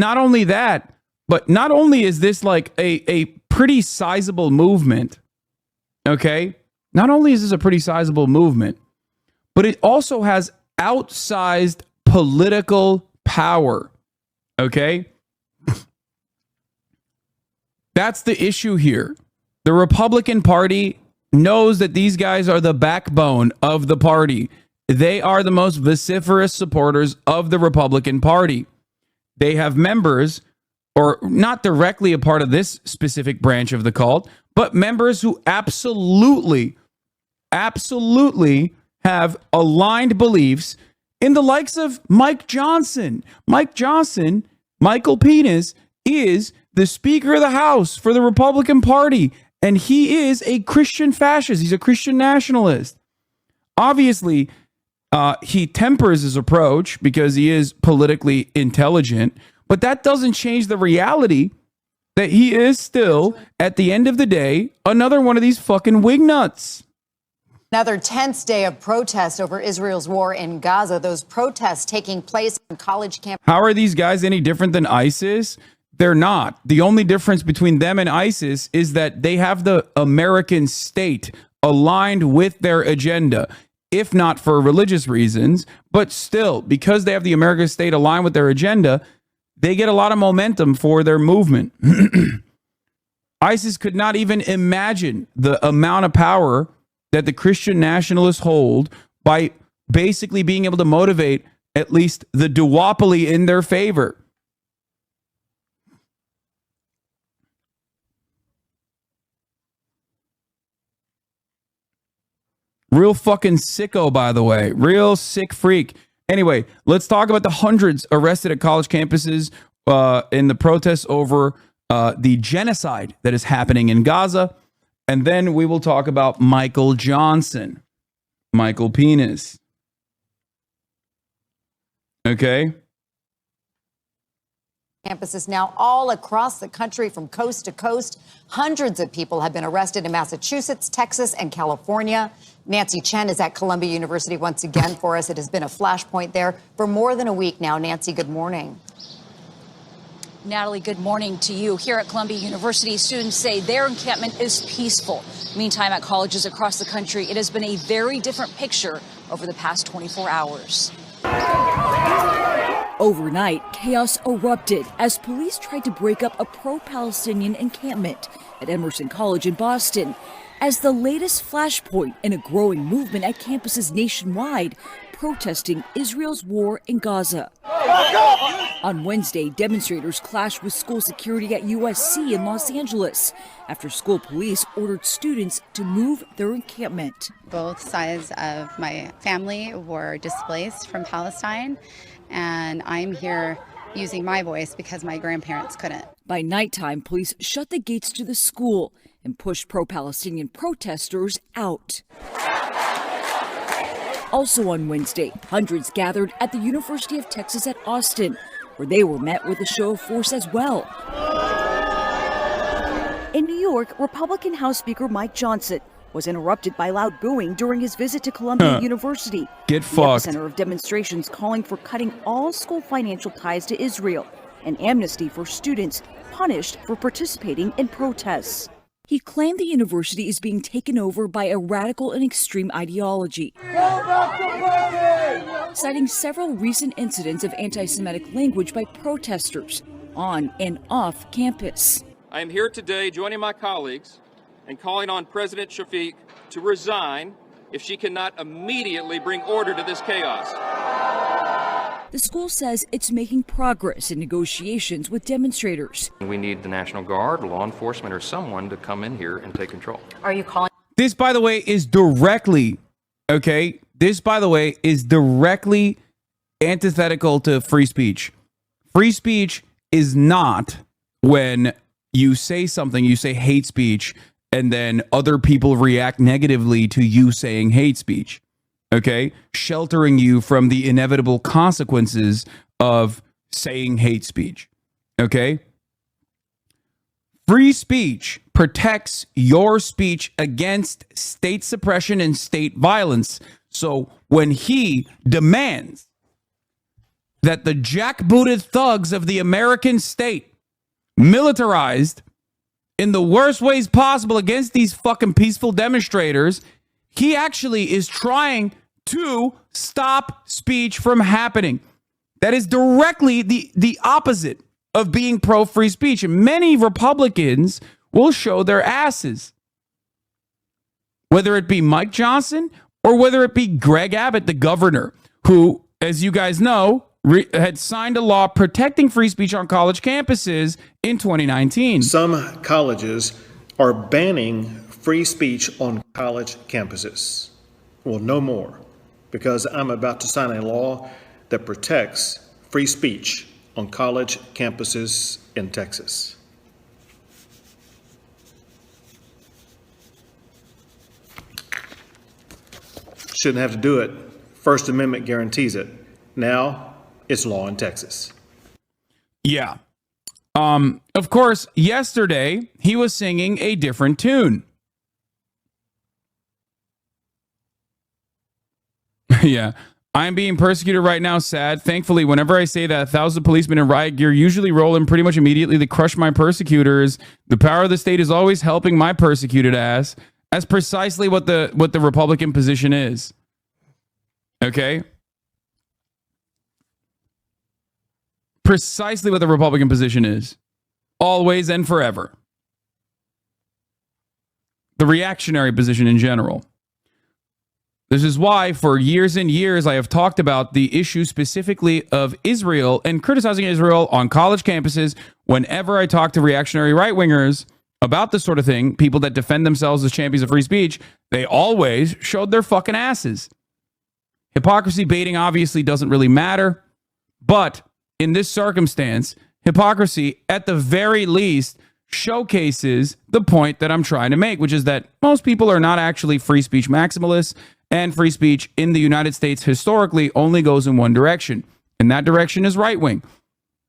not only that, but not only is this like a pretty sizable movement, okay? Not only is this a pretty sizable movement, but it also has outsized political power, okay? That's the issue here. The Republican Party knows that these guys are the backbone of the party. They are the most vociferous supporters of the Republican Party. They have members, or not directly a part of this specific branch of the cult, but members who absolutely have aligned beliefs in the likes of Mike Johnson. Mike Johnson, Michael Penis, is the Speaker of the House for the Republican Party, and he is a Christian fascist. He's a Christian nationalist. Obviously, he tempers his approach because he is politically intelligent, but that doesn't change the reality that he is still, at the end of the day, another one of these fucking wingnuts. Another tense day of protest over Israel's war in Gaza. Those protests taking place on college campuses. How are these guys any different than ISIS? They're not. The only difference between them and ISIS is that they have the American state aligned with their agenda, if not for religious reasons, but still, because they have the American state aligned with their agenda, they get a lot of momentum for their movement. ISIS could not even imagine the amount of power that the Christian nationalists hold by basically being able to motivate at least the duopoly in their favor. Real fucking sicko, by the way. Real sick freak. Anyway, let's talk about the hundreds arrested at college campuses in the protests over the genocide that is happening in Gaza. And then we will talk about Michael Johnson. Michael Penis. Okay? Campuses now all across the country from coast to coast. Hundreds of people have been arrested in Massachusetts, Texas, and California. Nancy Chen is at Columbia University once again for us. It has been a flashpoint there for more than a week now. Nancy, good morning. Natalie, good morning to you. Here at Columbia University, students say their encampment is peaceful. Meantime, at colleges across the country, it has been a very different picture over the past 24 hours. Overnight, chaos erupted as police tried to break up a pro-Palestinian encampment at Emerson College in Boston. As the latest flashpoint in a growing movement at campuses nationwide protesting Israel's war in Gaza. On Wednesday, demonstrators clashed with school security at USC in Los Angeles after school police ordered students to move their encampment. Both sides of my family were displaced from Palestine, and I'm here using my voice because my grandparents couldn't. By nighttime, police shut the gates to the school and pushed pro-Palestinian protesters out. Also on Wednesday, hundreds gathered at the University of Texas at Austin, where they were met with a show of force as well. In New York, Republican House Speaker Mike Johnson was interrupted by loud booing during his visit to Columbia University. Get the fucked. epicenter of demonstrations calling for cutting all school financial ties to Israel and amnesty for students punished for participating in protests. He claimed the university is being taken over by a radical and extreme ideology, citing several recent incidents of anti-Semitic language by protesters on and off campus. I am here today joining my colleagues and calling on President Shafiq to resign if she cannot immediately bring order to this chaos. The school says it's making progress in negotiations with demonstrators. We need the National Guard, law enforcement, or someone to come in here and take control. Are you calling? This, by the way, is directly, okay? This, by the way, is directly antithetical to free speech. Free speech is not when you say something, you say hate speech, and then other people react negatively to you saying hate speech. Okay, sheltering you from the inevitable consequences of saying hate speech. Okay, free speech protects your speech against state suppression and state violence. So when he demands that the jackbooted thugs of the American state, militarized in the worst ways possible against these fucking peaceful demonstrators, he actually is trying to stop speech from happening. That is directly the opposite of being pro-free speech. And many Republicans will show their asses, whether it be Mike Johnson or whether it be Greg Abbott, the governor, who, as you guys know, had signed a law protecting free speech on college campuses in 2019. Some colleges are banning free speech on college campuses. Well, no more, because I'm about to sign a law that protects free speech on college campuses in Texas. Shouldn't have to do it. First Amendment guarantees it. Now it's law in Texas. Yeah. Of course, yesterday he was singing a different tune. Yeah. I'm being persecuted right now, sad. Thankfully, whenever I say that, 1,000 policemen in riot gear usually roll in pretty much immediately to crush my persecutors. The power of the state is always helping my persecuted ass. That's precisely what the Republican position is. Okay? Precisely what the Republican position is. Always and forever. The reactionary position in general. This is why for years and years I have talked about the issue specifically of Israel and criticizing Israel on college campuses. Whenever I talk to reactionary right-wingers about this sort of thing, people that defend themselves as champions of free speech, they always showed their fucking asses. Hypocrisy baiting obviously doesn't really matter, but in this circumstance, hypocrisy at the very least showcases the point that I'm trying to make, which is that most people are not actually free speech maximalists. And free speech in the United States historically only goes in one direction, and that direction is right wing.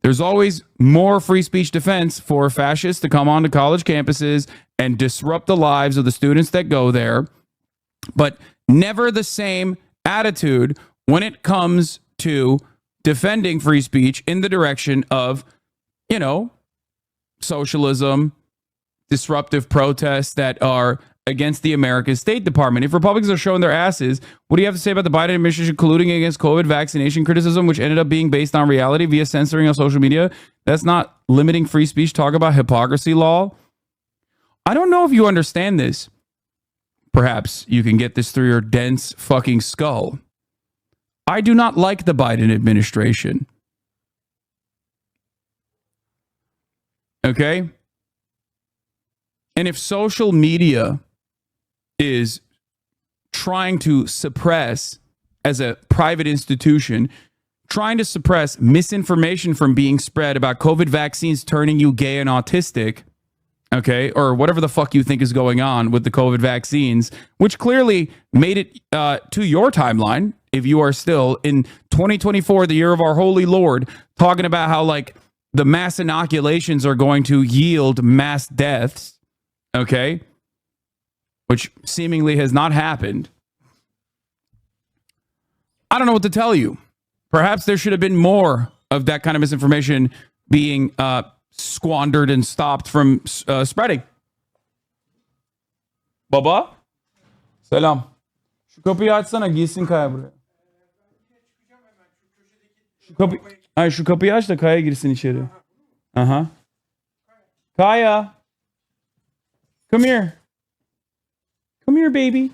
There's always more free speech defense for fascists to come onto college campuses and disrupt the lives of the students that go there, but never the same attitude when it comes to defending free speech in the direction of, you know, socialism, disruptive protests that are against the American State Department. If Republicans are showing their asses, what do you have to say about the Biden administration colluding against COVID vaccination criticism, which ended up being based on reality via censoring on social media? That's not limiting free speech. Talk about hypocrisy law. I don't know if you understand this. Perhaps you can get this through your dense fucking skull. I do not like the Biden administration. Okay? And if social media is trying to suppress, as a private institution, trying to suppress misinformation from being spread about COVID vaccines turning you gay and autistic, okay, or whatever the fuck you think is going on with the COVID vaccines, which clearly made it to your timeline, if you are still in 2024, the year of our holy Lord, talking about how, like, the mass inoculations are going to yield mass deaths, okay, which seemingly has not happened. I don't know what to tell you. Perhaps there should have been more of that kind of misinformation being squandered and stopped from spreading. Baba? Selam. Şu kapıyı açsana, giysin Kaya buraya. Şu kapıyı aç da Kaya girsin içeri. Aha. Kaya. Come here. Come here, baby.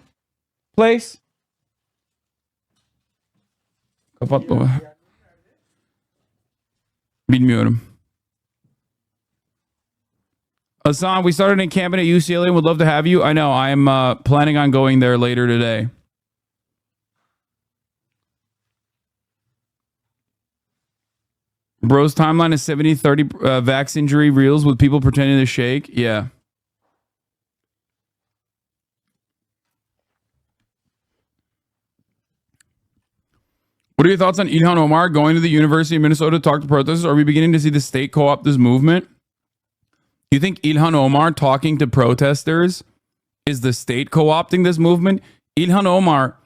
Place. Kapat baba. Bilmiyorum. Hasan, we started an encampment at UCLA and would love to have you. I know. I'm planning on going there later today. Bro's timeline is 70-30 vax injury reels with people pretending to shake. Yeah. What are your thoughts on Ilhan Omar going to the University of Minnesota to talk to protesters? Are we beginning to see the state co-opt this movement? Do you think Ilhan Omar talking to protesters is the state co-opting this movement? Ilhan Omar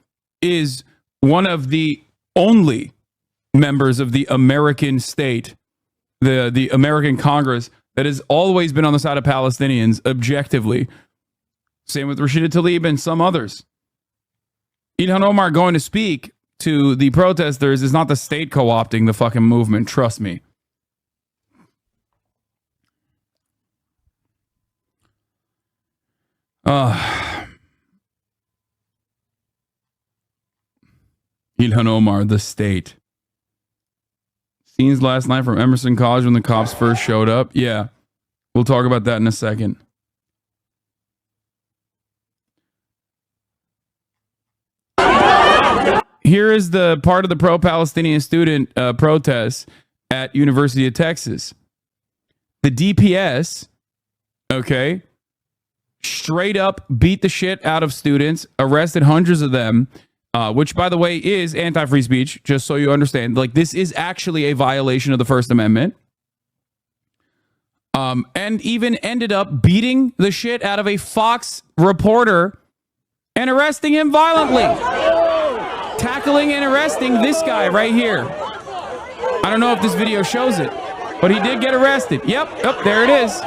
is one of the only members of the American state, the American Congress that has always been on the side of Palestinians objectively. Same with Rashida Tlaib and some others. Ilhan Omar going to speak to the protesters is not the state co-opting the fucking movement. Trust me. Ilhan Omar, the state. Scenes last night from Emerson College when the cops first showed up. Yeah, we'll talk about that in a second. Here is the part of the pro-Palestinian student protest at University of Texas. The DPS, okay, straight up beat the shit out of students, arrested hundreds of them, which, by the way, is anti-free speech, just so you understand. Like, this is actually a violation of the First Amendment. And even ended up beating the shit out of a Fox reporter and arresting him violently. Tackling and arresting this guy right here. I don't know if this video shows it, but he did get arrested. Yep, there it is.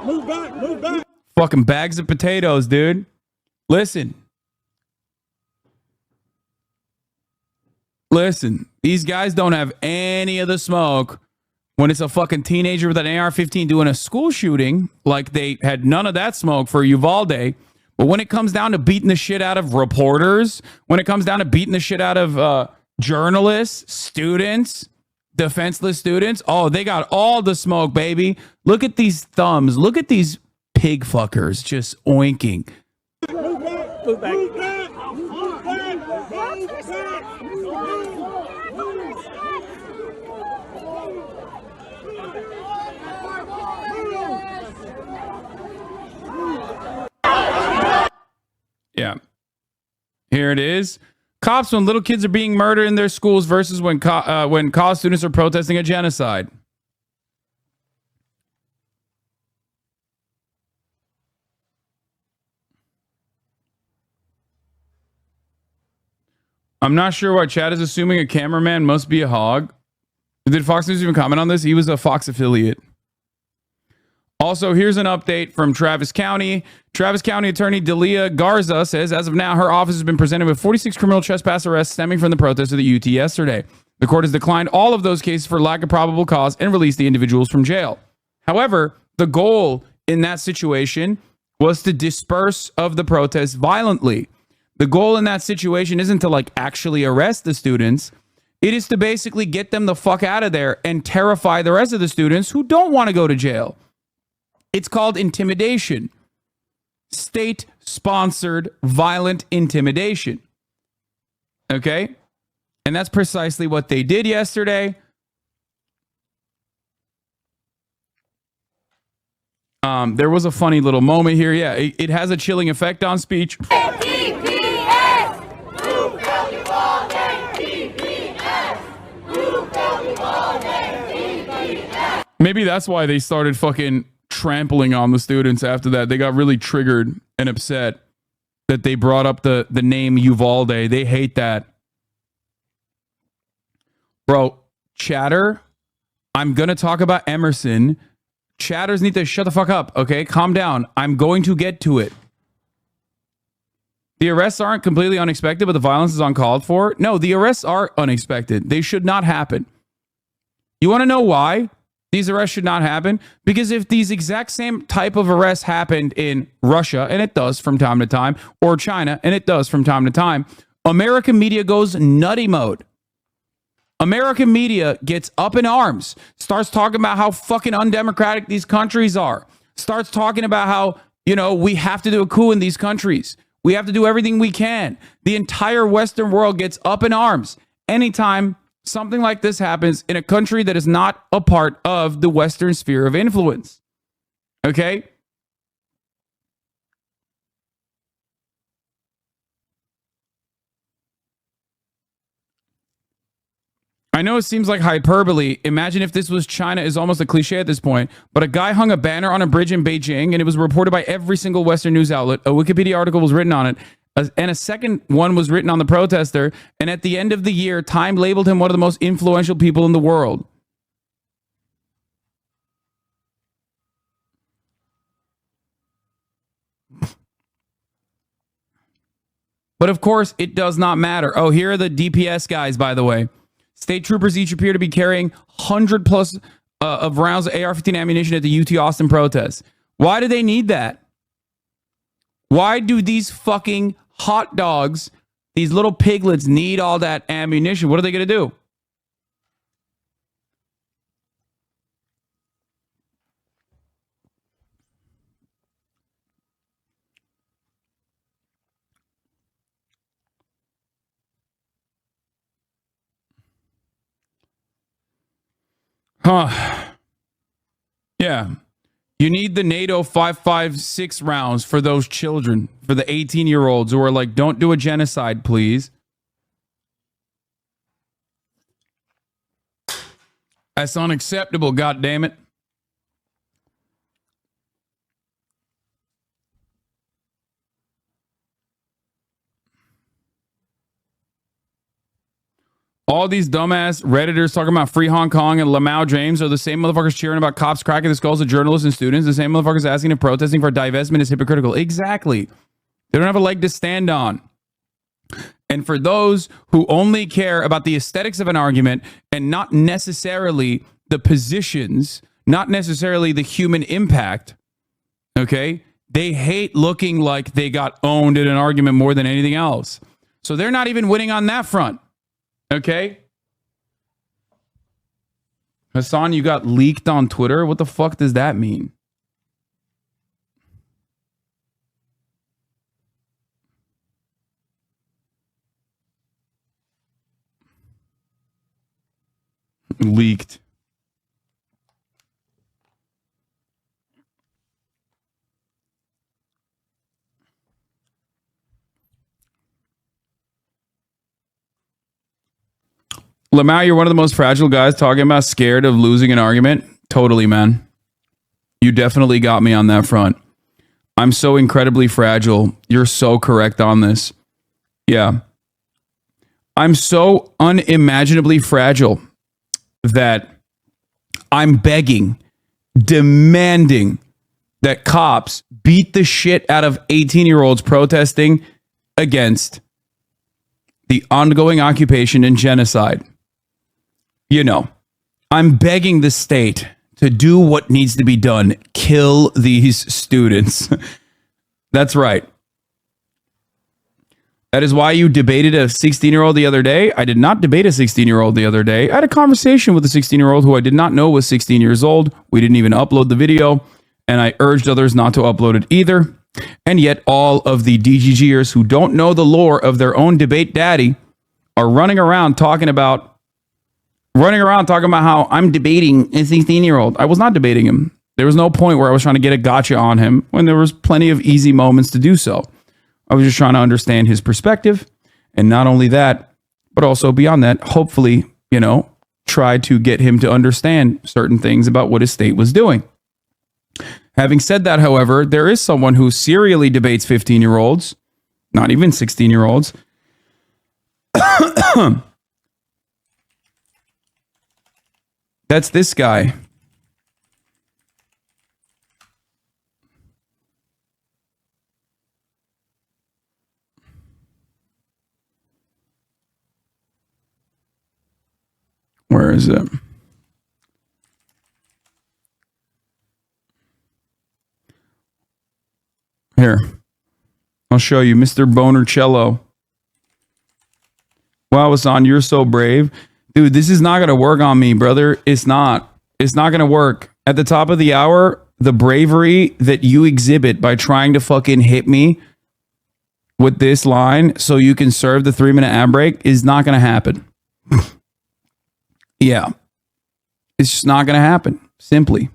Move back. Fucking bags of potatoes, dude. Listen, these guys don't have any of the smoke when it's a fucking teenager with an AR-15 doing a school shooting. Like, they had none of that smoke for Uvalde. But when it comes down to beating the shit out of reporters, when it comes down to beating the shit out of journalists, students, defenseless students, oh, they got all the smoke, baby. Look at these thumbs. Look at these pig fuckers just oinking. Move back. Yeah. Here it is. Cops when little kids are being murdered in their schools versus when college students are protesting a genocide. I'm not sure why Chad is assuming a cameraman must be a hog. Did Fox News even comment on this? He was a Fox affiliate. Also, here's an update from Travis County. Travis County Attorney Delia Garza says, as of now, her office has been presented with 46 criminal trespass arrests stemming from the protests of the UT yesterday. The court has declined all of those cases for lack of probable cause and released the individuals from jail. However, the goal in that situation was to disperse of the protests violently. The goal in that situation isn't to actually arrest the students. It is to basically get them the fuck out of there and terrify the rest of the students who don't want to go to jail. It's called intimidation. State-sponsored violent intimidation. Okay? And that's precisely what they did yesterday. There was a funny little moment here. Yeah, it has a chilling effect on speech. Maybe that's why they started fucking trampling on the students after that. They got really triggered and upset that they brought up the name Uvalde. They hate that. Bro, chatter, I'm going to talk about Emerson. Chatters need to shut the fuck up, okay? Calm down. I'm going to get to it. The arrests aren't completely unexpected, but the violence is uncalled for. No, the arrests are unexpected. They should not happen. You want to know why these arrests should not happen? Because if these exact same type of arrests happened in Russia, and it does from time to time, or China, and it does from time to time, American media goes nutty mode. American media gets up in arms, starts talking about how fucking undemocratic these countries are, starts talking about how, we have to do a coup in these countries. We have to do everything we can. The entire Western world gets up in arms anytime something like this happens in a country that is not a part of the Western sphere of influence. Okay? I know it seems like hyperbole. Imagine if this was China is almost a cliche at this point, but a guy hung a banner on a bridge in Beijing and it was reported by every single Western news outlet. A Wikipedia article was written on it. And a second one was written on the protester. And at the end of the year, Time labeled him one of the most influential people in the world. But of course, it does not matter. Oh, here are the DPS guys, by the way. State troopers each appear to be carrying 100 plus of rounds of AR-15 ammunition at the UT Austin protest. Why do they need that? Why do these fucking hot dogs, these little piglets, need all that ammunition? What are they going to do? Yeah. You need the NATO 5.56 rounds for those children, for the 18-year-olds who are like, don't do a genocide, please. That's unacceptable, goddammit. All these dumbass Redditors talking about free Hong Kong and Lamau James are the same motherfuckers cheering about cops cracking the skulls of journalists and students, the same motherfuckers asking if protesting for divestment is hypocritical. Exactly. They don't have a leg to stand on. And for those who only care about the aesthetics of an argument and not necessarily the positions, not necessarily the human impact, okay, they hate looking like they got owned in an argument more than anything else. So they're not even winning on that front. Okay. Hasan, you got leaked on Twitter? What the fuck does that mean? Leaked. Lamau, you're one of the most fragile guys talking about scared of losing an argument. Totally, man. You definitely got me on that front. I'm so incredibly fragile. You're so correct on this. Yeah. I'm so unimaginably fragile that I'm begging, demanding that cops beat the shit out of 18-year-olds protesting against the ongoing occupation and genocide. You know, I'm begging the state to do what needs to be done. Kill these students. That's right. That is why you debated a 16-year-old the other day. I did not debate a 16-year-old the other day. I had a conversation with a 16-year-old who I did not know was 16 years old. We didn't even upload the video, and I urged others not to upload it either. And yet all of the DGGers who don't know the lore of their own debate daddy are running around talking about how I'm debating a 16-year-old. I was not debating him. There was no point where I was trying to get a gotcha on him when there was plenty of easy moments to do so. I was just trying to understand his perspective. And not only that, but also beyond that, hopefully, try to get him to understand certain things about what his state was doing. Having said that, however, there is someone who serially debates 15-year-olds, not even 16-year-olds. That's this guy. Where is it? Here. I'll show you. Mr. Bonercello. Wow, Hasan, you're so brave. Dude, this is not going to work on me, brother. It's not. It's not going to work. At the top of the hour, the bravery that you exhibit by trying to fucking hit me with this line so you can serve the 3-minute ad break is not going to happen. Yeah. It's just not going to happen. Simply.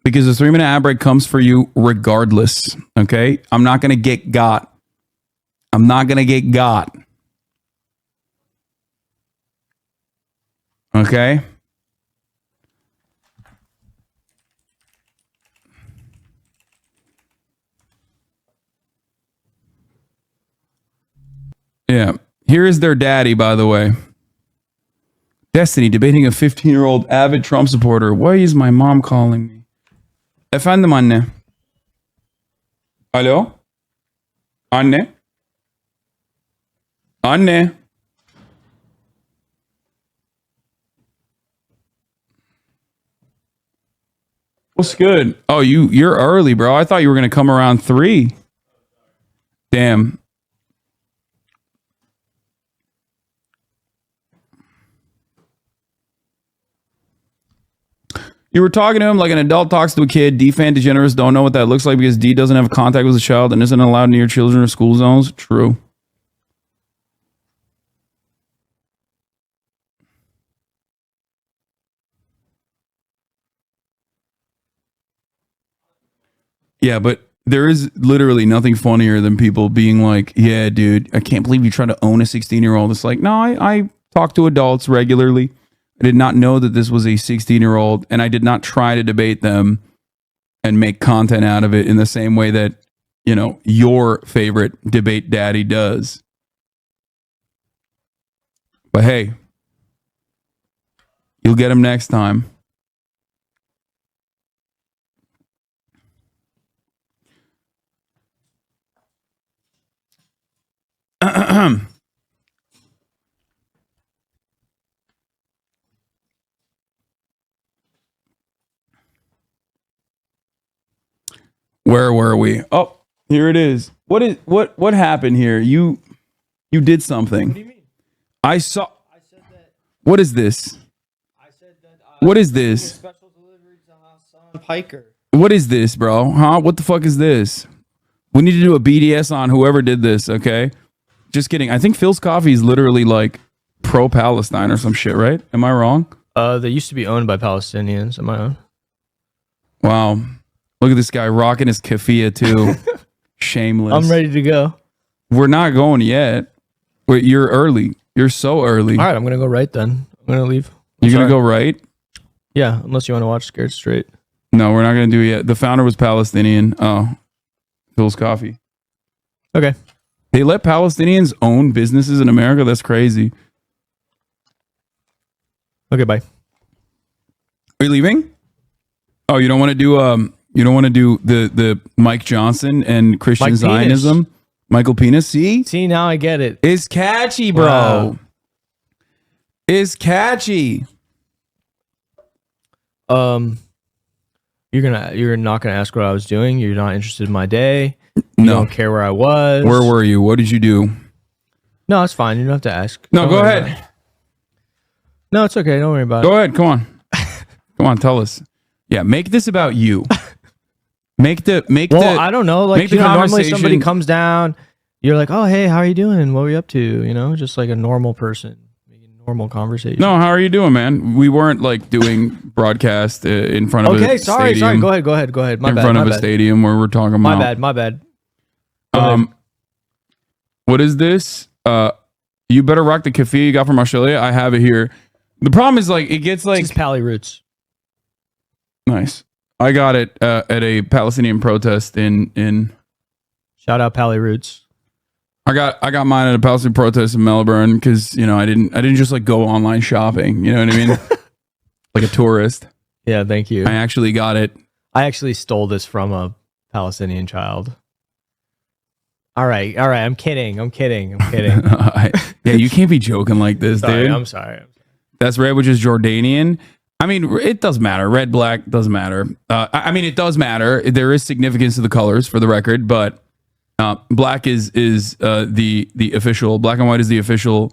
Because the 3-minute ad break comes for you regardless. Okay? I'm not going to get got. I'm not going to get got. Okay. Yeah. Here is their daddy, by the way. Destiny debating a 15-year-old avid Trump supporter. Why is my mom calling me? Efendim anne. Alo? Anne? Anne? What's good? Oh, you're early, bro. I thought you were gonna come around 3. Damn. You were talking to him like an adult talks to a kid. D fan degenerates don't know what that looks like because D doesn't have contact with a child and isn't allowed near children or school zones. True. Yeah, but there is literally nothing funnier than people being like, yeah, dude, I can't believe you try to own a 16-year-old. It's like, no, I talk to adults regularly. I did not know that this was a 16-year-old, and I did not try to debate them and make content out of it in the same way that, you know, your favorite debate daddy does. But hey, you'll get him next time. Where were we? Oh, here it is. What happened here? You did something. What do you mean? I saw. I said that. What is this? I said that. What is this? Special delivery to Hassan Piker. What is this, bro? Huh? What the fuck is this? We need to do a BDS on whoever did this. Okay. Just kidding. I think Phil's Coffee is literally like pro-Palestine or some shit, right? Am I wrong? They used to be owned by Palestinians. Am I on? Wow. Look at this guy rocking his keffiyeh too. Shameless. I'm ready to go. We're not going yet. Wait, you're early. You're so early. All right, I'm going to go right then. I'm going to leave. You're going to go right? Yeah, unless you want to watch Scared Straight. No, we're not going to do it yet. The founder was Palestinian. Oh, Phil's Coffee. Okay. They let Palestinians own businesses in America? That's crazy. Okay, bye. Are you leaving? Oh, you don't want to do the Mike Johnson and Christian Mike Zionism? Penis. Michael Penis? See, now I get it. It's catchy, bro. Wow. It's catchy. You're not gonna ask what I was doing. You're not interested in my day. You No. don't care where I was. Where were you? What did you do? No, it's fine. You don't have to ask. No, Don't go worry about ahead. it. No, it's okay. Don't worry about Go it. ahead. Come on. Come on, tell us. Yeah, make this about you. Well, I don't know. Like, make the you know, normally conversation- somebody comes down. You're like, oh, hey, how are you doing? What were you up to? You know, just like a normal person. Normal conversation. No, how are you doing, man? We weren't like doing broadcast in front of a sorry. stadium. Go ahead. My in bad. front my of a bad. stadium where we're talking about. My bad. Go ahead. What is this? You better rock the keffiyeh you got from Australia. I have it here. The problem is like it gets like This is Pally Roots. nice. I got it at a Palestinian protest in. Shout out Pally Roots. I got mine at a Palestinian protest in Melbourne because you know I didn't just like go online shopping. You know what I mean? Like a tourist. Yeah, thank you. I actually got it. I actually stole this from a Palestinian child. All right. I'm kidding. Yeah, you can't be joking like this, Sorry, dude. I'm sorry. That's red, which is Jordanian. I mean, it does matter. Red, black doesn't matter. I mean, it does matter. There is significance to the colors, for the record, but black is the official. Black and white is the official.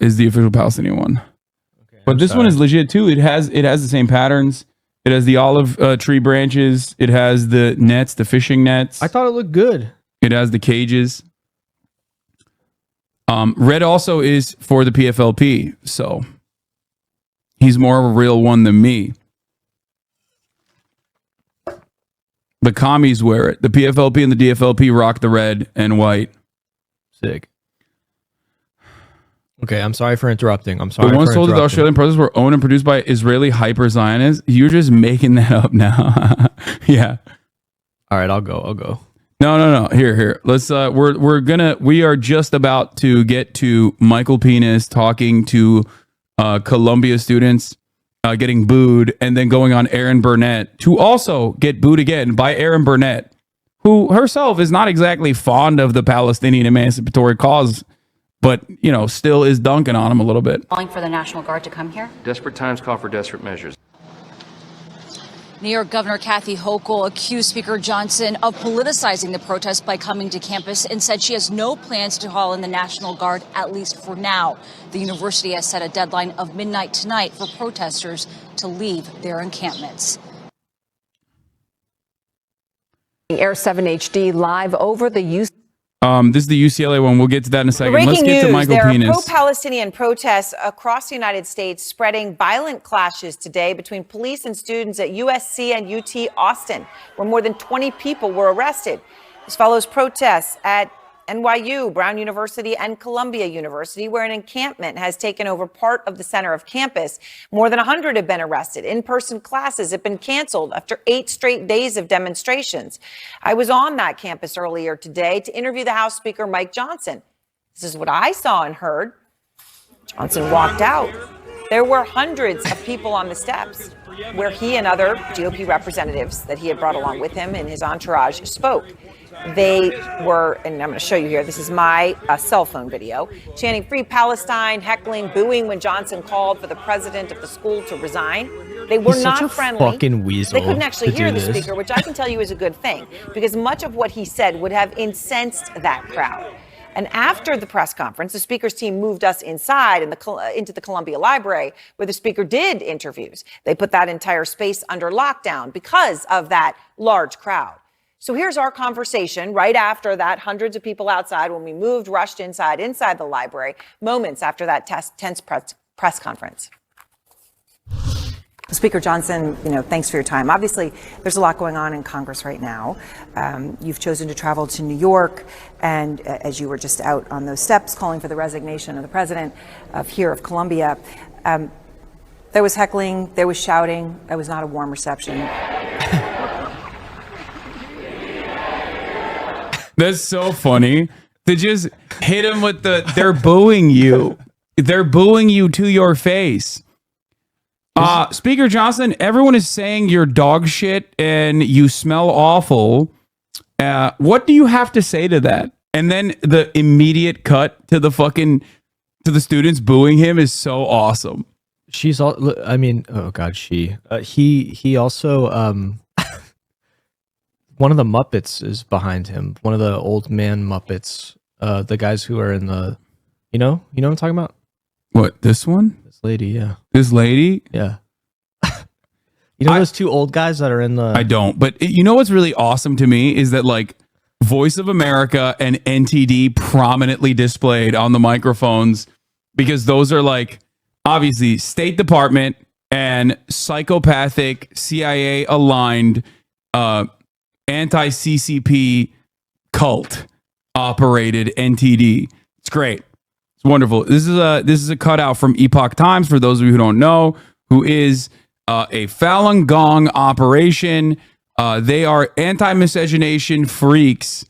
Is the official Palestinian one. Okay, but this one is legit too. It has the same patterns. It has the olive tree branches. It has the nets, the fishing nets. I thought it looked good. It has the cages. Red also is for the PFLP, so he's more of a real one than me. The commies wear it. The PFLP and the DFLP rock the red and white. Sick. Okay, I'm sorry for interrupting. I'm The sorry. ones for told that the interrupting. Australian protests were owned and produced by Israeli hyper-Zionists. You're just making that up now. Yeah. All right, I'll go. No. Here. Let's we are just about to get to Michael Penis talking to Columbia students getting booed, and then going on Erin Burnett to also get booed again by Erin Burnett, who herself is not exactly fond of the Palestinian emancipatory cause, but still is dunking on him a little bit. Calling for the National Guard to come here. Desperate times call for desperate measures. New York Governor Kathy Hochul accused Speaker Johnson of politicizing the protest by coming to campus and said she has no plans to call in the National Guard, at least for now. The university has set a deadline of midnight tonight for protesters to leave their encampments. Air 7 HD live over the use. This is the UCLA one. We'll get to that in a second. Breaking Let's get news, to Michael there Penis. are pro-Palestinian protests across the United States spreading violent clashes today between police and students at USC and UT Austin, where more than 20 people were arrested. This follows protests at NYU, Brown University, and Columbia University, where an encampment has taken over part of the center of campus. More than 100 have been arrested. In-person classes have been canceled after 8 straight days of demonstrations. I was on that campus earlier today to interview the House Speaker Mike Johnson. This is what I saw and heard. Johnson walked out. There were hundreds of people on the steps where he and other GOP representatives that he had brought along with him and his entourage spoke. They were, and I'm going to show you here, this is my cell phone video, chanting "Free Palestine," heckling, booing when Johnson called for the president of the school to resign. They were He's not such a friendly. fucking weasel They couldn't actually to hear do the this. speaker, which I can tell you is a good thing, because much of what he said would have incensed that crowd. And after the press conference, the speaker's team moved us inside into the Columbia Library, where the speaker did interviews. They put that entire space under lockdown because of that large crowd. So here's our conversation right after that, hundreds of people outside when we rushed inside the library, moments after that tense press conference. Speaker Johnson, thanks for your time. Obviously, there's a lot going on in Congress right now. You've chosen to travel to New York, and as you were just out on those steps calling for the resignation of the president of Columbia, there was heckling, there was shouting. It was not a warm reception. That's so funny. They just hit him with they're booing you. They're booing you to your face. Speaker Johnson, everyone is saying you're dog shit and you smell awful. What do you have to say to that? And then the immediate cut to the students booing him is so awesome. She's all. I mean, oh god, she. He also. One of the Muppets is behind him. One of the old man Muppets. The guys who are in the. You know what I'm talking about? What, this one? This lady, yeah. This lady? Yeah. Those two old guys that are in the. I don't, but you know what's really awesome to me is that Voice of America and NTD prominently displayed on the microphones, because those are obviously State Department and psychopathic CIA aligned anti-CCP cult operated NTD. It's great. It's wonderful. This is a cutout from Epoch Times for those of you who don't know, who is a Falun Gong operation. They are anti-miscegenation freaks.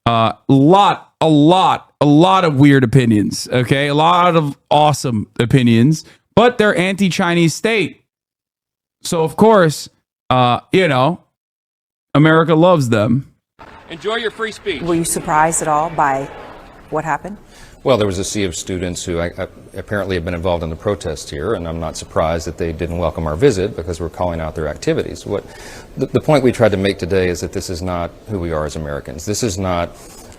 A lot of weird opinions. Okay, a lot of awesome opinions, but they're anti-Chinese state. So of course, America loves them. Enjoy your free speech. Were you surprised at all by what happened? Well, there was a sea of students who apparently have been involved in the protests here, and I'm not surprised that they didn't welcome our visit because we're calling out their activities. The point we tried to make today is that this is not who we are as Americans. This is not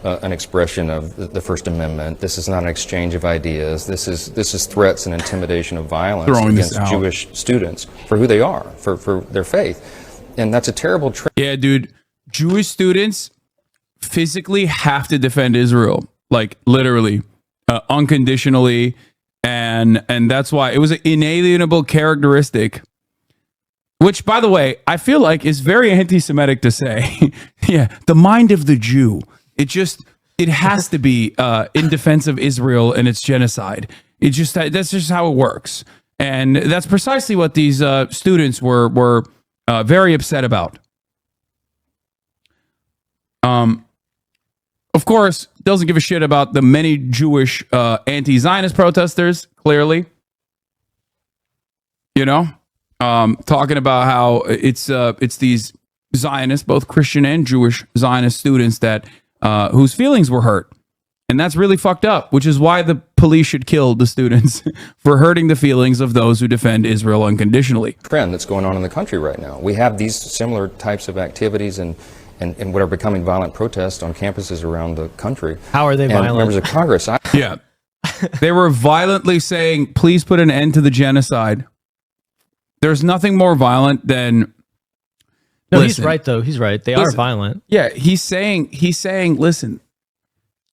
an expression of the First Amendment. This is not an exchange of ideas. This is threats and intimidation of violence against Jewish students for who they are, for their faith. And that's a terrible trait. Yeah, dude. Jewish students physically have to defend Israel, literally, unconditionally, and that's why it was an inalienable characteristic. Which, by the way, I feel like is very anti-Semitic to say. Yeah, the mind of the Jew. It just it has to be in defense of Israel and its genocide. It's just that's just how it works, and that's precisely what these students were very upset about. Of course, doesn't give a shit about the many Jewish anti-Zionist protesters. Clearly, talking about how it's these Zionists, both Christian and Jewish Zionist students that whose feelings were hurt, and that's really fucked up. Which is why the police should kill the students for hurting the feelings of those who defend Israel unconditionally. Trend that's going on in the country right now. We have these similar types of activities and what are becoming violent protests on campuses around the country. How are they violent? Members of Congress. Yeah. They were violently saying, please put an end to the genocide. There's nothing more violent than... No, he's right, though. He's right. They are violent. Yeah, he's saying, listen,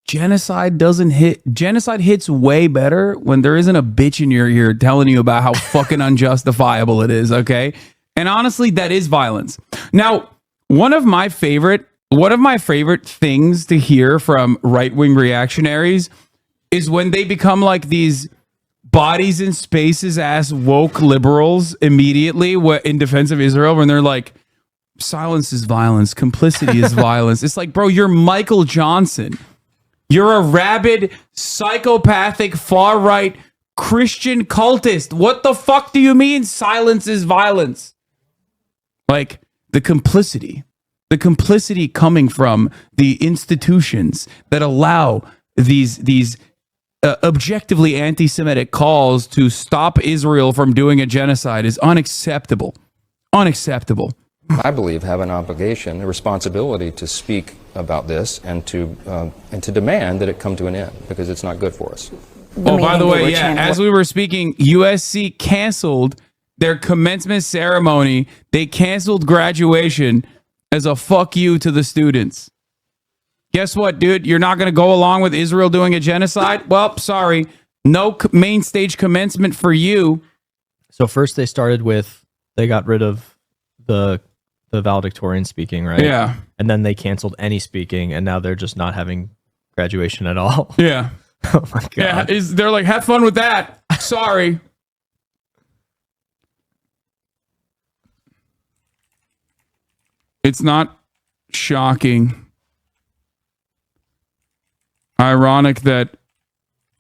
genocide hits way better when there isn't a bitch in your ear telling you about how fucking unjustifiable it is, okay? And honestly, that is violence. Now, one of my favorite things to hear from right-wing reactionaries is when they become like these bodies in spaces ass woke liberals immediately in defense of Israel, when they're like, silence is violence, complicity is violence. It's like, bro, you're Michael Johnson. You're a rabid, psychopathic, far-right Christian cultist. What the fuck do you mean silence is violence? Like, the complicity coming from the institutions that allow these objectively anti-Semitic calls to stop Israel from doing a genocide is unacceptable. Unacceptable. I believe have an obligation, a responsibility to speak about this and to demand that it come to an end, because it's not good for us. Oh, by the way, yeah, as we were speaking, USC canceled their commencement ceremony. They canceled graduation as a fuck you to the students. Guess what, dude? You're not going to go along with Israel doing a genocide? Well, sorry. No main stage commencement for you. So first they started with, they got rid of the valedictorian speaking, right? Yeah. And then they canceled any speaking, and now they're just not having graduation at all. Yeah. Oh my God. Yeah, they're like, have fun with that. Sorry. It's not shocking. Ironic that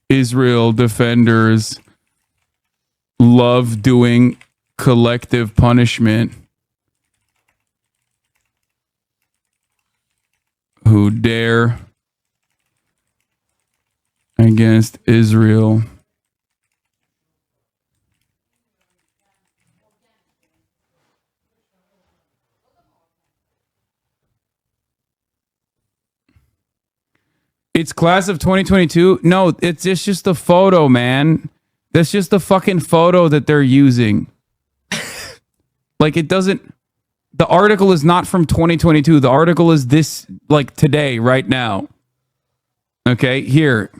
Israel defenders love doing collective punishment. Who dare against Israel. It's class of 2022. No, it's just a photo, man. That's just the fucking photo that they're using. Like, it doesn't... The article is not from 2022. The article is this, like, today, right now. Okay, here.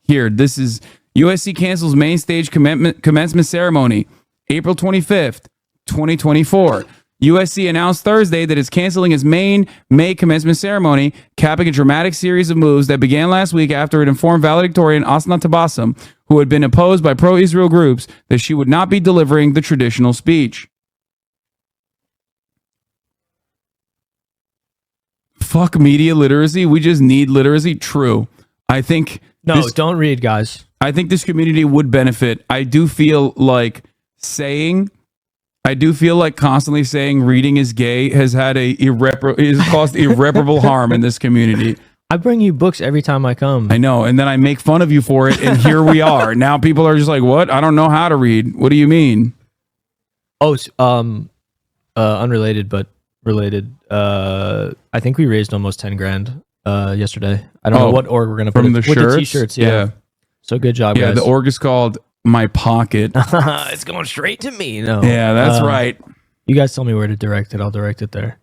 This is USC cancels main stage commencement ceremony, April 25th, 2024. USC announced Thursday that it's canceling its May commencement ceremony, capping a dramatic series of moves that began last week after it informed valedictorian Asna Tabassum, who had been opposed by pro-Israel groups, that she would not be delivering the traditional speech. Fuck media literacy. We just need literacy. True. I think... No, don't read, guys. I think this community would benefit. I do feel like constantly saying reading is gay has had has caused irreparable harm in this community. I bring you books every time I come. I know, and then I make fun of you for it, and here we are. Now people are just like, what? I don't know how to read. What do you mean? Oh, unrelated, but related. I think we raised almost 10 grand yesterday. I don't know what org we're going to put from the with shirts? the t-shirts. Yeah. So good job, guys. Yeah, the org is called My Pocket. It's going straight to me. No. Yeah, that's right. You guys tell me where to direct it. I'll direct it there.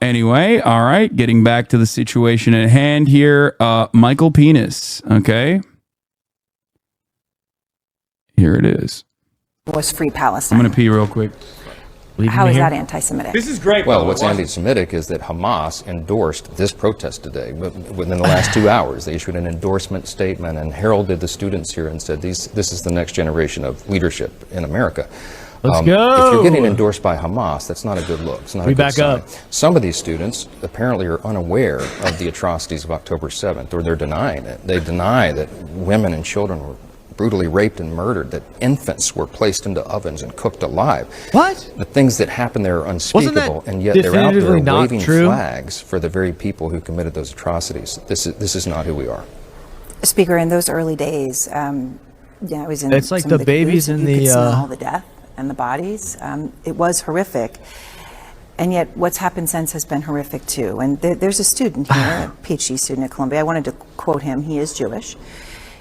Anyway, all right. Getting back to the situation at hand here. Michael Penis. Okay. Here it is. Was free Palestine. I'm going to pee real quick. How is that anti-Semitic? This is great. Well, what's anti-Semitic is that Hamas endorsed this protest today. Within the last 2 hours, they issued an endorsement statement and heralded the students here and said, this is the next generation of leadership in America. Let's go. If you're getting endorsed by Hamas, that's not a good look. It's not a good sign. Some of these students apparently are unaware of the atrocities of October 7th, or they're denying it. They deny that women and children were brutally raped and murdered, that infants were placed into ovens and cooked alive. What? The things that happened there are unspeakable, and yet they're out there waving flags for the very people who committed those atrocities. This is not who we are. Speaker, in those early days, I was in. It's like the babies in you the could smell the death and the bodies. It was horrific, and yet what's happened since has been horrific too. And there's a student here, a PhD student at Columbia. I wanted to quote him. He is Jewish.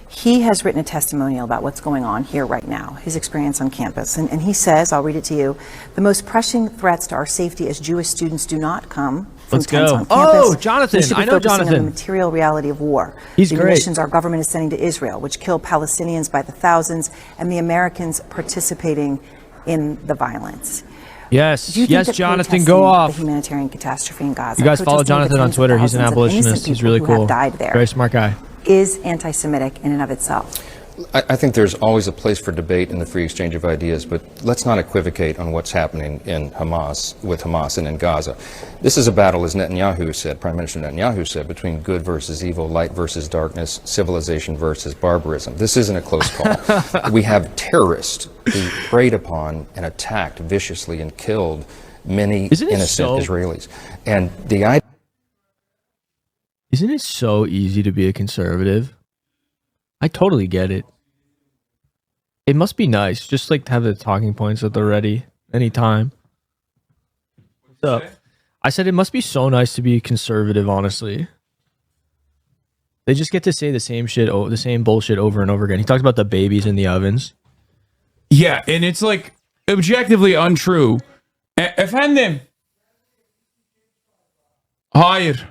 He has written a testimonial about what's going on here right now, his experience on campus. And he says, I'll read it to you, the most pressing threats to our safety as Jewish students do not come from tents on campus. Oh, Jonathan, I know Jonathan. On the material reality of war. He's the great. munitions our government is sending to Israel, which kill Palestinians by the thousands, and the Americans participating in the violence. Yes, yes, Jonathan, go off. The humanitarian catastrophe in Gaza. You guys follow Jonathan on Twitter. He's an abolitionist. He's really cool. Very smart guy. Is anti-Semitic in and of itself. I think there's always a place for debate in the free exchange of ideas, but let's not equivocate on what's happening with Hamas and in Gaza. This is a battle, as Netanyahu said, Prime Minister Netanyahu said, between good versus evil, light versus darkness, civilization versus barbarism. This isn't a close call. We have terrorists who preyed upon and attacked viciously and killed many innocent Israelis. And the idea... Isn't it so easy to be a conservative? I totally get it. It must be nice, just like to have the talking points at the ready anytime. What's up? I said it must be so nice to be conservative, honestly. They just get to say the same shit, the same bullshit over and over again. He talks about the babies in the ovens. Yeah, and it's like objectively untrue. Efendim. Hayır.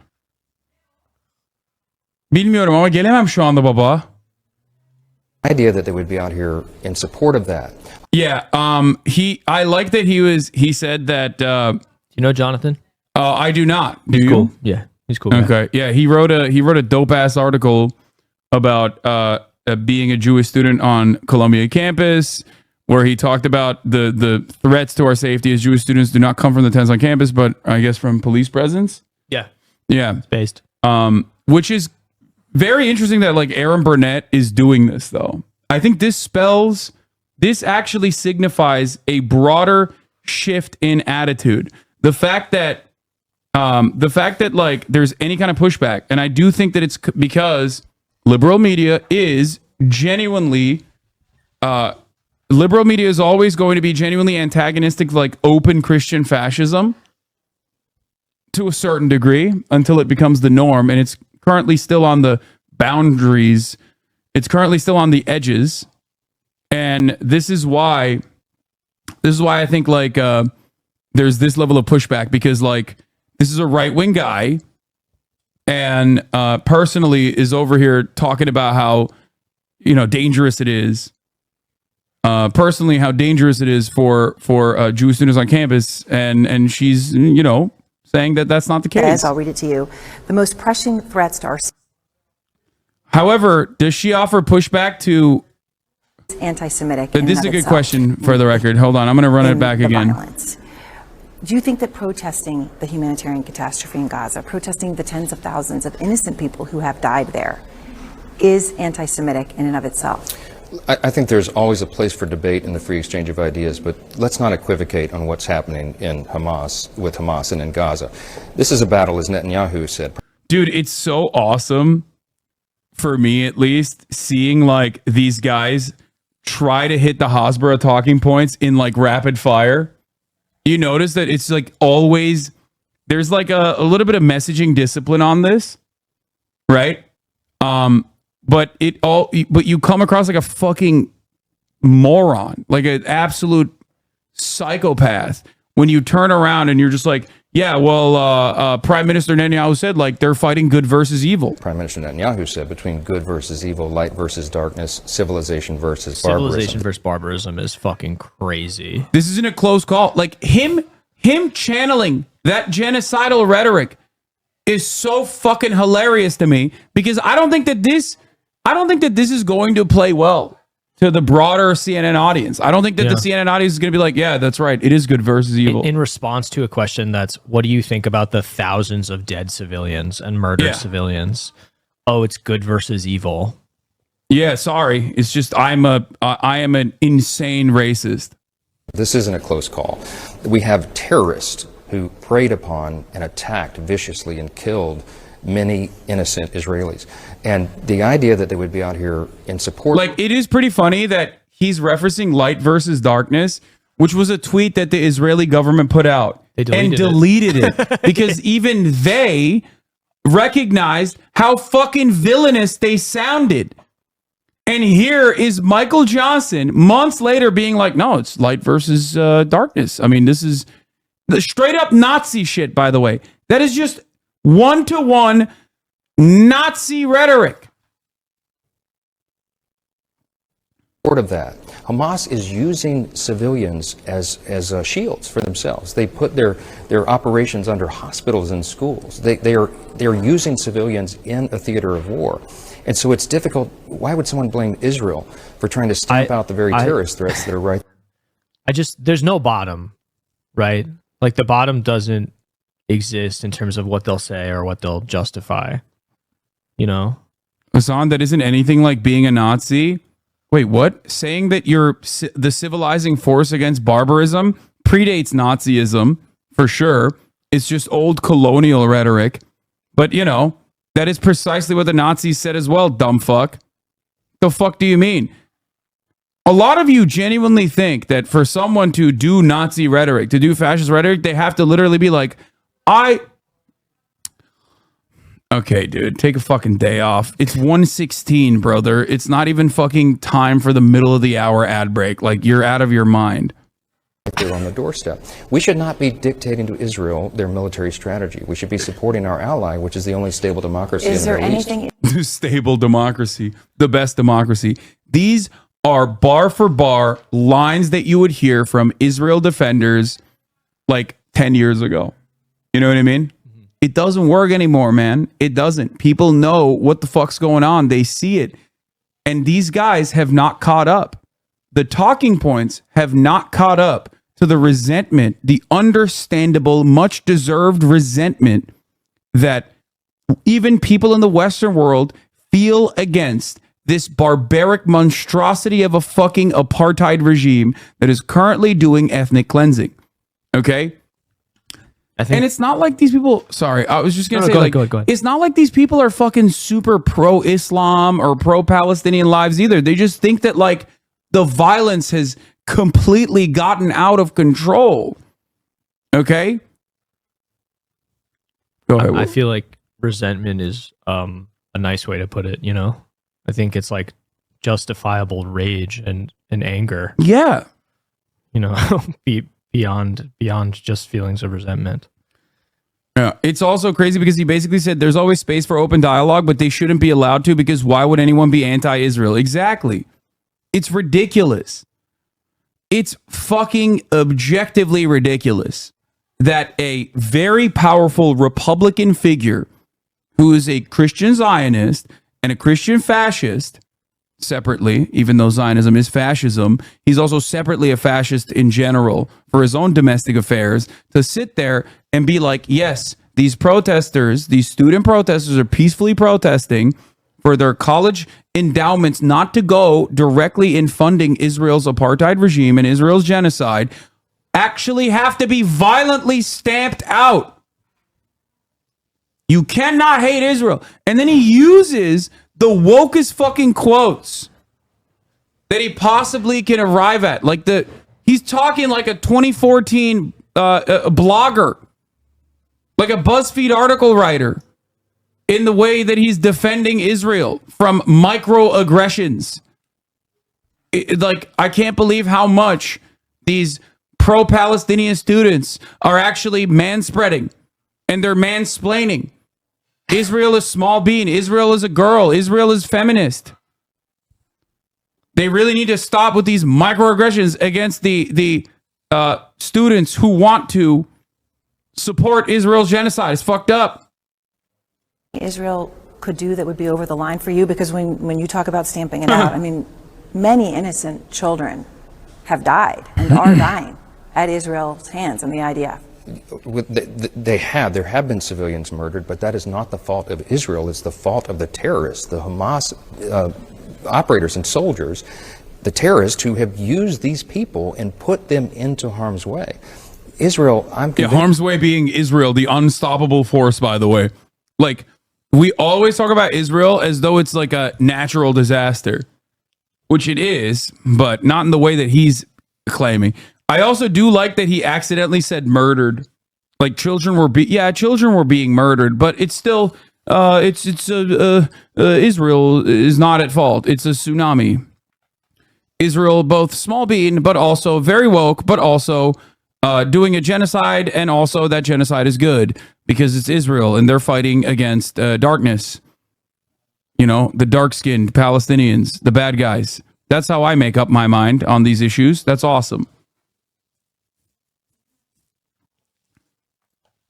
Bilmiyorum ama gelemem şu anda baba. Idea that they would be out here in support of that. Yeah, I like that he said that do you know Jonathan? I do not. Do you? Cool. Yeah, he's cool. Okay. Yeah, he wrote a dope ass article about being a Jewish student on Columbia campus, where he talked about the threats to our safety as Jewish students do not come from the tents on campus, but I guess from police presence. Yeah. Yeah. Based. Which is very interesting that like Aaron Burnett is doing this though. I think this actually signifies a broader shift in attitude. The fact that like there's any kind of pushback, and I do think that it's because liberal media is always going to be genuinely antagonistic, like open Christian fascism to a certain degree until it becomes the norm, and it's currently still on the boundaries. It's currently still on the edges. And this is why I think like there's this level of pushback, because like this is a right-wing guy and personally is over here talking about how dangerous it is. Personally, how dangerous it is for Jewish students on campus, and she's saying that that's not the case. As I'll read it to you, the most pressing threats to our. However, does she offer pushback to anti-Semitic? This is a good question for the record. Hold on, I'm going to run it back again. Violence. Do you think that protesting the humanitarian catastrophe in Gaza, protesting the tens of thousands of innocent people who have died there, is anti-Semitic in and of itself? I think there's always a place for debate in the free exchange of ideas, but let's not equivocate on what's happening with Hamas and in Gaza. This is a battle, as Netanyahu said. Dude, it's so awesome, for me at least, seeing like these guys try to hit the Hasbara talking points in like rapid fire. You notice that it's like always, there's like a little bit of messaging discipline on this, right? But you come across like a fucking moron, like an absolute psychopath when you turn around and you're just like, Yeah, well, Prime Minister Netanyahu said, like, they're fighting good versus evil. Prime Minister Netanyahu said between good versus evil, light versus darkness, civilization versus barbarism. Civilization versus barbarism is fucking crazy. This isn't a close call. Like, him channeling that genocidal rhetoric is so fucking hilarious to me, because I don't think that this is going to play well to the broader CNN audience. I don't think that the CNN audience is going to be like, yeah, that's right. It is good versus evil. In response to a question that's, what do you think about the thousands of dead civilians and murdered civilians? Oh, it's good versus evil. Yeah, sorry. It's just I am an insane racist. This isn't a close call. We have terrorists who preyed upon and attacked viciously and killed many innocent Israelis. And the idea that they would be out here in support... Like, it is pretty funny that he's referencing light versus darkness, which was a tweet that the Israeli government put out and deleted it because even they recognized how fucking villainous they sounded. And here is Michael Johnson months later being like, no, it's light versus darkness. I mean, this is the straight up Nazi shit, by the way. That is just one-to-one Nazi rhetoric. Of that, Hamas is using civilians as shields for themselves. They put their operations under hospitals and schools. They are using civilians in a theater of war, and so it's difficult. Why would someone blame Israel for trying to stamp out the very terrorist threats that are right? There's no bottom, right? Like, the bottom doesn't exist in terms of what they'll say or what they'll justify. You know, Hasan, that isn't anything like being a Nazi. Wait, what? Saying that you're the civilizing force against barbarism predates Nazism, for sure. It's just old colonial rhetoric. But, you know, that is precisely what the Nazis said as well, dumb fuck. The fuck do you mean? A lot of you genuinely think that for someone to do Nazi rhetoric, to do fascist rhetoric, they have to literally be like, okay, dude, take a fucking day off. It's 1:16, brother. It's not even fucking time for the middle of the hour ad break. Like, you're out of your mind. They're on the doorstep. We should not be dictating to Israel their military strategy. We should be supporting our ally, which is the only stable democracy in the Middle East. Stable democracy, the best democracy. These are bar for bar lines that you would hear from Israel defenders like 10 years ago. You know what I mean? It doesn't work anymore, man. It doesn't. People know what the fuck's going on. They see it. And these guys have not caught up. The talking points have not caught up to the resentment, the understandable, much deserved resentment that even people in the Western world feel against this barbaric monstrosity of a fucking apartheid regime that is currently doing ethnic cleansing. Okay? And it's not like these people, sorry, I was just going to say, go ahead. It's not like these people are fucking super pro-Islam or pro-Palestinian lives either. They just think that, like, the violence has completely gotten out of control. Okay? Go ahead. I feel like resentment is a nice way to put it, you know? I think it's like justifiable rage and anger. Yeah. You know, beyond just feelings of resentment. Yeah, it's also crazy because he basically said there's always space for open dialogue, but they shouldn't be allowed to because why would anyone be anti-Israel? Exactly. It's ridiculous. It's fucking objectively ridiculous that a very powerful Republican figure who is a Christian Zionist and a Christian fascist separately, even though Zionism is fascism, he's also separately a fascist in general for his own domestic affairs, to sit there and be like, yes, these protesters, these student protesters are peacefully protesting for their college endowments not to go directly in funding Israel's apartheid regime and Israel's genocide, actually have to be violently stamped out. You cannot hate Israel. And then he uses the wokest fucking quotes that he possibly can arrive at. Like he's talking like a 2014 blogger, like a BuzzFeed article writer, in the way that he's defending Israel from microaggressions. Like, I can't believe how much these pro-Palestinian students are actually manspreading, and they're mansplaining. Israel is small bean. Israel is a girl. Israel is feminist. They really need to stop with these microaggressions against the students who want to support Israel's genocide. It's fucked up. Israel could do that would be over the line for you? Because when you talk about stamping it out, I mean, many innocent children have died and are dying at Israel's hands and the IDF. There have been civilians murdered, but that is not the fault of Israel. It's the fault of the terrorists, the Hamas operators and soldiers, the terrorists who have used these people and put them into harm's way. Israel, harm's way being Israel, the unstoppable force, by the way. Like, we always talk about Israel as though it's like a natural disaster, which it is, but not in the way that he's claiming. I also do like that he accidentally said murdered. Like, children were being murdered, but it's still Israel is not at fault. It's a tsunami. Israel, both small bean, but also very woke, but also doing a genocide, and also that genocide is good because it's Israel and they're fighting against darkness. You know, the dark-skinned Palestinians, the bad guys. That's how I make up my mind on these issues. That's awesome.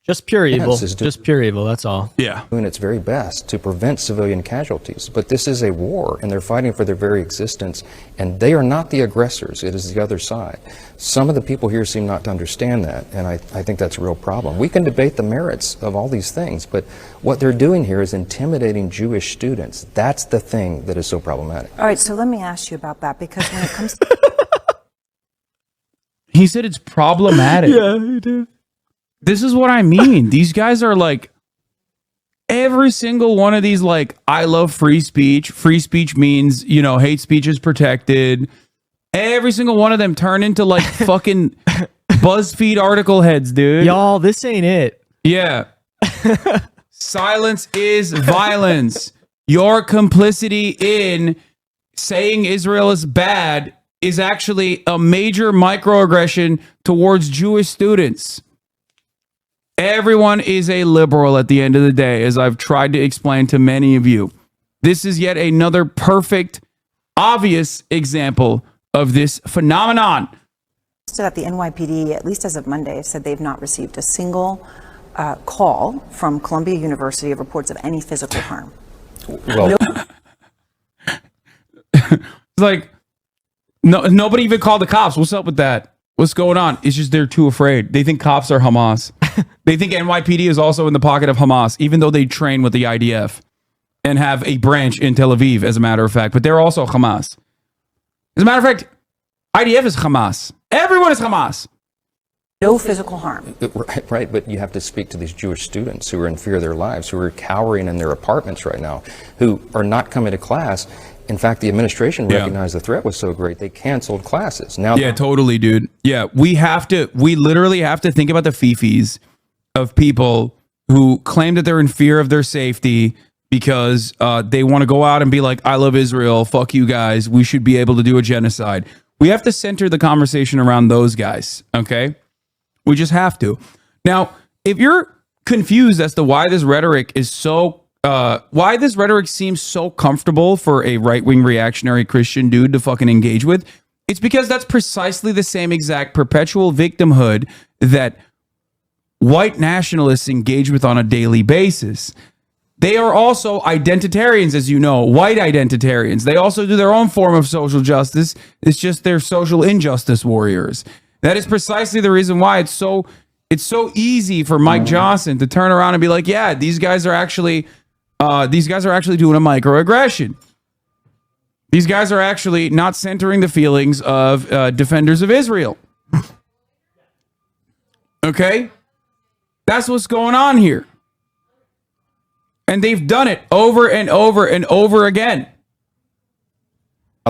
Just pure evil. Just pure evil, that's all. Yeah. Doing its very best to prevent civilian casualties. But this is a war, and they're fighting for their very existence, and they are not the aggressors. It is the other side. Some of the people here seem not to understand that, and I think that's a real problem. We can debate the merits of all these things, but what they're doing here is intimidating Jewish students. That's the thing that is so problematic. All right, so let me ask you about that, because when it comes to... He said it's problematic. Yeah, he did. This is what I mean. These guys are like, every single one of these, like, I love free speech. Free speech means, you know, hate speech is protected. Every single one of them turn into like fucking BuzzFeed article heads, dude. Y'all, this ain't it. Yeah. Silence is violence. Your complicity in saying Israel is bad is actually a major microaggression towards Jewish students. Everyone is a liberal at the end of the day, as I've tried to explain to many of you. This is yet another perfect, obvious example of this phenomenon. That the NYPD, at least as of Monday, said they've not received a single call from Columbia University of reports of any physical harm. Well, it's like, nobody even called the cops. What's up with that? What's going on? It's just they're too afraid. They think cops are Hamas. They think NYPD is also in the pocket of Hamas, even though they train with the IDF and have a branch in Tel Aviv, as a matter of fact. But they're also Hamas. As a matter of fact, IDF is Hamas. Everyone is Hamas. No physical harm. Right, but you have to speak to these Jewish students who are in fear of their lives, who are cowering in their apartments right now, who are not coming to class. In fact, the administration recognized the threat was so great, they canceled classes. Now, yeah, totally, dude. Yeah, we literally have to think about the fifis of people who claim that they're in fear of their safety because they want to go out and be like, I love Israel, fuck you guys, we should be able to do a genocide. We have to center the conversation around those guys, okay? We just have to. Now, if you're confused as to why this rhetoric is so why this rhetoric seems so comfortable for a right-wing reactionary Christian dude to fucking engage with, it's because that's precisely the same exact perpetual victimhood that white nationalists engage with on a daily basis. They are also identitarians, as you know, white identitarians. They also do their own form of social justice. It's just they're social injustice warriors. That is precisely the reason why it's so easy for Mike Johnson to turn around and be like, yeah, these guys are actually doing a microaggression. These guys are actually not centering the feelings of defenders of Israel. Okay? That's what's going on here. And they've done it over and over and over again.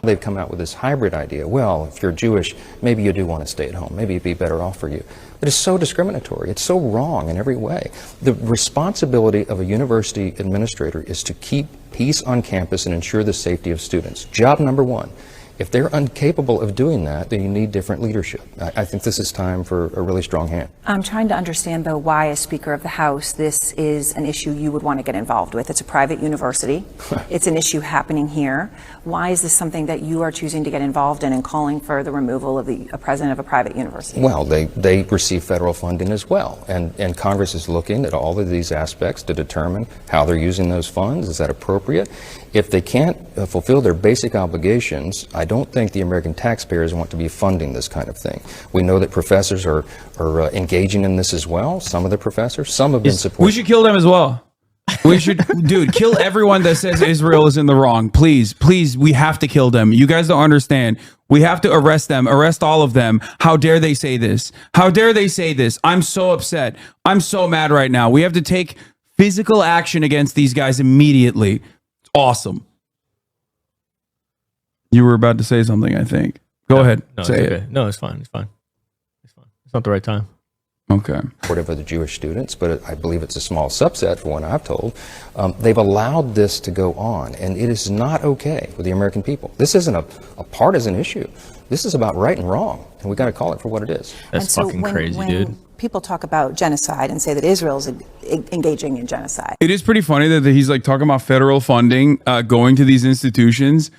They've come out with this hybrid idea. Well, if you're Jewish, maybe you do want to stay at home. Maybe it'd be better off for you. It is so discriminatory. It's so wrong in every way. The responsibility of a university administrator is to keep peace on campus and ensure the safety of students. Job number one. If they're incapable of doing that, then you need different leadership. I think this is time for a really strong hand. I'm trying to understand, though, why, as Speaker of the House, this is an issue you would want to get involved with. It's a private university. It's an issue happening here. Why is this something that you are choosing to get involved in and calling for the removal of a president of a private university? Well, they receive federal funding as well. And Congress is looking at all of these aspects to determine how they're using those funds. Is that appropriate? If they can't fulfill their basic obligations, I don't think the American taxpayers want to be funding this kind of thing. We know that professors are engaging in this as well. Some of the professors, some have been supporting. We should kill them as well. We should, dude, kill everyone that says Israel is in the wrong. Please, please, we have to kill them. You guys don't understand. We have to arrest them, arrest all of them. How dare they say this? How dare they say this? I'm so upset. I'm so mad right now. We have to take physical action against these guys immediately. It's awesome. You were about to say something, I think. Go ahead. No, say it's okay. it. No, it's fine. It's fine. It's fine. It's not the right time. Okay. Supportive of the Jewish students, but I believe it's a small subset from what I've told. They've allowed this to go on, and it is not okay with the American people. This isn't a partisan issue. This is about right and wrong, and we got to call it for what it is. That's fucking crazy, dude. People talk about genocide and say that Israel is engaging in genocide. It is pretty funny that he's like talking about federal funding going to these institutions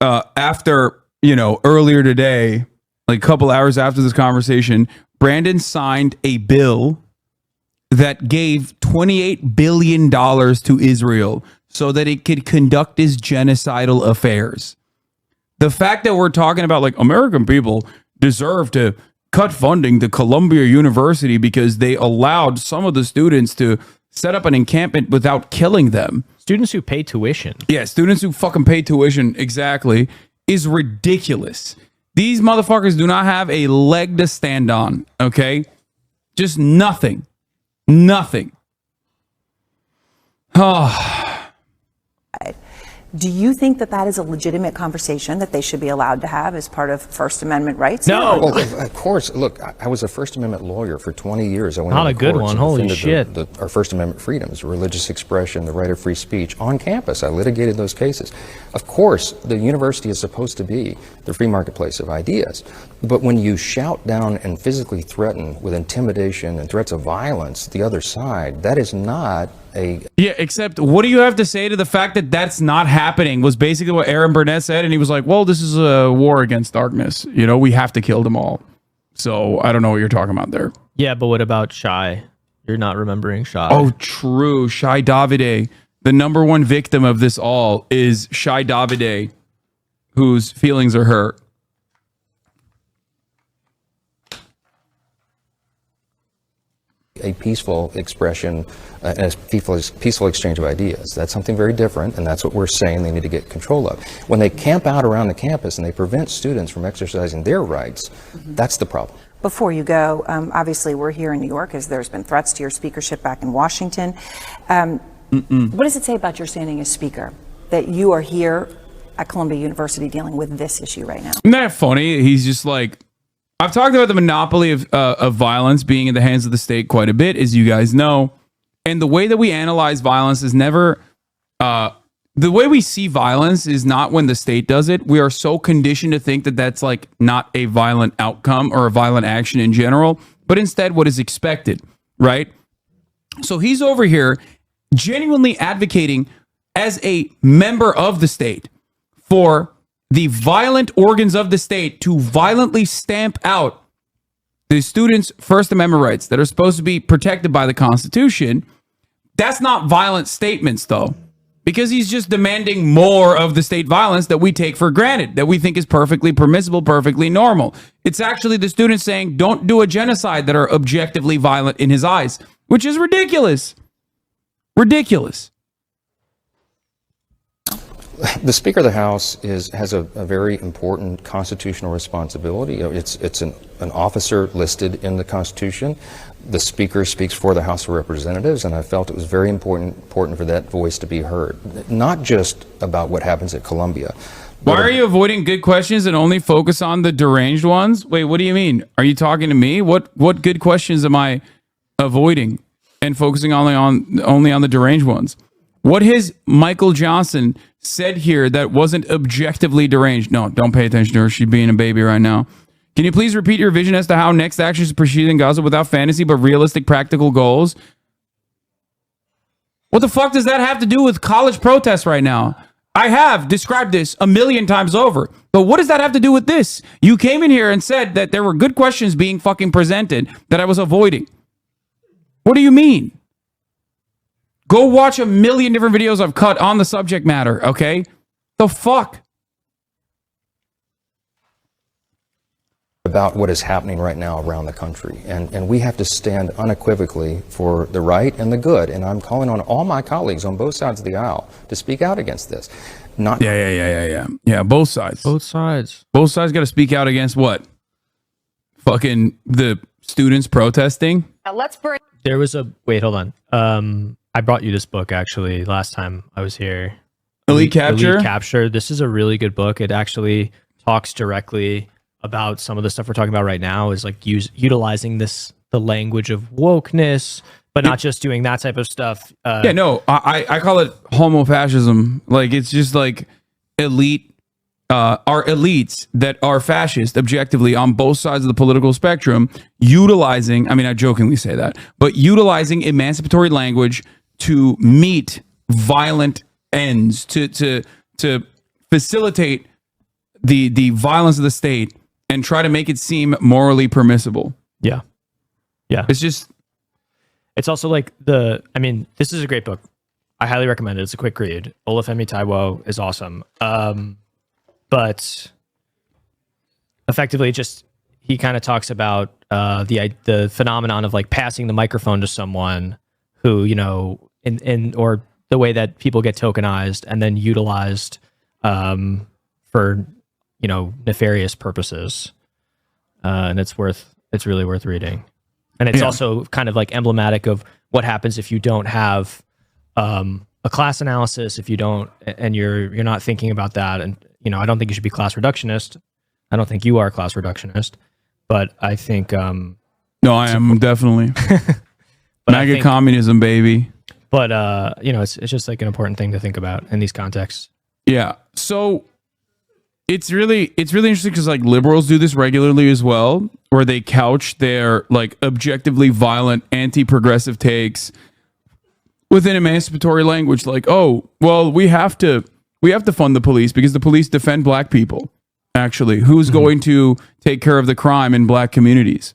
after, earlier today, like a couple hours after this conversation, Brandon signed a bill that gave $28 billion to Israel so that it could conduct its genocidal affairs. The fact that we're talking about like American people deserve to cut funding to Columbia University because they allowed some of the students to set up an encampment without killing them. Students who pay tuition. Yeah, students who fucking pay tuition, exactly, is ridiculous. These motherfuckers do not have a leg to stand on, okay? Just nothing. Nothing. Oh. Do you think that that is a legitimate conversation that they should be allowed to have as part of First Amendment rights? No. Well, of course. Look, I was a First Amendment lawyer for 20 years. I went Not into a good courts one. and Holy defended shit. our First Amendment freedoms, religious expression, the right of free speech on campus. I litigated those cases. Of course, the university is supposed to be the free marketplace of ideas. But when you shout down and physically threaten with intimidation and threats of violence the other side, that is not Yeah, except what do you have to say to the fact that that's not happening was basically what Aaron Burnett said. And he was like, well, this is a war against darkness. We have to kill them all. So I don't know what you're talking about there. Yeah, but what about Shai? You're not remembering Shai. Oh, true. Shai Davide. The number one victim of this all is Shai Davide, whose feelings are hurt. A peaceful expression and a peaceful exchange of ideas. That's something very different, and that's what we're saying they need to get control of. When they camp out around the campus and they prevent students from exercising their rights, that's the problem. Before you go, obviously we're here in New York as there's been threats to your speakership back in Washington. What does it say about your standing as speaker that you are here at Columbia University dealing with this issue right now? Isn't that funny? He's just like, I've talked about the monopoly of violence being in the hands of the state quite a bit, as you guys know. And the way that we analyze violence is never, the way we see violence is not when the state does it. We are so conditioned to think that that's like not a violent outcome or a violent action in general, but instead what is expected, right? So he's over here genuinely advocating as a member of the state for the violent organs of the state to violently stamp out the students' First Amendment rights that are supposed to be protected by the Constitution. That's not violent statements, though, because he's just demanding more of the state violence that we take for granted, that we think is perfectly permissible, perfectly normal. It's actually the students saying, don't do a genocide that are objectively violent in his eyes, which is ridiculous. Ridiculous. The Speaker of the House has a very important constitutional responsibility. It's an officer listed in the Constitution. The Speaker speaks for the House of Representatives, and I felt it was very important for that voice to be heard, not just about what happens at Columbia. Why are you avoiding good questions and only focus on the deranged ones? Wait, what do you mean? Are you talking to me? What good questions am I avoiding and focusing only on the deranged ones? What has Michael Johnson said here that wasn't objectively deranged? No, don't pay attention to her. She's being a baby right now. Can you please repeat your vision as to how next action is proceeded in Gaza without fantasy but realistic practical goals? What the fuck does that have to do with college protests right now? I have described this a million times over. But what does that have to do with this? You came in here and said that there were good questions being fucking presented that I was avoiding. What do you mean? Go watch a million different videos I've cut on the subject matter, okay? The fuck? About what is happening right now around the country. And we have to stand unequivocally for the right and the good. And I'm calling on all my colleagues on both sides of the aisle to speak out against this. Yeah, both sides. Both sides. Both sides got to speak out against what? Fucking the students protesting? Now let's bring. There was a wait, hold on. I brought you this book actually last time I was here. Elite Capture? Elite Capture. This is a really good book. It actually talks directly about some of the stuff we're talking about right now, is like utilizing the language of wokeness, but not just doing that type of stuff. I call it homofascism. Like, it's just like elite, are elites that are fascist objectively on both sides of the political spectrum, utilizing, I mean, I jokingly say that, but utilizing emancipatory language to meet violent ends, to facilitate the violence of the state and try to make it seem morally permissible. Yeah. It's also like this is a great book. I highly recommend it. It's a quick read. Olufemi Taiwo is awesome. But effectively he kind of talks about the phenomenon of like passing the microphone to someone who, or the way that people get tokenized and then utilized for, nefarious purposes. And it's really worth reading. And it's also kind of like emblematic of what happens if you don't have a class analysis, if you don't, and you're not thinking about that. And, I don't think you should be class reductionist. I don't think you are a class reductionist, but I think, no, I am definitely MAGA communism, baby. But, it's just like an important thing to think about in these contexts. Yeah. So it's really interesting because like liberals do this regularly as well, where they couch their like objectively violent anti-progressive takes within emancipatory language, like, oh, well, we have to fund the police because the police defend black people. Actually, who's going to take care of the crime in black communities?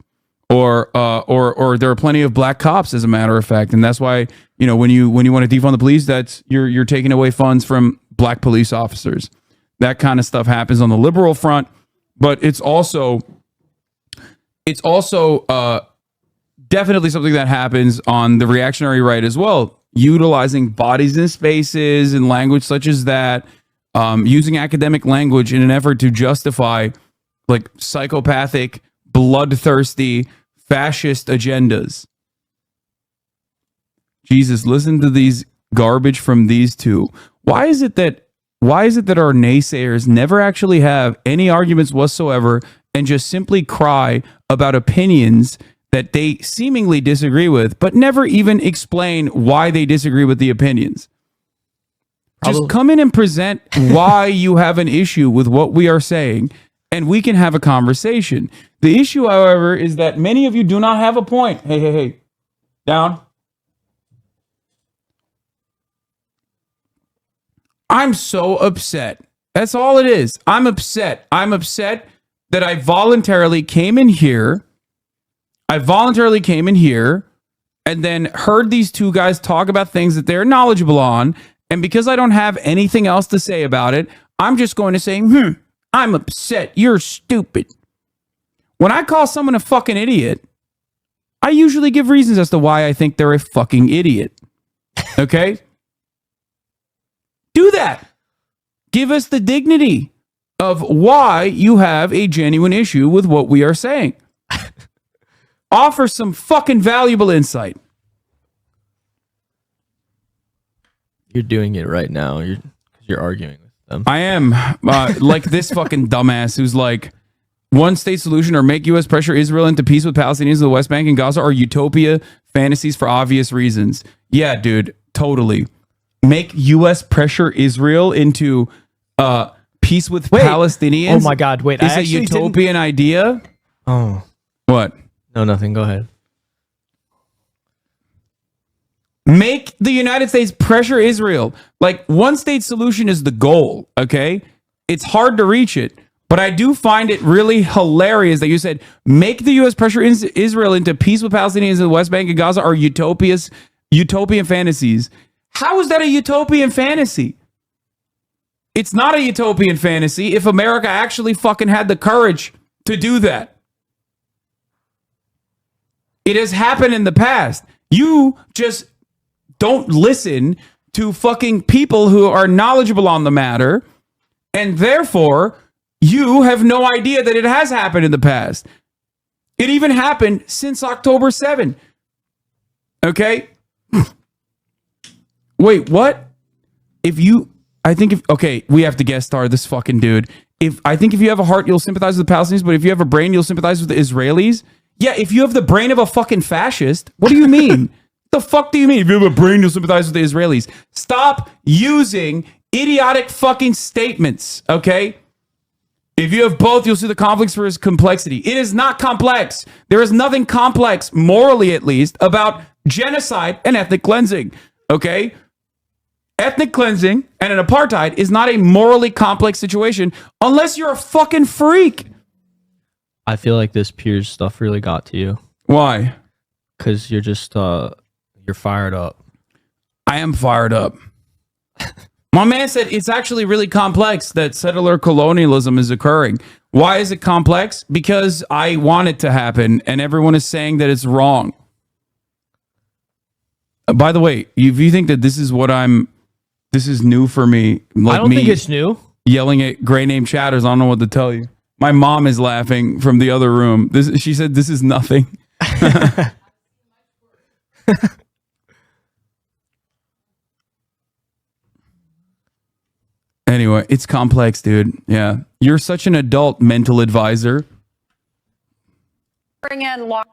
Or there are plenty of black cops, as a matter of fact, and that's why when you want to defund the police, that's you're taking away funds from black police officers. That kind of stuff happens on the liberal front, but it's also definitely something that happens on the reactionary right as well, utilizing bodies and spaces and language such as that, using academic language in an effort to justify like psychopathic, bloodthirsty, fascist agendas. Jesus, listen to these garbage from these two. Why is it that our naysayers never actually have any arguments whatsoever and just simply cry about opinions that they seemingly disagree with, but never even explain why they disagree with the opinions? Just come in and present why you have an issue with what we are saying, and we can have a conversation. The issue, however, is that many of you do not have a point. Hey. Down. I'm so upset. That's all it is. I'm upset. I'm upset that I voluntarily came in here. And then heard these two guys talk about things that they're knowledgeable on. And because I don't have anything else to say about it, I'm just going to say, I'm upset. You're stupid. When I call someone a fucking idiot, I usually give reasons as to why I think they're a fucking idiot. Okay? Do that. Give us the dignity of why you have a genuine issue with what we are saying. Offer some fucking valuable insight. You're doing it right now. You're arguing with them. I am. Like this fucking dumbass who's like, one state solution or make U.S. pressure Israel into peace with Palestinians in the West Bank and Gaza are utopia fantasies for obvious reasons. Yeah, dude, totally. make U.S. pressure Israel into peace with Palestinians? Oh my God! Wait, is a utopian idea? Oh, what? No, nothing. Go ahead. Make the United States pressure Israel. Like, one state solution is the goal, okay? It's hard to reach it, but I do find it really hilarious that you said, make the U.S. pressure Israel into peace with Palestinians in the West Bank and Gaza are utopian fantasies. How is that a utopian fantasy? It's not a utopian fantasy if America actually fucking had the courage to do that. It has happened in the past. You just don't listen to fucking people who are knowledgeable on the matter, and therefore you have no idea that it has happened in the past. It even happened since October 7. Okay? Wait, what? Okay, we have to guest star this fucking dude. If you have a heart, you'll sympathize with the Palestinians, but if you have a brain, you'll sympathize with the Israelis. Yeah, if you have the brain of a fucking fascist, what do you mean? The fuck do you mean? If you have a brain, you'll sympathize with the Israelis. Stop using idiotic fucking statements, okay? If you have both, you'll see the conflicts for its complexity. It is not complex. There is nothing complex, morally at least, about genocide and ethnic cleansing, okay? Ethnic cleansing and an apartheid is not a morally complex situation unless you're a fucking freak. I feel like this Piers stuff really got to you. Why? Because you're just you're fired up. I am fired up. My man said it's actually really complex that settler colonialism is occurring. Why is it complex? Because I want it to happen, and everyone is saying that it's wrong. By the way, if you think that this is new for me, like I don't think it's new. Yelling at gray name chatters, I don't know what to tell you. My mom is laughing from the other room. She said this is nothing. Anyway, it's complex, dude. Yeah. You're such an adult mental advisor. Bring in law.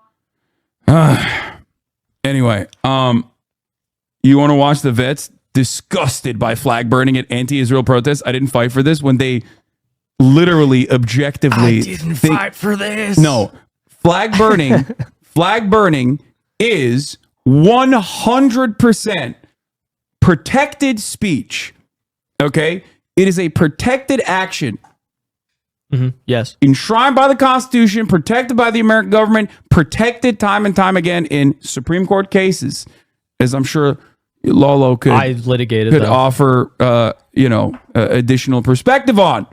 Anyway, you want to watch the vets disgusted by flag burning at anti-Israel protests? I didn't fight for this when they literally objectively fight for this. No. Flag burning is 100% protected speech. Okay? It is a protected action. Mm-hmm. Yes. Enshrined by the Constitution, protected by the American government, protected time and time again in Supreme Court cases, as I'm sure Lolo could offer, additional perspective on.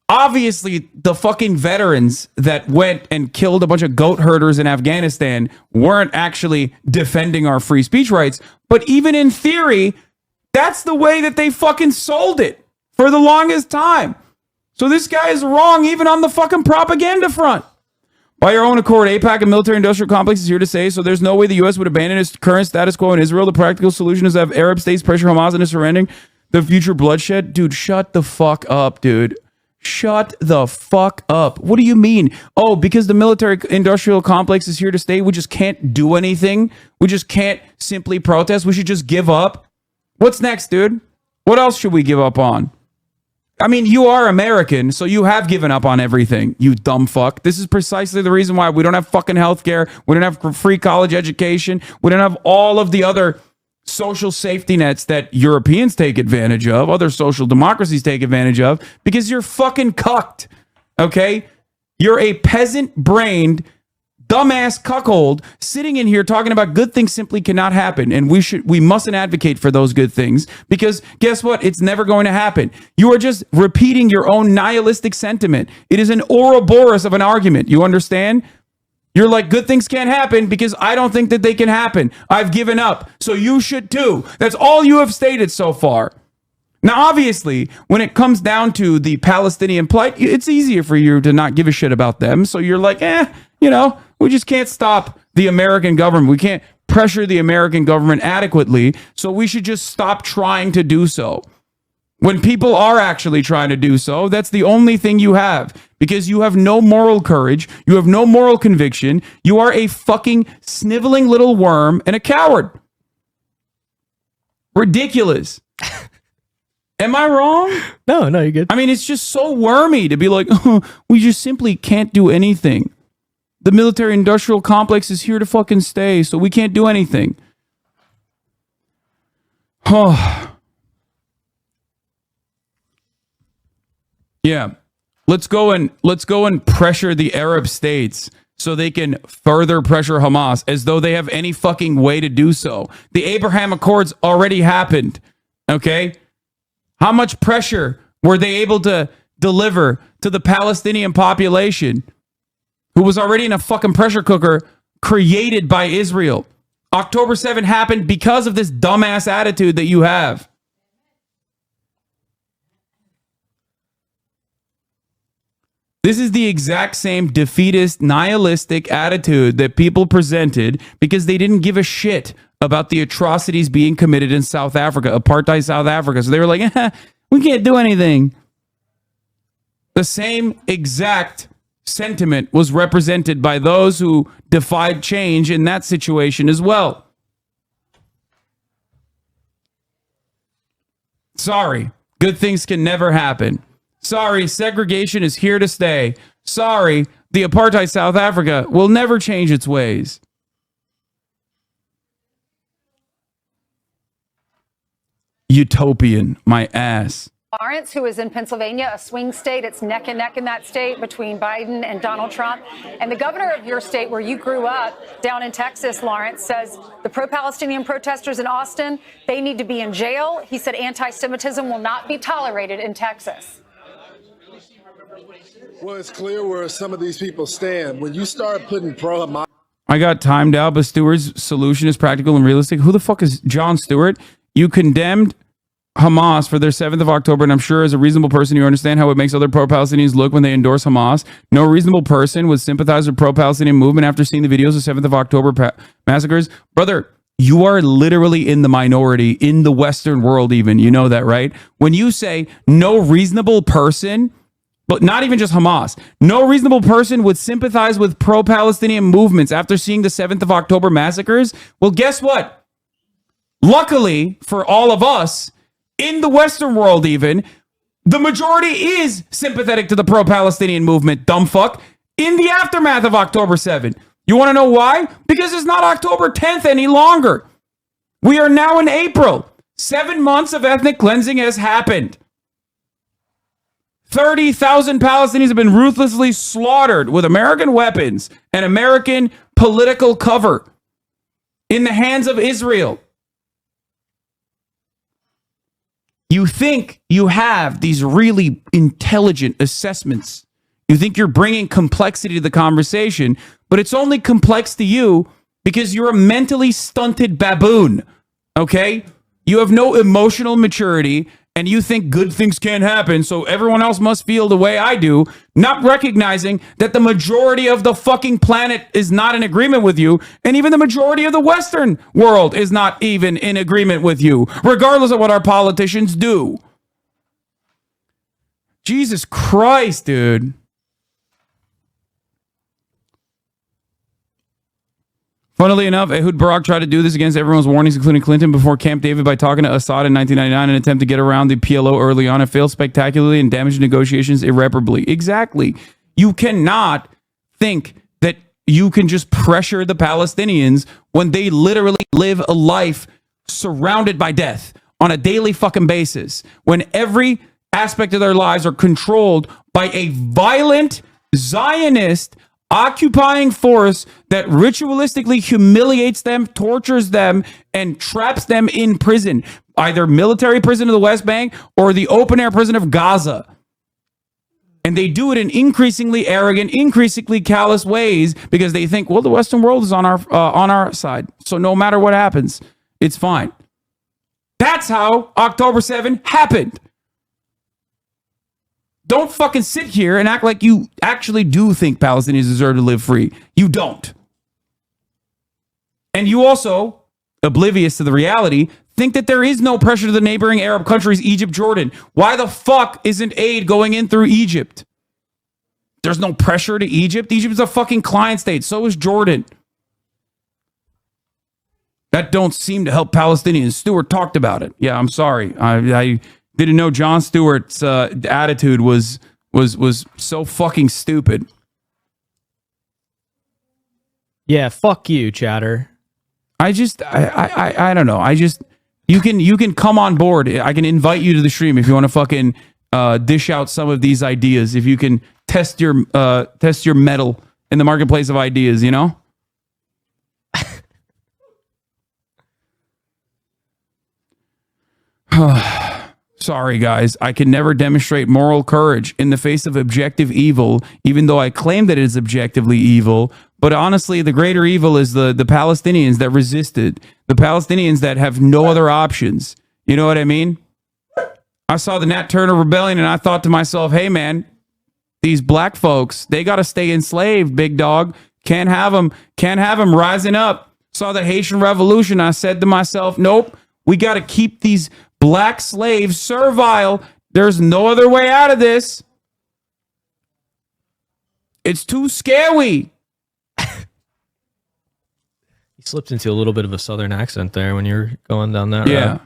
Obviously, the fucking veterans that went and killed a bunch of goat herders in Afghanistan weren't actually defending our free speech rights. But even in theory, that's the way that they fucking sold it for the longest time. So this guy is wrong even on the fucking propaganda front. By your own accord, AIPAC, a military-industrial complex, is here to say, so there's no way the U.S. would abandon its current status quo in Israel. The practical solution is to have Arab states pressure Hamas into surrendering the future bloodshed. Dude, shut the fuck up, dude. Shut the fuck up. What do you mean? Oh, because the military-industrial complex is here to stay, we just can't do anything? We just can't simply protest? We should just give up? What's next, dude? What else should we give up on? I mean, you are American, so you have given up on everything, you dumb fuck. This is precisely the reason why we don't have fucking healthcare. We don't have free college education. We don't have all of the other social safety nets that Europeans take advantage of, other social democracies take advantage of, because you're fucking cucked, okay? You're a peasant-brained, dumbass cuckold sitting in here talking about good things simply cannot happen, and we mustn't advocate for those good things, because guess what? It's never going to happen. You are just repeating your own nihilistic sentiment. It is an Ouroboros of an argument. You understand? You're like, good things can't happen because I don't think that they can happen. I've given up. So you should too. That's all you have stated so far. Now, obviously, when it comes down to the Palestinian plight, it's easier for you to not give a shit about them. So you're like, we just can't stop the American government. We can't pressure the American government adequately. So we should just stop trying to do so. When people are actually trying to do so, that's the only thing you have, because you have no moral courage. You have no moral conviction. You are a fucking sniveling little worm and a coward. Ridiculous. Am I wrong? No, you're good. I mean, it's just so wormy to be like, oh, we just simply can't do anything. The military industrial complex is here to fucking stay, so we can't do anything. Oh. Yeah. Let's go and pressure the Arab states so they can further pressure Hamas as though they have any fucking way to do so. The Abraham Accords already happened. Okay? How much pressure were they able to deliver to the Palestinian population who was already in a fucking pressure cooker created by Israel? October 7 happened because of this dumbass attitude that you have. This is the exact same defeatist, nihilistic attitude that people presented because they didn't give a shit about the atrocities being committed in South Africa, apartheid South Africa. So they were like, we can't do anything. The same exact sentiment was represented by those who defied change in that situation as well. Sorry, good things can never happen. Sorry, segregation is here to stay. Sorry, the apartheid South Africa will never change its ways. Utopian, my ass. Lawrence, who is in Pennsylvania, a swing state. It's neck and neck in that state between Biden and Donald Trump. And the governor of your state, where you grew up, down in Texas, Lawrence, says the pro-Palestinian protesters in Austin, they need to be in jail. He said anti-Semitism will not be tolerated in Texas. Well, it's clear where some of these people stand. When you start putting pro-Hamas... I got timed out, but Stewart's solution is practical and realistic. Who the fuck is John Stewart? You condemned Hamas for their 7th of October, and I'm sure as a reasonable person, you understand how it makes other pro-Palestinians look when they endorse Hamas. No reasonable person would sympathize with pro-Palestinian movement after seeing the videos of 7th of October massacres. Brother, you are literally in the minority in the Western world even. You know that, right? When you say no reasonable person... But not even just Hamas. No reasonable person would sympathize with pro-Palestinian movements after seeing the 7th of October massacres. Well, guess what? Luckily for all of us, in the Western world even, the majority is sympathetic to the pro-Palestinian movement, dumb fuck, in the aftermath of October 7. You want to know why? Because it's not October 10th any longer. We are now in April. 7 months of ethnic cleansing has happened. 30,000 Palestinians have been ruthlessly slaughtered with American weapons and American political cover in the hands of Israel. You think you have these really intelligent assessments. You think you're bringing complexity to the conversation, but it's only complex to you because you're a mentally stunted baboon, okay? You have no emotional maturity, and you think good things can't happen, so everyone else must feel the way I do, not recognizing that the majority of the fucking planet is not in agreement with you, and even the majority of the Western world is not even in agreement with you, regardless of what our politicians do. Jesus Christ, dude. Funnily enough, Ehud Barak tried to do this against everyone's warnings, including Clinton, before Camp David by talking to Assad in 1999 in an attempt to get around the PLO early on. It failed spectacularly and damaged negotiations irreparably. Exactly. You cannot think that you can just pressure the Palestinians when they literally live a life surrounded by death on a daily fucking basis, when every aspect of their lives are controlled by a violent Zionist occupying force that ritualistically humiliates them, tortures them, and traps them in prison, either military prison of the West Bank or the open-air prison of Gaza. And they do it in increasingly arrogant, increasingly callous ways because they think, well, the Western world is on our side. So no matter what happens, it's fine. That's how October 7 happened. Don't fucking sit here and act like you actually do think Palestinians deserve to live free. You don't. And you also, oblivious to the reality, think that there is no pressure to the neighboring Arab countries, Egypt, Jordan. Why the fuck isn't aid going in through Egypt? There's no pressure to Egypt. Egypt is a fucking client state. So is Jordan. That don't seem to help Palestinians. Stewart talked about it. Yeah, I'm sorry. I didn't know Jon Stewart's attitude was so fucking stupid. Yeah, fuck you, chatter. I don't know. You can come on board. I can invite you to the stream if you want to fucking dish out some of these ideas. If you can test your mettle in the marketplace of ideas, you know. Sorry, guys. I can never demonstrate moral courage in the face of objective evil, even though I claim that it is objectively evil. But honestly, the greater evil is the Palestinians that resisted, the Palestinians that have no other options. You know what I mean? I saw the Nat Turner rebellion and I thought to myself, hey, man, these black folks, they got to stay enslaved, big dog. Can't have them rising up. Saw the Haitian Revolution. I said to myself, nope, we got to keep these black slaves servile. There's no other way out of this. It's too scary. You slipped into a little bit of a southern accent there when you're going down that road.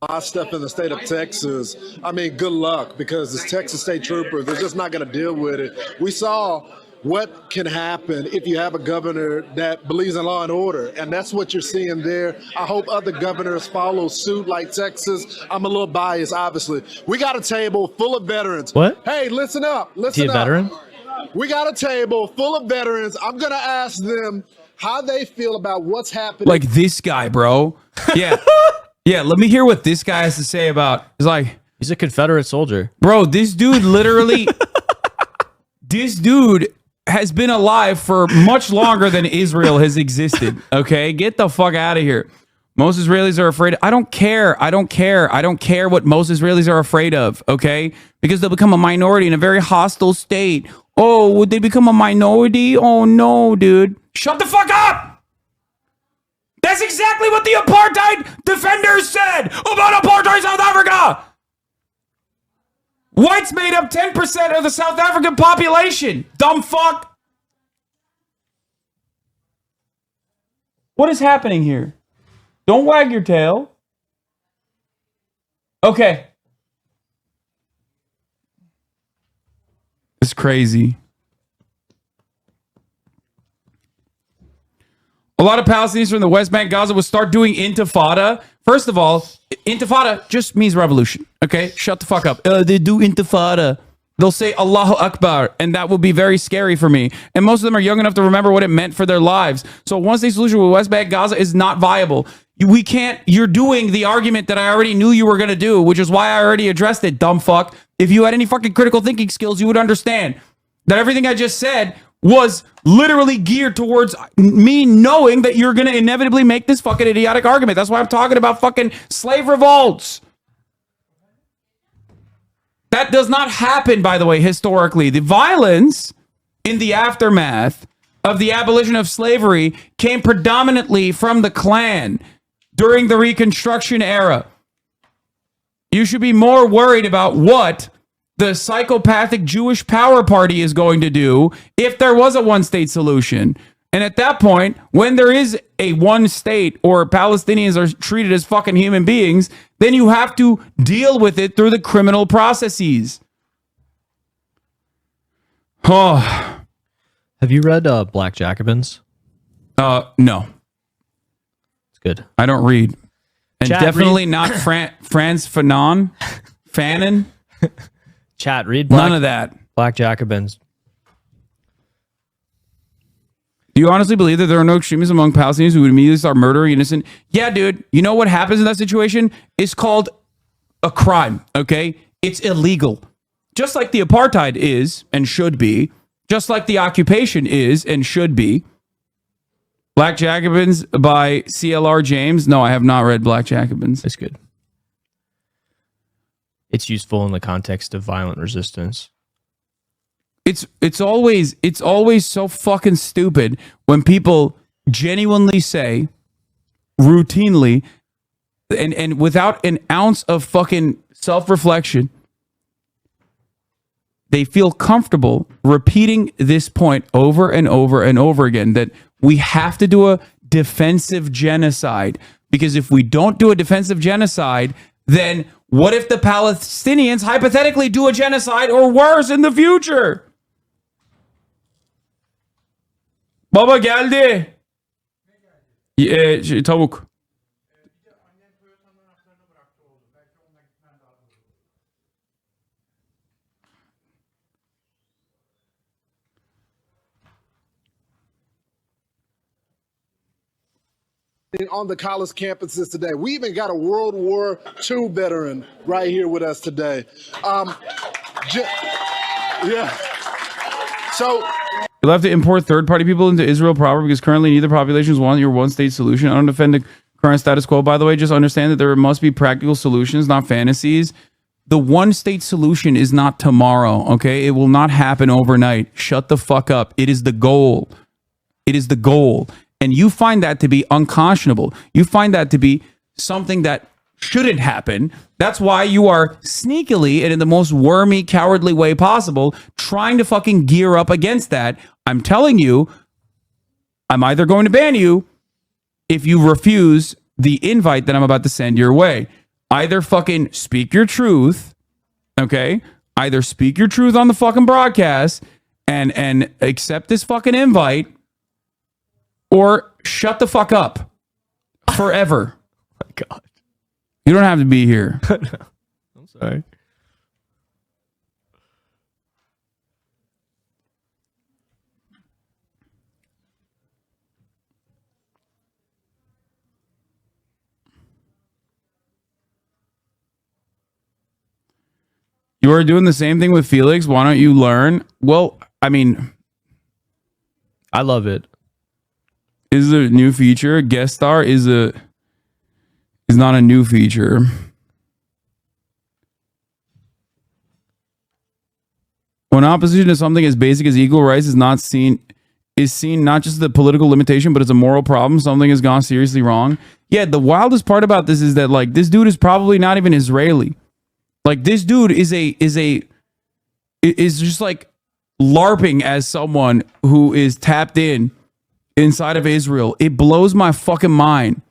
I step in the state of Texas. I mean, good luck, because this Texas state troopers, they're just not going to deal with it. We saw what can happen if you have a governor that believes in law and order, and that's what you're seeing there. I hope other governors follow suit like Texas. I'm a little biased, obviously. We got a table full of veterans. What? Hey, listen up. Listen Is he a up. veteran? We got a table full of veterans. I'm going to ask them how they feel about what's happening. Like this guy, bro. Yeah. Yeah, let me hear what this guy has to say about. It's like, he's a Confederate soldier. Bro, this dude literally this dude has been alive for much longer than Israel has existed. Okay? Get the fuck out of here. Most Israelis are afraid. I don't care what most Israelis are afraid of, okay? Because they'll become a minority in a very hostile state. Oh, would they become a minority? Oh no, dude. Shut the fuck up! That's exactly what the apartheid defenders said about apartheid South Africa. Whites made up 10% of the South African population. Dumb fuck. What is happening here? Don't wag your tail. Okay. It's crazy. A lot of Palestinians from the West Bank, Gaza will start doing intifada. First of all, intifada just means revolution. Okay? Shut the fuck up. They do intifada. They'll say Allahu Akbar, and that will be very scary for me. And most of them are young enough to remember what it meant for their lives. So once the solution with West Bank, Gaza is not viable. We can't, you're doing the argument that I already knew you were going to do, which is why I already addressed it, dumb fuck. If you had any fucking critical thinking skills, you would understand that everything I just said was literally geared towards me knowing that you're going to inevitably make this fucking idiotic argument. That's why I'm talking about fucking slave revolts. That does not happen, by the way, historically. The violence in the aftermath of the abolition of slavery came predominantly from the Klan during the Reconstruction era. You should be more worried about what the psychopathic Jewish power party is going to do if there was a one-state solution. And at that point, when there is a one state or Palestinians are treated as fucking human beings, then you have to deal with it through the criminal processes. Oh. Have you read Black Jacobins? No. It's good. I don't read. And Chat, definitely read. not Franz Fanon. Fanon. Chat, read None of that. Black Jacobins. Do you honestly believe that there are no extremists among Palestinians who would immediately start murdering innocent? Yeah, dude. You know what happens in that situation? It's called a crime, okay? It's illegal. Just like the apartheid is and should be. Just like the occupation is and should be. Black Jacobins by CLR James. No, I have not read Black Jacobins. It's good. It's useful in the context of violent resistance. It's always so fucking stupid when people genuinely say, routinely, and without an ounce of fucking self-reflection, they feel comfortable repeating this point over and over and over again, that we have to do a defensive genocide. Because if we don't do a defensive genocide, then what if the Palestinians hypothetically do a genocide or worse in the future? Baba geldi. Tavuk. On the college campuses today. We even got a World War II veteran right here with us today. Yeah. So You'll have to import third-party people into Israel proper because currently neither populations want your one-state solution. I don't defend the current status quo, by the way. Just understand that there must be practical solutions, not fantasies. The one-state solution is not tomorrow, okay? It will not happen overnight. Shut the fuck up. It is the goal. It is the goal. And you find that to be unconscionable. You find that to be something that shouldn't happen. That's why you are sneakily and in the most wormy, cowardly way possible trying to fucking gear up against that. I'm telling you, I'm either going to ban you if you refuse the invite that I'm about to send your way. Either fucking speak your truth, okay? Either speak your truth on the fucking broadcast and accept this fucking invite, or shut the fuck up forever. Oh my God. You don't have to be here. I'm sorry. You are doing the same thing with Felix. Why don't you learn? Well, I mean, I love it. Is a new feature. Guest star is not a new feature. When opposition to something as basic as equal rights is seen not just as a political limitation, but as a moral problem, something has gone seriously wrong. Yeah, the wildest part about this is that like this dude is probably not even Israeli. Like this dude is just like LARPing as someone who is tapped in inside of Israel. It blows my fucking mind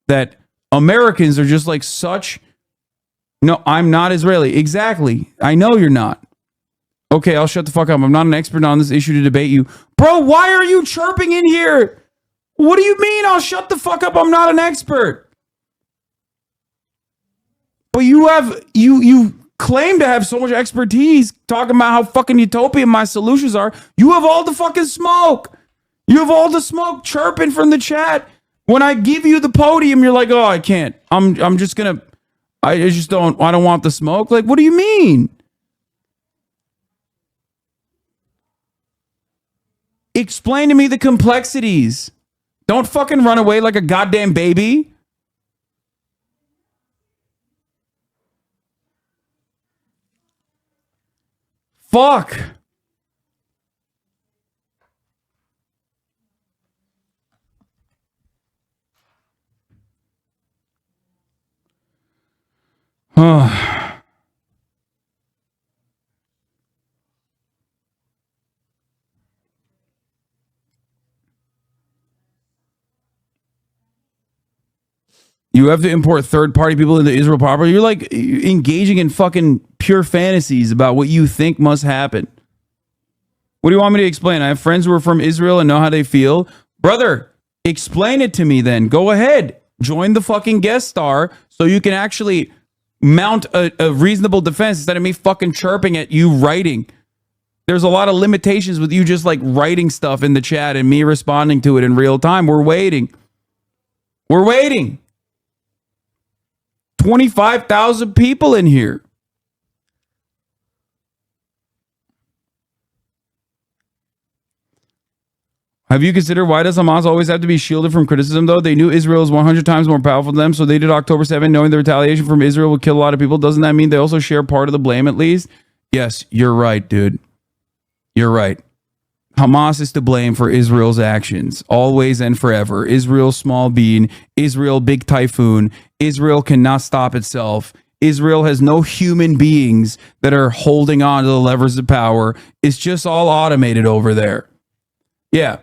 that Americans are just like such. No, I'm not Israeli. Exactly. I know you're not. Okay, I'll shut the fuck up. I'm not an expert on this issue to debate you. Bro, why are you chirping in here? What do you mean I'll shut the fuck up? I'm not an expert. But you claim to have so much expertise talking about how fucking utopian my solutions are. You have all the fucking smoke. You have all the smoke chirping from the chat. When I give you the podium, you're like, oh, I can't. I don't want the smoke. Like, what do you mean? Explain to me the complexities. Don't fucking run away like a goddamn baby. Fuck. You have to import third-party people into Israel properly. You're like engaging in fucking pure fantasies about what you think must happen. What do you want me to explain? I have friends who are from Israel and know how they feel. Brother, explain it to me then. Go ahead. Join the fucking guest star so you can actually mount a reasonable defense instead of me fucking chirping at you writing. There's a lot of limitations with you just like writing stuff in the chat and me responding to it in real time. We're waiting. 25,000 people in here. Have you considered why does Hamas always have to be shielded from criticism, though? They knew Israel is 100 times more powerful than them, so they did October 7, knowing the retaliation from Israel would kill a lot of people. Doesn't that mean they also share part of the blame, at least? Yes, you're right, dude. You're right. Hamas is to blame for Israel's actions, always and forever. Israel, small bean. Israel, big typhoon. Israel cannot stop itself. Israel has no human beings that are holding on to the levers of power. It's just all automated over there. Yeah.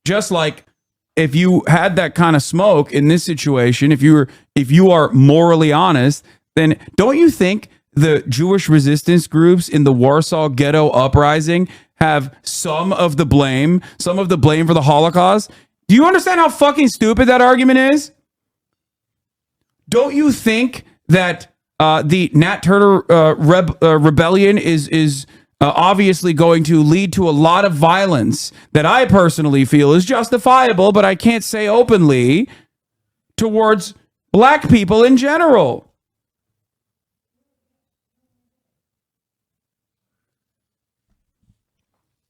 Just like if you had that kind of smoke in this situation, if you are morally honest, then don't you think the Jewish resistance groups in the Warsaw Ghetto Uprising have some of the blame for the Holocaust? Do you understand how fucking stupid that argument is? Don't you think that the Nat Turner rebellion is obviously going to lead to a lot of violence that I personally feel is justifiable, but I can't say openly, towards black people in general?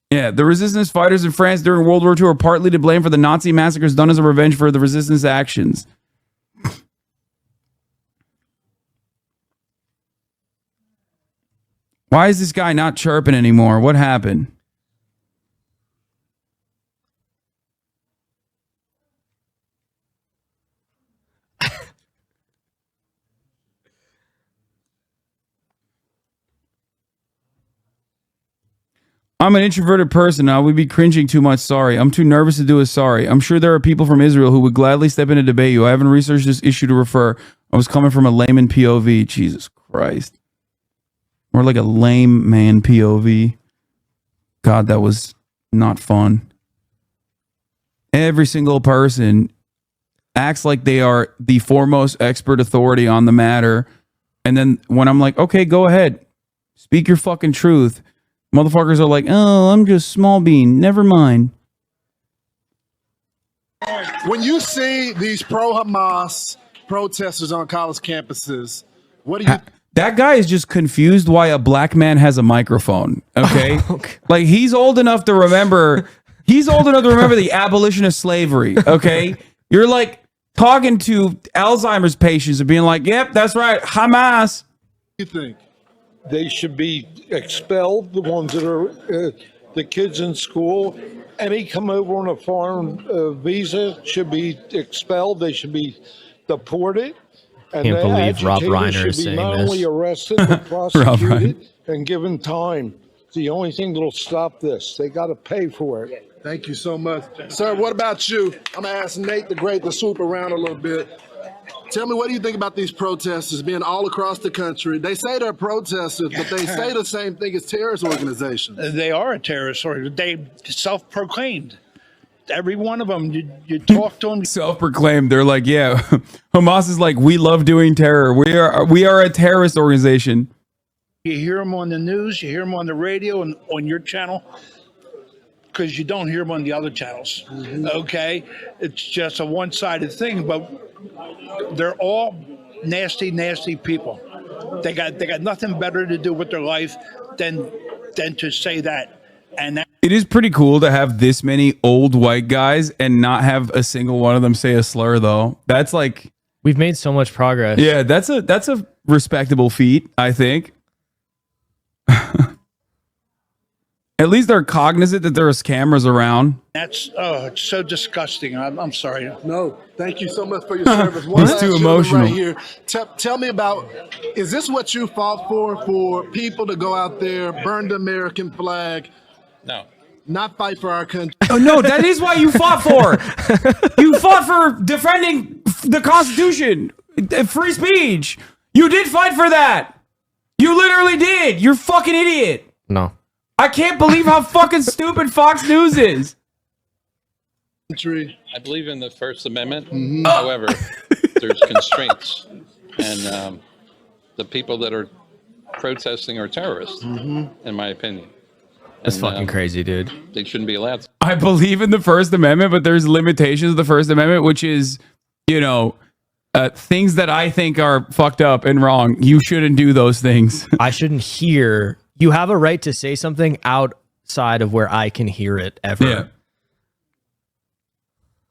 Yeah, the resistance fighters in France during World War II are partly to blame for the Nazi massacres done as a revenge for the resistance actions. Why is this guy not chirping anymore? What happened? I'm an introverted person. I would be cringing too much. Sorry. I'm too nervous to do a sorry. I'm sure there are people from Israel who would gladly step in and debate you. I haven't researched this issue to refer. I was coming from a layman POV. Jesus Christ. Or like a lame man POV. God, that was not fun. Every single person acts like they are the foremost expert authority on the matter. And then when I'm like, okay, go ahead. Speak your fucking truth. Motherfuckers are like, oh, I'm just small bean. Never mind. When you see these pro-Hamas protesters on college campuses, what do you... That guy is just confused why a black man has a microphone. Okay? Like he's old enough to remember the abolition of slavery. Okay? You're like talking to Alzheimer's patients and being like, yep, that's right. Hamas. You think? They should be expelled, the ones that are the kids in school. Any come over on a foreign visa should be expelled. They should be deported. And Can't believe Rob agitators Reiner should is be saying not this. only arrested, but prosecuted and given time. It's the only thing that'll stop this. They got to pay for it. Thank you so much. Sir, what about you? I'm going to ask Nate the Great to swoop around a little bit. Tell me, what do you think about these protesters being all across the country? They say they're protesters, but they say the same thing as terrorist organizations. They are a terrorist organization. They self-proclaimed. Every one of them, you talk to them. Self-proclaimed. They're like, yeah, Hamas is like, we love doing terror. We are a terrorist organization. You hear them on the news, you hear them on the radio and on your channel, because you don't hear them on the other channels. Okay? It's just a one-sided thing, but they're all nasty, nasty people. They got nothing better to do with their life than to say that. And it is pretty cool to have this many old white guys and not have a single one of them say a slur, though. That's like, we've made so much progress. Yeah, that's a respectable feat, I think. At least they're cognizant that there's cameras around. that's it's so disgusting. I'm sorry. No, thank you so much for your service. He's too last emotional. right here. Tell me about, is this what you fought for people to go out there, burn the American flag? No. Not fight for our country. Oh, no, that is what you fought for. You fought for defending the Constitution, free speech. You did fight for that. You literally did. You're a fucking idiot. No. I can't believe how fucking stupid Fox News is. I believe in the First Amendment. However, there's constraints. And the people that are protesting are terrorists, in my opinion. That's fucking crazy, dude. They shouldn't be allowed to. I believe in the First Amendment, but there's limitations of the First Amendment, which is, things that I think are fucked up and wrong. You shouldn't do those things. I shouldn't hear. You have a right to say something outside of where I can hear it ever. Yeah.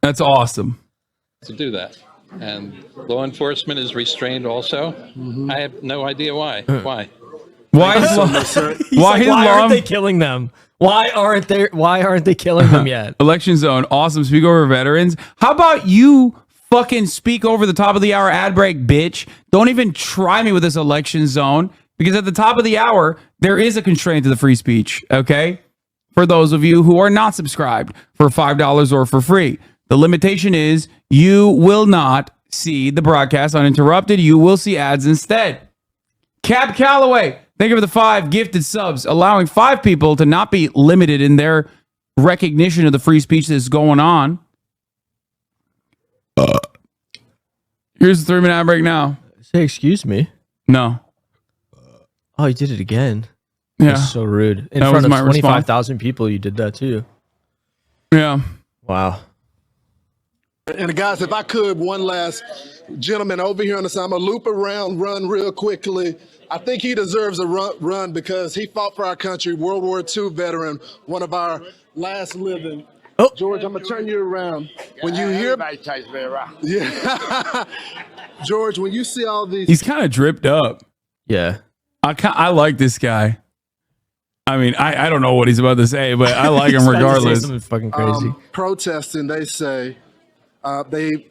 That's awesome. To do that. And law enforcement is restrained also. I have no idea why. Why? Why aren't they killing them? Why aren't they killing them yet? Election Zone, awesome. Speak over veterans. How about you fucking speak over the top of the hour ad break, bitch? Don't even try me with this Election Zone, because at the top of the hour, there is a constraint to the free speech, okay? For those of you who are not subscribed for $5 or for free. The limitation is you will not see the broadcast uninterrupted. You will see ads instead. Cap Calloway, thank you for the 5 gifted subs, allowing 5 people to not be limited in their recognition of the free speech that's going on. Here's the 3-minute ad break now. Say excuse me. No. Oh, you did it again. Yeah. That's so rude. In That front was of my 25,000 people, you did that too. Yeah. Wow. And guys, if I could, one last gentleman over here on the side, I'm gonna loop around, run real quickly. I think he deserves a run because he fought for our country, World War II veteran, one of our last living. Oh, George, I'm gonna turn you around. When you hear, yeah, George, when you see all these, He's kind of dripped up. Yeah. I like this guy. I mean, I don't know what he's about to say, but I like him regardless. Something fucking crazy. Protesting, they say they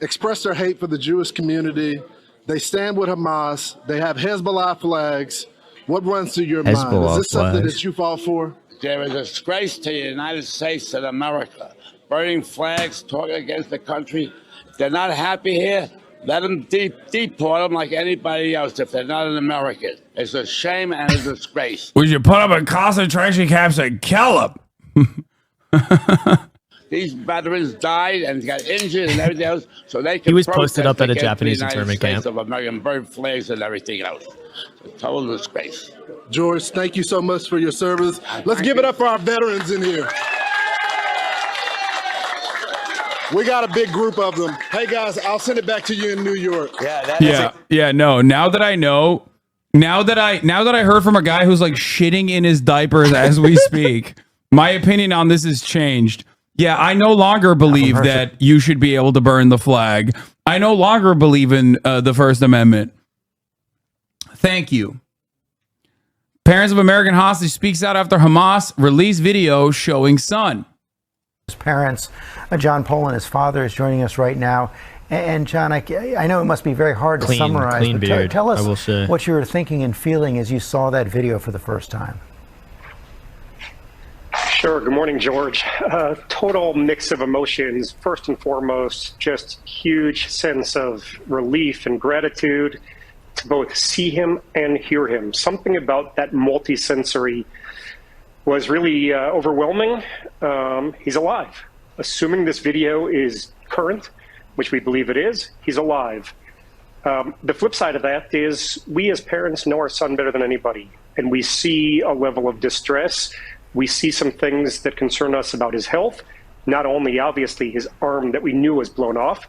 express their hate for the Jewish community. They stand with Hamas. They have Hezbollah flags. What runs through your mind? Is this something that you fought for? They're a disgrace to the United States and America. Burning flags, talking against the country. If they're not happy here, let them deport them like anybody else if they're not an American. It's a shame and a disgrace. We should put up in concentration camps and kill them. These veterans died and got injured and everything else, so they can. He was posted up at a protest Japanese against the United internment States camp. of American burn flags and everything else. It's a total disgrace. George, thank you so much for your service. Let's give it up for our veterans in here. We got a big group of them. Hey guys, I'll send it back to you in New York. No. Now that I know, now that I heard from a guy who's like shitting in his diapers as we speak, my opinion on this has changed. Yeah, I no longer believe that you should be able to burn the flag. I no longer believe in the First Amendment. Thank you. Parents of American hostage speaks out after Hamas released video showing son. His parents, John Poland, his father, is joining us right now. And John, I know it must be very hard to summarize. Clean but beard, tell I will us say. what you were thinking and feeling as you saw that video for the first time. Sure. Good morning, George. Total mix of emotions. First and foremost, just huge sense of relief and gratitude to both see him and hear him. Something about that multisensory was really overwhelming. He's alive. Assuming this video is current, which we believe it is, he's alive. The flip side of that is we as parents know our son better than anybody, and we see a level of distress. We see some things that concern us about his health, not only obviously his arm that we knew was blown off.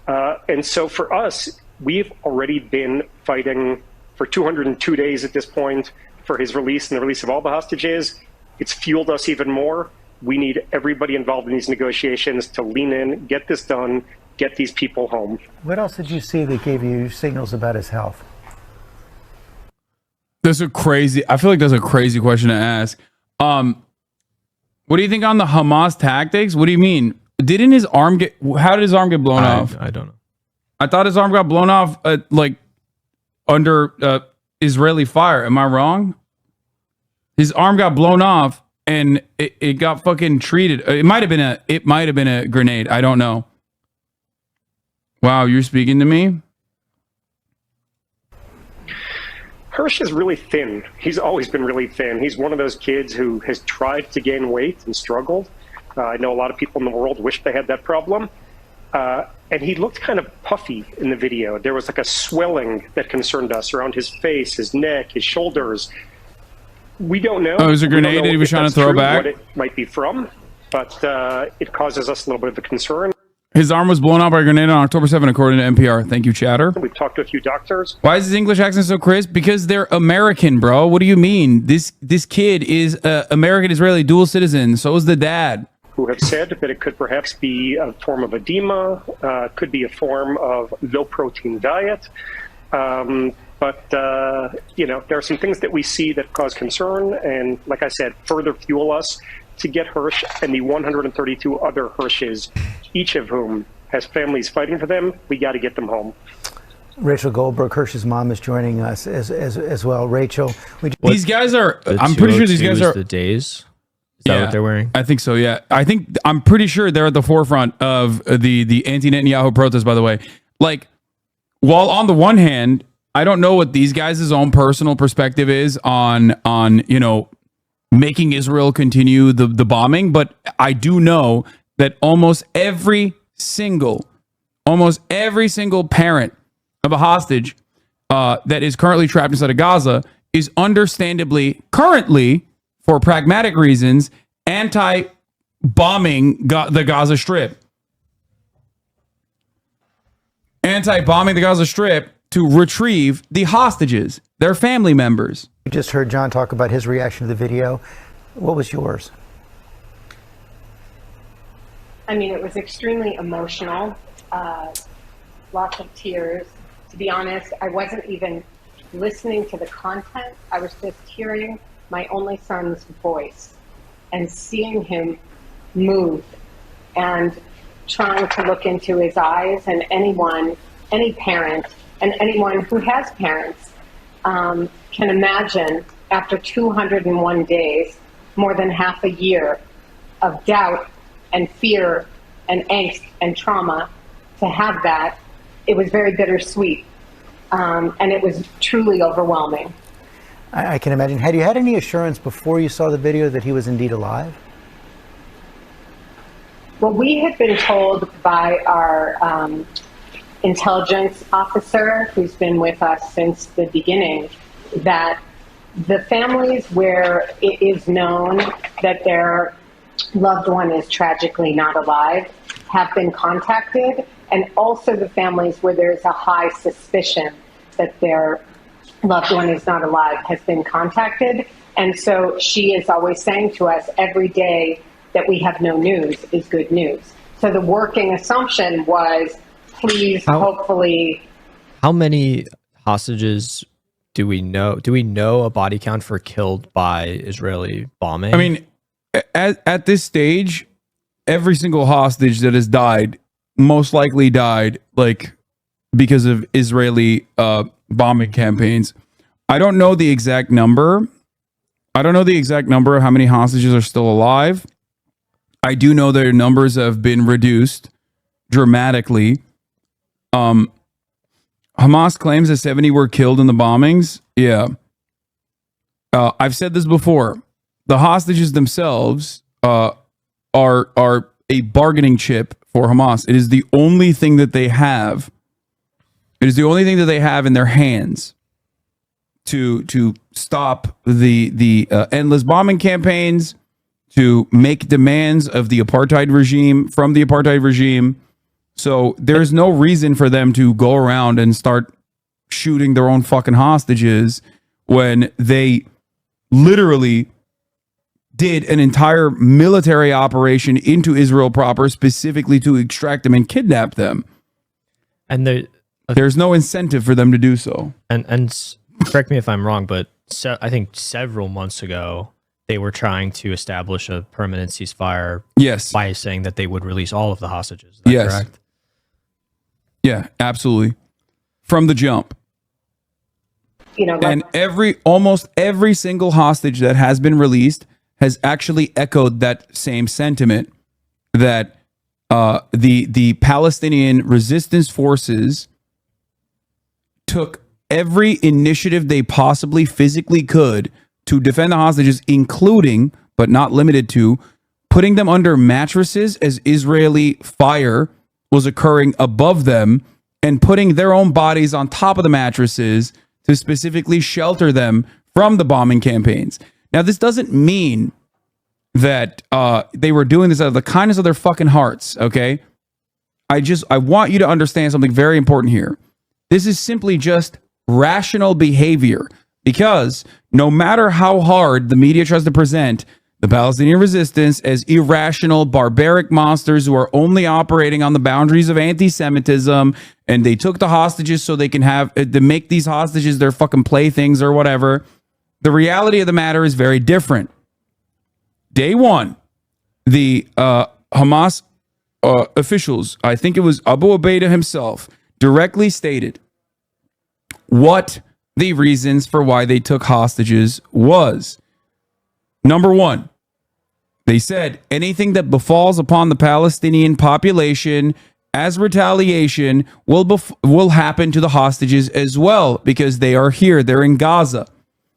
And so for us, we've already been fighting for 202 days at this point for his release and the release of all the hostages. It's fueled us even more. We need everybody involved in these negotiations to lean in, get this done, get these people home. What else did you see that gave you signals about his health? I feel like that's a crazy question to ask. What do you think on the Hamas tactics? What do you mean? How did his arm get blown off? I don't know. I thought his arm got blown off like under Israeli fire. Am I wrong? His arm got blown off and it got fucking treated. It might have been a grenade. I don't know. Wow, you're speaking to me? Hirsch is really thin. He's always been really thin. He's one of those kids who has tried to gain weight and struggled. I know a lot of people in the world wish they had that problem. And he looked kind of puffy in the video. There was like a swelling that concerned us around his face, his neck, his shoulders. We don't know. Oh, it was a grenade that he was trying to throw back? What it might be from, but it causes us a little bit of a concern. His arm was blown off by a grenade on October 7th, according to NPR. Thank you, chatter. We've talked to a few doctors. Why is his English accent so crisp? Because they're American, bro. What do you mean? This kid is American-Israeli dual citizen. So is the dad. Who have said that it could perhaps be a form of edema, could be a form of low-protein diet. But there are some things that we see that cause concern and, like I said, further fuel us to get Hirsch and the 132 other Hirsches, each of whom has families fighting for them. We got to get them home. Rachel Goldberg, Hirsch's mom, is joining us as well. Rachel, these guys are. I'm pretty sure these guys are the days. Is that what they're wearing? I think so. Yeah, I'm pretty sure they're at the forefront of the anti-Netanyahu protest. By the way, like, while on the one hand, I don't know what these guys' own personal perspective is on making Israel continue the bombing, but I do know that almost every single parent of a hostage that is currently trapped inside of Gaza is understandably currently, for pragmatic reasons, anti-bombing the Gaza Strip. Anti-bombing the Gaza Strip to retrieve the hostages, their family members. You just heard John talk about his reaction to the video. What was yours? I mean, it was extremely emotional. Lots of tears. To be honest, I wasn't even listening to the content. I was just hearing my only son's voice and seeing him move and trying to look into his eyes. And any parent, and anyone who has parents can imagine, after 201 days, more than half a year of doubt and fear and angst and trauma, to have that, it was very bittersweet. And it was truly overwhelming. I can imagine. Had you had any assurance before you saw the video that he was indeed alive? Well, we had been told by our intelligence officer, who's been with us since the beginning, that the families where it is known that their loved one is tragically not alive have been contacted, and also the families where there's a high suspicion that their loved one is not alive has been contacted. And so she is always saying to us, every day that we have no news is good news. So the working assumption was, please, hopefully. How many hostages do we know? Do we know a body count for killed by Israeli bombing? I mean, at this stage, every single hostage that has died most likely died like because of Israeli bombing campaigns. I don't know the exact number. I don't know the exact number of how many hostages are still alive. I do know their numbers have been reduced dramatically. Hamas claims that 70 were killed in the bombings. Yeah. I've said this before. The hostages themselves are a bargaining chip for Hamas. It is the only thing that they have. It is the only thing that they have in their hands to stop the endless bombing campaigns, to make demands of the apartheid regime, from the apartheid regime. So there's no reason for them to go around and start shooting their own fucking hostages when they literally did an entire military operation into Israel proper, specifically to extract them and kidnap them. And there's no incentive for them to do so. And correct me if I'm wrong, but I think several months ago, they were trying to establish a permanent ceasefire. Yes. By saying that they would release all of the hostages. Is that Yes. correct? Yeah, absolutely. From the jump. And almost every single hostage that has been released has actually echoed that same sentiment, that the Palestinian resistance forces took every initiative they possibly physically could to defend the hostages, including, but not limited to, putting them under mattresses as Israeli fire was occurring above them, and putting their own bodies on top of the mattresses to specifically shelter them from the bombing campaigns. Now, this doesn't mean that they were doing this out of the kindness of their fucking hearts, okay? I want you to understand something very important here. This is simply just rational behavior, because no matter how hard the media tries to present the Palestinian resistance as irrational, barbaric monsters who are only operating on the boundaries of anti-Semitism, and they took the hostages so they can have to make these hostages their fucking playthings or whatever, the reality of the matter is very different. Day one, the Hamas officials, I think it was Abu Ubaidah himself, directly stated what the reasons for why they took hostages was. Number one, They said anything that befalls upon the Palestinian population as retaliation will happen to the hostages as well, because they are here. They're in Gaza.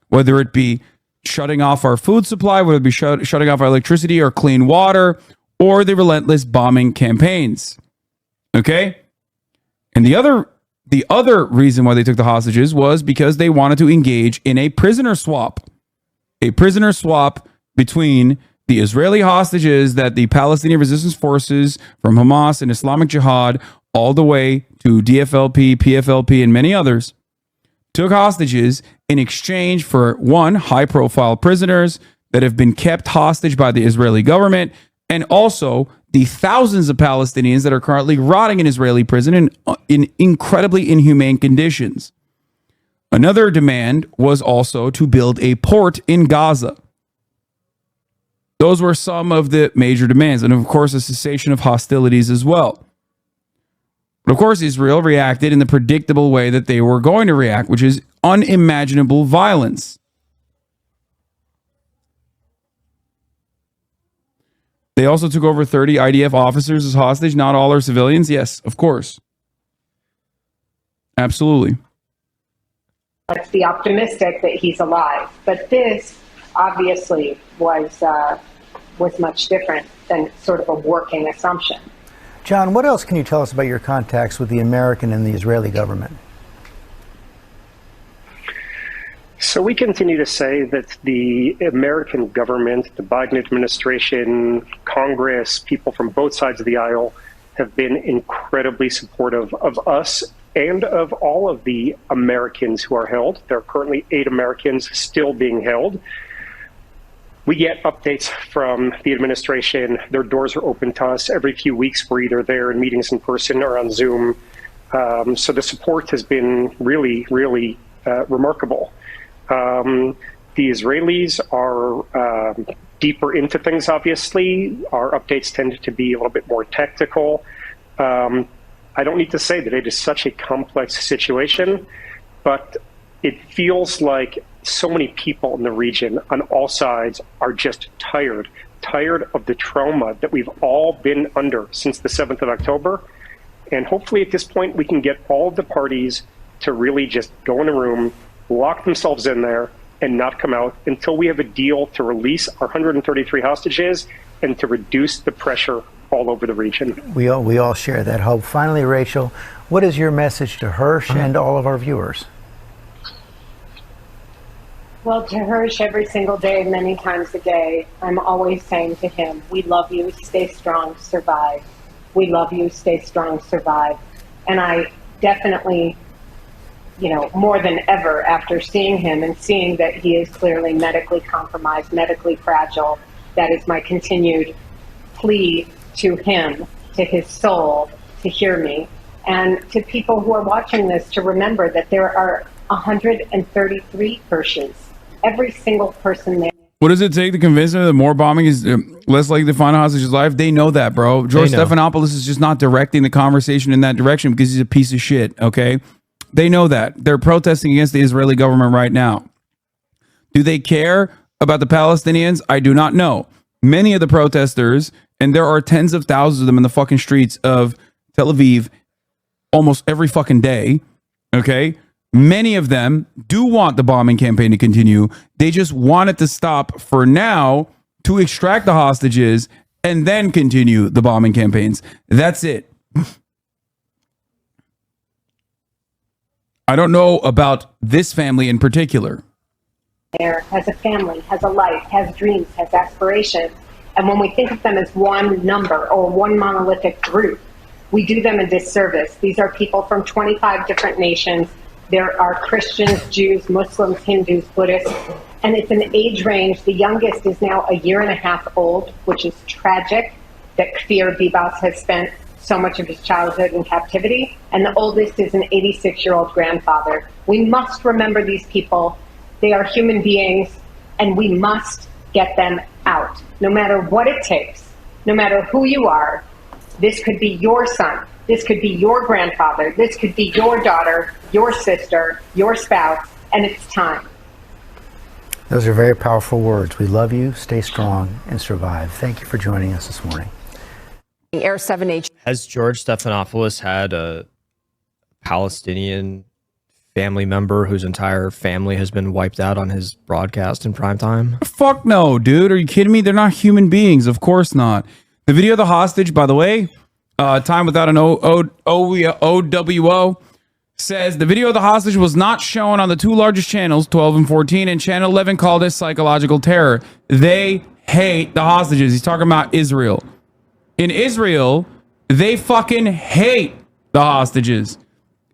Whether it be shutting off our food supply, whether it be shutting off our electricity or clean water, or the relentless bombing campaigns. Okay? And the other reason why they took the hostages was because they wanted to engage in a prisoner swap. A prisoner swap between the Israeli hostages that the Palestinian resistance forces from Hamas and Islamic Jihad, all the way to DFLP, PFLP, and many others, took hostages in exchange for, one, high-profile prisoners that have been kept hostage by the Israeli government, and also the thousands of Palestinians that are currently rotting in Israeli prison in incredibly inhumane conditions. Another demand was also to build a port in Gaza. Those were some of the major demands, and of course, a cessation of hostilities as well. But of course, Israel reacted in the predictable way that they were going to react, which is unimaginable violence. They also took over 30 IDF officers as hostage. Not all are civilians. Yes, of course. Absolutely. Let's be optimistic that he's alive. But this obviously was much different than sort of a working assumption. John, what else can you tell us about your contacts with the American and the Israeli government? So we continue to say that the American government, the Biden administration, Congress, people from both sides of the aisle have been incredibly supportive of us and of all of the Americans who are held. There are currently 8 Americans still being held. We get updates from the administration. Their doors are open to us every few weeks. We're either there in meetings in person or on Zoom. So the support has been really, really remarkable. The Israelis are deeper into things, obviously. Our updates tend to be a little bit more tactical. I don't need to say that it is such a complex situation, but it feels like so many people in the region on all sides are just tired of the trauma that we've all been under since the 7th of October. And hopefully at this point, we can get all of the parties to really just go in a room, lock themselves in there, and not come out until we have a deal to release our 133 hostages and to reduce the pressure all over the region. We all share that hope. Finally, Rachel, what is your message to Hirsch and all of our viewers? Well, to Hirsch, every single day, many times a day, I'm always saying to him, we love you, stay strong, survive. We love you, stay strong, survive. And I definitely, more than ever, after seeing him and seeing that he is clearly medically compromised, medically fragile, that is my continued plea to him, to his soul, to hear me, and to people who are watching this to remember that there are 133 Hirsches. Every single person there. What does it take to convince them that more bombing is less likely to find a hostage's life? They know that, bro. George Stephanopoulos is just not directing the conversation in that direction because he's a piece of shit, okay? They know that. They're protesting against the Israeli government right now. Do they care about the Palestinians? I do not know. Many of the protesters, and there are tens of thousands of them in the fucking streets of Tel Aviv almost every fucking day, okay? Many of them do want the bombing campaign to continue. They just want it to stop for now to extract the hostages and then continue the bombing campaigns. That's it. I don't know about this family in particular. Has a family, has a life, has dreams, has aspirations. And when we think of them as one number or one monolithic group, we do them a disservice. These are people from 25 different nations. There are Christians, Jews, Muslims, Hindus, Buddhists, and it's an age range. The youngest is now a year and a half old, which is tragic that Kfir Bibas has spent so much of his childhood in captivity, and the oldest is an 86-year-old grandfather. We must remember these people. They are human beings, and we must get them out, no matter what it takes, no matter who you are. This could be your son. This could be your grandfather. This could be your daughter, your sister, your spouse, and it's time. Those are very powerful words. We love you. Stay strong and survive. Thank you for joining us this morning. Air 7H. Has George Stephanopoulos had a Palestinian family member whose entire family has been wiped out on his broadcast in prime time? Fuck no, dude. Are you kidding me? They're not human beings. Of course not. The video of the hostage, by the way, Time Without an OWO, says the video of the hostage was not shown on the two largest channels, 12 and 14, and Channel 11 called it psychological terror. They hate the hostages. He's talking about Israel. In Israel, they fucking hate the hostages.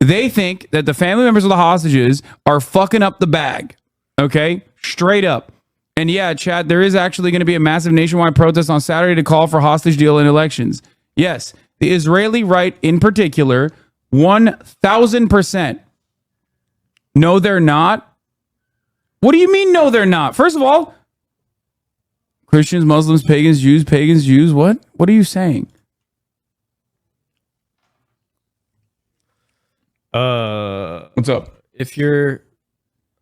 They think that the family members of the hostages are fucking up the bag. Okay? Straight up. And yeah, Chad, there is actually going to be a massive nationwide protest on Saturday to call for hostage deal in elections. Yes, the Israeli right in particular, 1,000%. No, they're not. What do you mean, no, they're not? First of all, Christians, Muslims, pagans, Jews. What? What are you saying? What's up?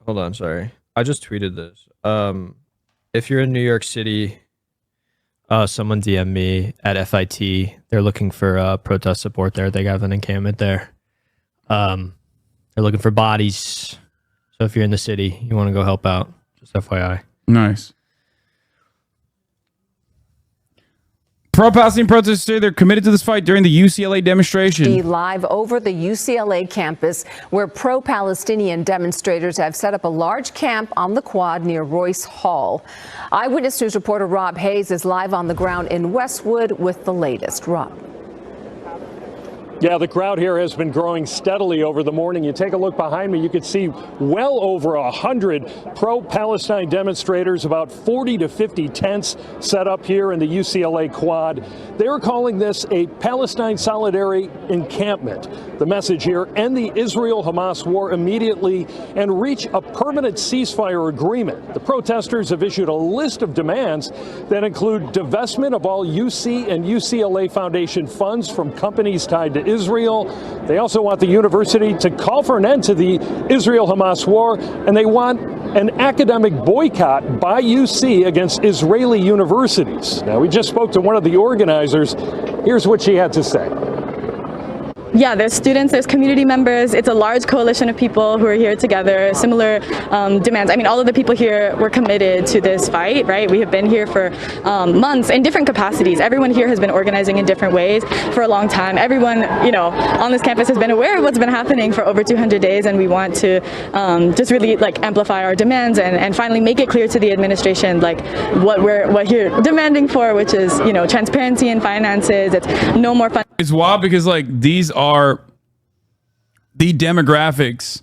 Hold on, sorry. I just tweeted this. If you're in New York City, someone DM me at FIT. They're looking for protest support there. They have an encampment there. They're looking for bodies. So if you're in the city, you want to go help out, just FYI. Nice. Pro-Palestinian protesters say they're committed to this fight during the UCLA demonstration. Live over the UCLA campus, where pro-Palestinian demonstrators have set up a large camp on the quad near Royce Hall. Eyewitness News reporter Rob Hayes is live on the ground in Westwood with the latest. Rob. Yeah, the crowd here has been growing steadily over the morning. You take a look behind me, you can see well over 100 pro-Palestine demonstrators, about 40 to 50 tents set up here in the UCLA quad. They're calling this a Palestine solidarity encampment. The message here, end the Israel-Hamas war immediately and reach a permanent ceasefire agreement. The protesters have issued a list of demands that include divestment of all UC and UCLA Foundation funds from companies tied to Israel. They also want the university to call for an end to the Israel-Hamas war, and they want an academic boycott by UC against Israeli universities. Now, we just spoke to one of the organizers. Here's what she had to say. Yeah, there's students, there's community members. It's a large coalition of people who are here together, similar demands. I mean, all of the people here were committed to this fight, right? We have been here for months in different capacities. Everyone here has been organizing in different ways for a long time. Everyone, on this campus has been aware of what's been happening for over 200 days, and we want to just really amplify our demands and finally make it clear to the administration what we're here demanding for, which is transparency in finances. It's no more fun. It's wild because these are the demographics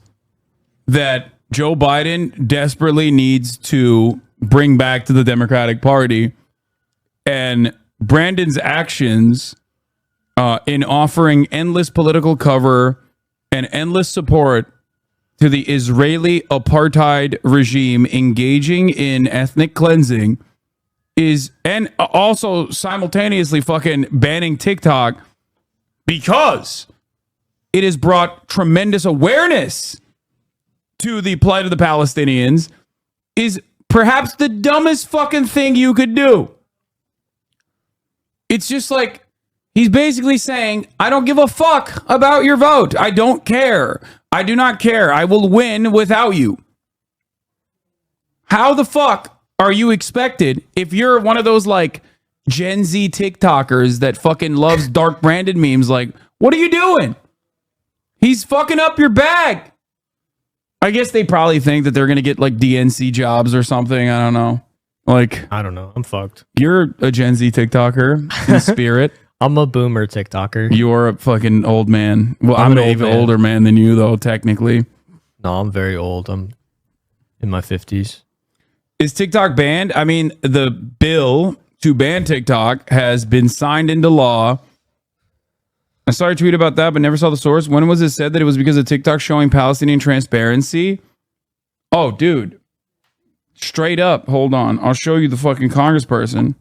that Joe Biden desperately needs to bring back to the Democratic Party, and Brandon's actions in offering endless political cover and endless support to the Israeli apartheid regime engaging in ethnic cleansing and also simultaneously fucking banning TikTok because it has brought tremendous awareness to the plight of the Palestinians is perhaps the dumbest fucking thing you could do. It's just he's basically saying, I don't give a fuck about your vote. I don't care. I do not care. I will win without you. How the fuck are you expected if you're one of those Gen Z TikTokers that fucking loves dark branded memes? What are you doing? He's fucking up your bag. I guess they probably think that they're going to get DNC jobs or something. I don't know. I don't know. I'm fucked. You're a Gen Z TikToker in spirit. I'm a boomer TikToker. You're a fucking old man. Well, I'm an even older man than you, though, technically. No, I'm very old. I'm in my 50s. Is TikTok banned? I mean, the bill to ban TikTok has been signed into law. I saw a tweet about that, but never saw the source. When was it said that it was because of TikTok showing Palestinian transparency? Oh, dude. Straight up. Hold on. I'll show you the fucking congressperson.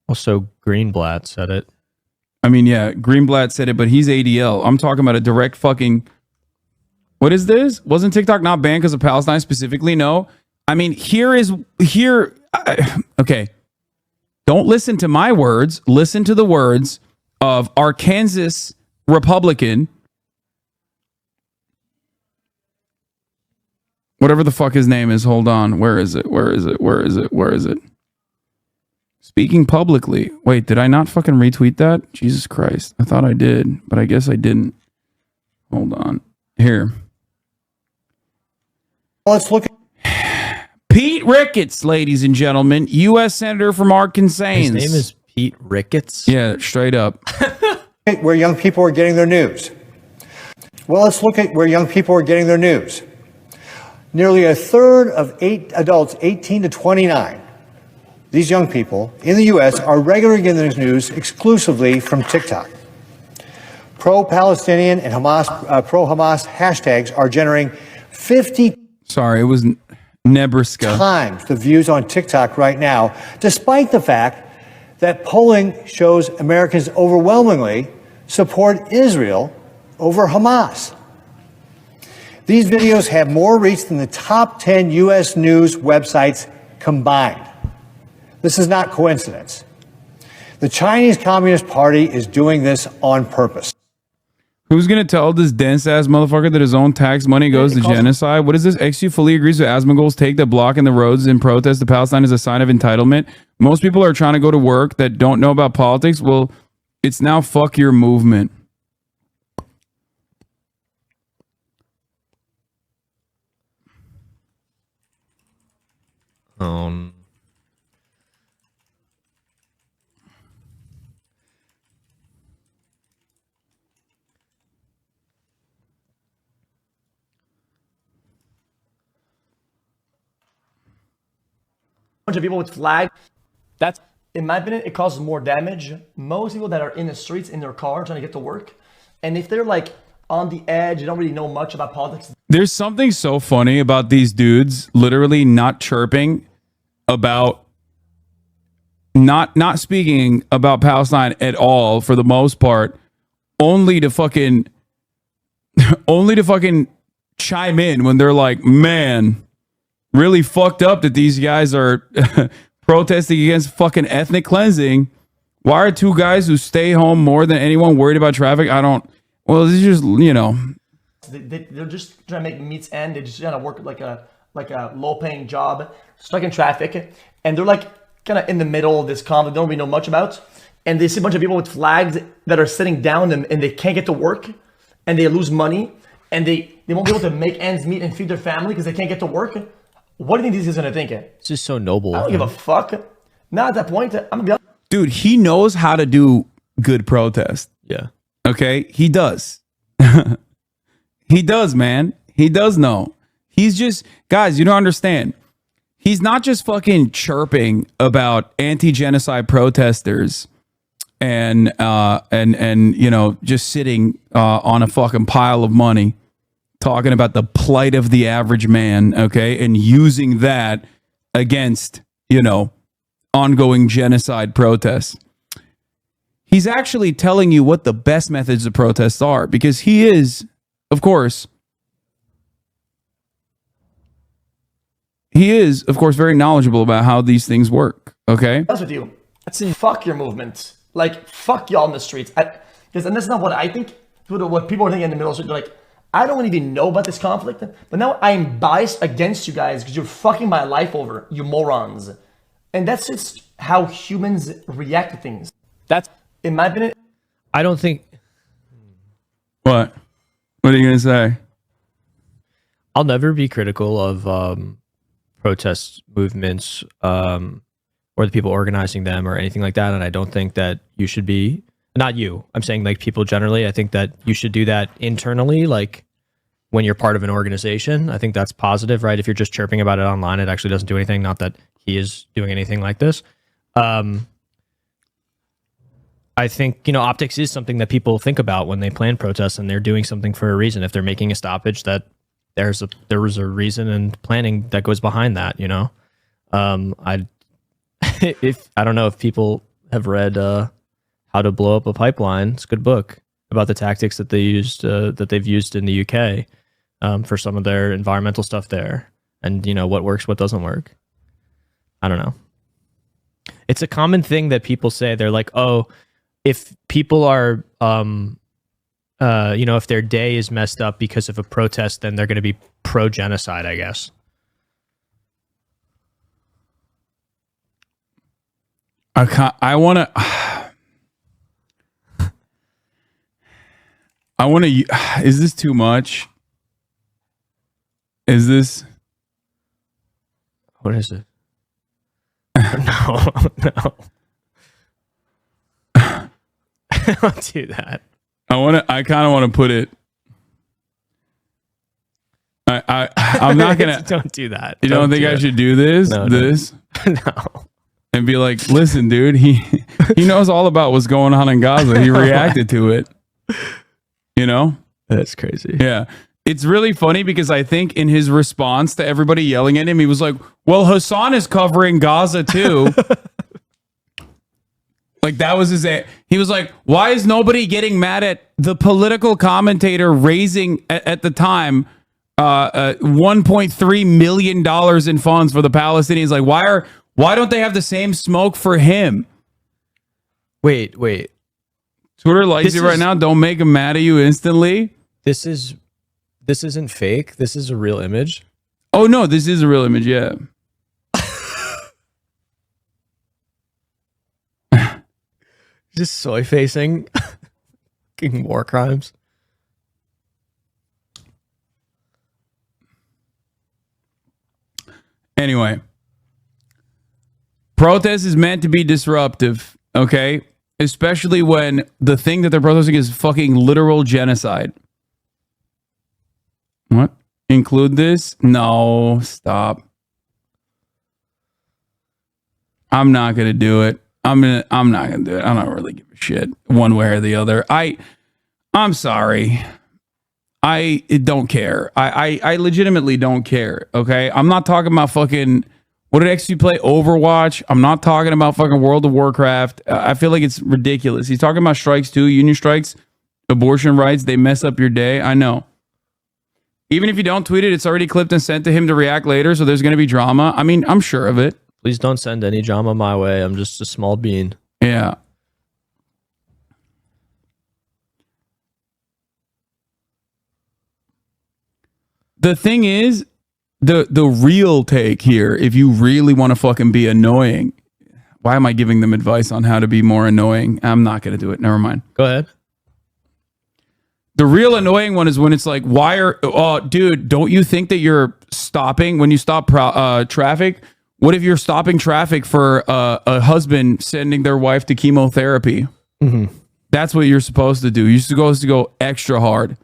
Also, Greenblatt said it. I mean, yeah, Greenblatt said it, but he's ADL. I'm talking about a direct fucking What is this? Wasn't TikTok not banned because of Palestine specifically? No. I mean, okay. Don't listen to my words. Listen to the words of Arkansas Republican, whatever the fuck his name is. Hold on. Where is it? Speaking publicly. Wait, did I not fucking retweet that? Jesus Christ. I thought I did, but I guess I didn't. Hold on. Here. Let's look at Pete Ricketts, ladies and gentlemen, U.S. Senator from Arkansas. His name is Pete Ricketts? Yeah, straight up. where young people are getting their news. Well, let's look at where young people are getting their news. Nearly a third of adults 18 to 29, these young people in the U.S. are regularly getting their news exclusively from TikTok. Pro-Palestinian and pro-Hamas hashtags are generating 50 Sorry, it was Nebraska. times the views on TikTok right now, despite the fact that polling shows Americans overwhelmingly support Israel over Hamas. These videos have more reach than the top 10 U.S. news websites combined. This is not coincidence. The Chinese Communist Party is doing this on purpose. Who's going to tell this dense-ass motherfucker that his own tax money goes to genocide? What is this? XU fully agrees with Asmongold's take that blocking the roads in protest to Palestine is a sign of entitlement. Most people are trying to go to work that don't know about politics. Well, it's now fuck your movement. Bunch of people with flags. That's, in my opinion, it causes more damage. Most people that are in the streets in their car trying to get to work, and if they're like on the edge, they don't really know much about politics. There's something so funny about these dudes literally not chirping about not speaking about Palestine at all for the most part, only to fucking chime in when they're like, man, really fucked up that these guys are protesting against fucking ethnic cleansing. Why are two guys who stay home more than anyone worried about traffic? Well, this is just, They're just trying to make meets end. They just trying to work like a low-paying job, stuck in traffic, and they're like kind of in the middle of this conflict they don't really know much about. And they see a bunch of people with flags that are sitting down them, and they can't get to work, and they lose money, and they won't be able to make ends meet and feed their family because they can't get to work. What do you think these guys are gonna think? It's just so noble. I don't give a fuck. Now at that point, I'm gonna be honest. dude, he knows how to do good protest. Yeah. Okay, he does. He does, man. He does know. He's just, guys, you don't understand. He's not just fucking chirping about anti-genocide protesters and just sitting on a fucking pile of money talking about the plight of the average man, okay, and using that against, ongoing genocide protests. He's actually telling you what the best methods of protests are, because he is, of course, very knowledgeable about how these things work, okay? With you, fuck your movement. Like, fuck y'all in the streets. And that's not what I think. What people are thinking in the middle of the street, they're like, I don't even know about this conflict, but now I'm biased against you guys because you're fucking my life over, you morons. And that's just how humans react to things. That's, in my opinion. I don't think. What? What are you going to say? I'll never be critical of protest movements or the people organizing them or anything like that. And I don't think that you should be, not you, I'm saying like people generally. I think that you should do that internally, like when you're part of an organization. I think that's positive, right? If you're just chirping about it online, it actually doesn't do anything. Not that he is doing anything like this. I think, optics is something that people think about when they plan protests, and they're doing something for a reason. If they're making a stoppage, that there was a reason and planning that goes behind that, I don't know if people have read How to Blow Up a Pipeline. It's a good book about the tactics that they've used in the UK. for some of their environmental stuff there, and what works, what doesn't work. I don't know. It's a common thing that people say. They're like, oh, if people are, if their day is messed up because of a protest, then they're going to be pro-genocide, I guess. I want to, is this too much? Is this? What is it? No. Don't do that. I kind of want to put it. I'm not gonna. Don't do that. You don't think I should do this? No. No. And be like, listen, dude, he knows all about what's going on in Gaza. He reacted to it. That's crazy. Yeah. It's really funny because I think in his response to everybody yelling at him, he was like, well, Hasan is covering Gaza too. Like that was his. He was like, why is nobody getting mad at the political commentator raising at the time $1.3 million in funds for the Palestinians? Like, why don't they have the same smoke for him? Wait. Twitter likes you right now. Don't make him mad at you instantly. This isn't fake. This is a real image. Oh no, this is a real image. Yeah. Just soy facing war crimes. Anyway, protest is meant to be disruptive, okay? Especially when the thing that they're protesting is fucking literal genocide. What? Include this? No, stop. I'm not gonna do it. I'm not gonna do it. I don't really give a shit one way or the other. I'm sorry. I don't care. I legitimately don't care. Okay, I'm not talking about fucking. What did XP play? Overwatch. I'm not talking about fucking World of Warcraft. I feel like it's ridiculous. He's talking about strikes too, union strikes, abortion rights. They mess up your day. I know. Even if you don't tweet it, it's already clipped and sent to him to react later. So there's going to be drama. I mean, I'm sure of it. Please don't send any drama my way. I'm just a small bean. Yeah. The thing is, the real take here, if you really want to fucking be annoying, why am I giving them advice on how to be more annoying? I'm not going to do it. Never mind. Go ahead. The real annoying one is when it's like, dude, don't you think that you're stopping when you stop traffic? What if you're stopping traffic for a husband sending their wife to chemotherapy? Mm-hmm. That's what you're supposed to do. You're supposed to go extra hard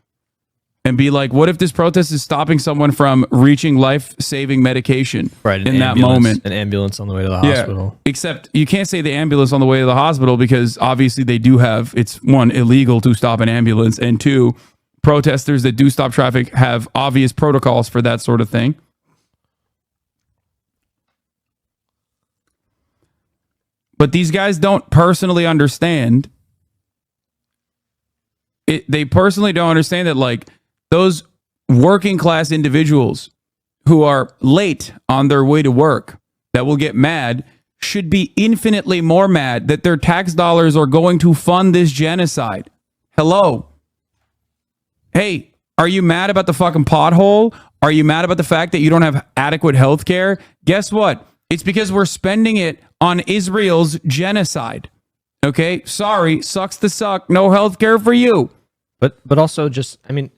and be like, what if this protest is stopping someone from reaching life-saving medication in that moment? An ambulance on the way to the hospital. Except you can't say the ambulance on the way to the hospital because obviously they do have, it's one, illegal to stop an ambulance, and two, protesters that do stop traffic have obvious protocols for that sort of thing. But these guys don't personally understand. They personally don't understand that, like, those working class individuals who are late on their way to work that will get mad should be infinitely more mad that their tax dollars are going to fund this genocide. Hello. Hey, are you mad about the fucking pothole? Are you mad about the fact that you don't have adequate health care? Guess what? It's because we're spending it on Israel's genocide. Okay? Sorry, sucks to suck. No health care for you. But also just, I mean,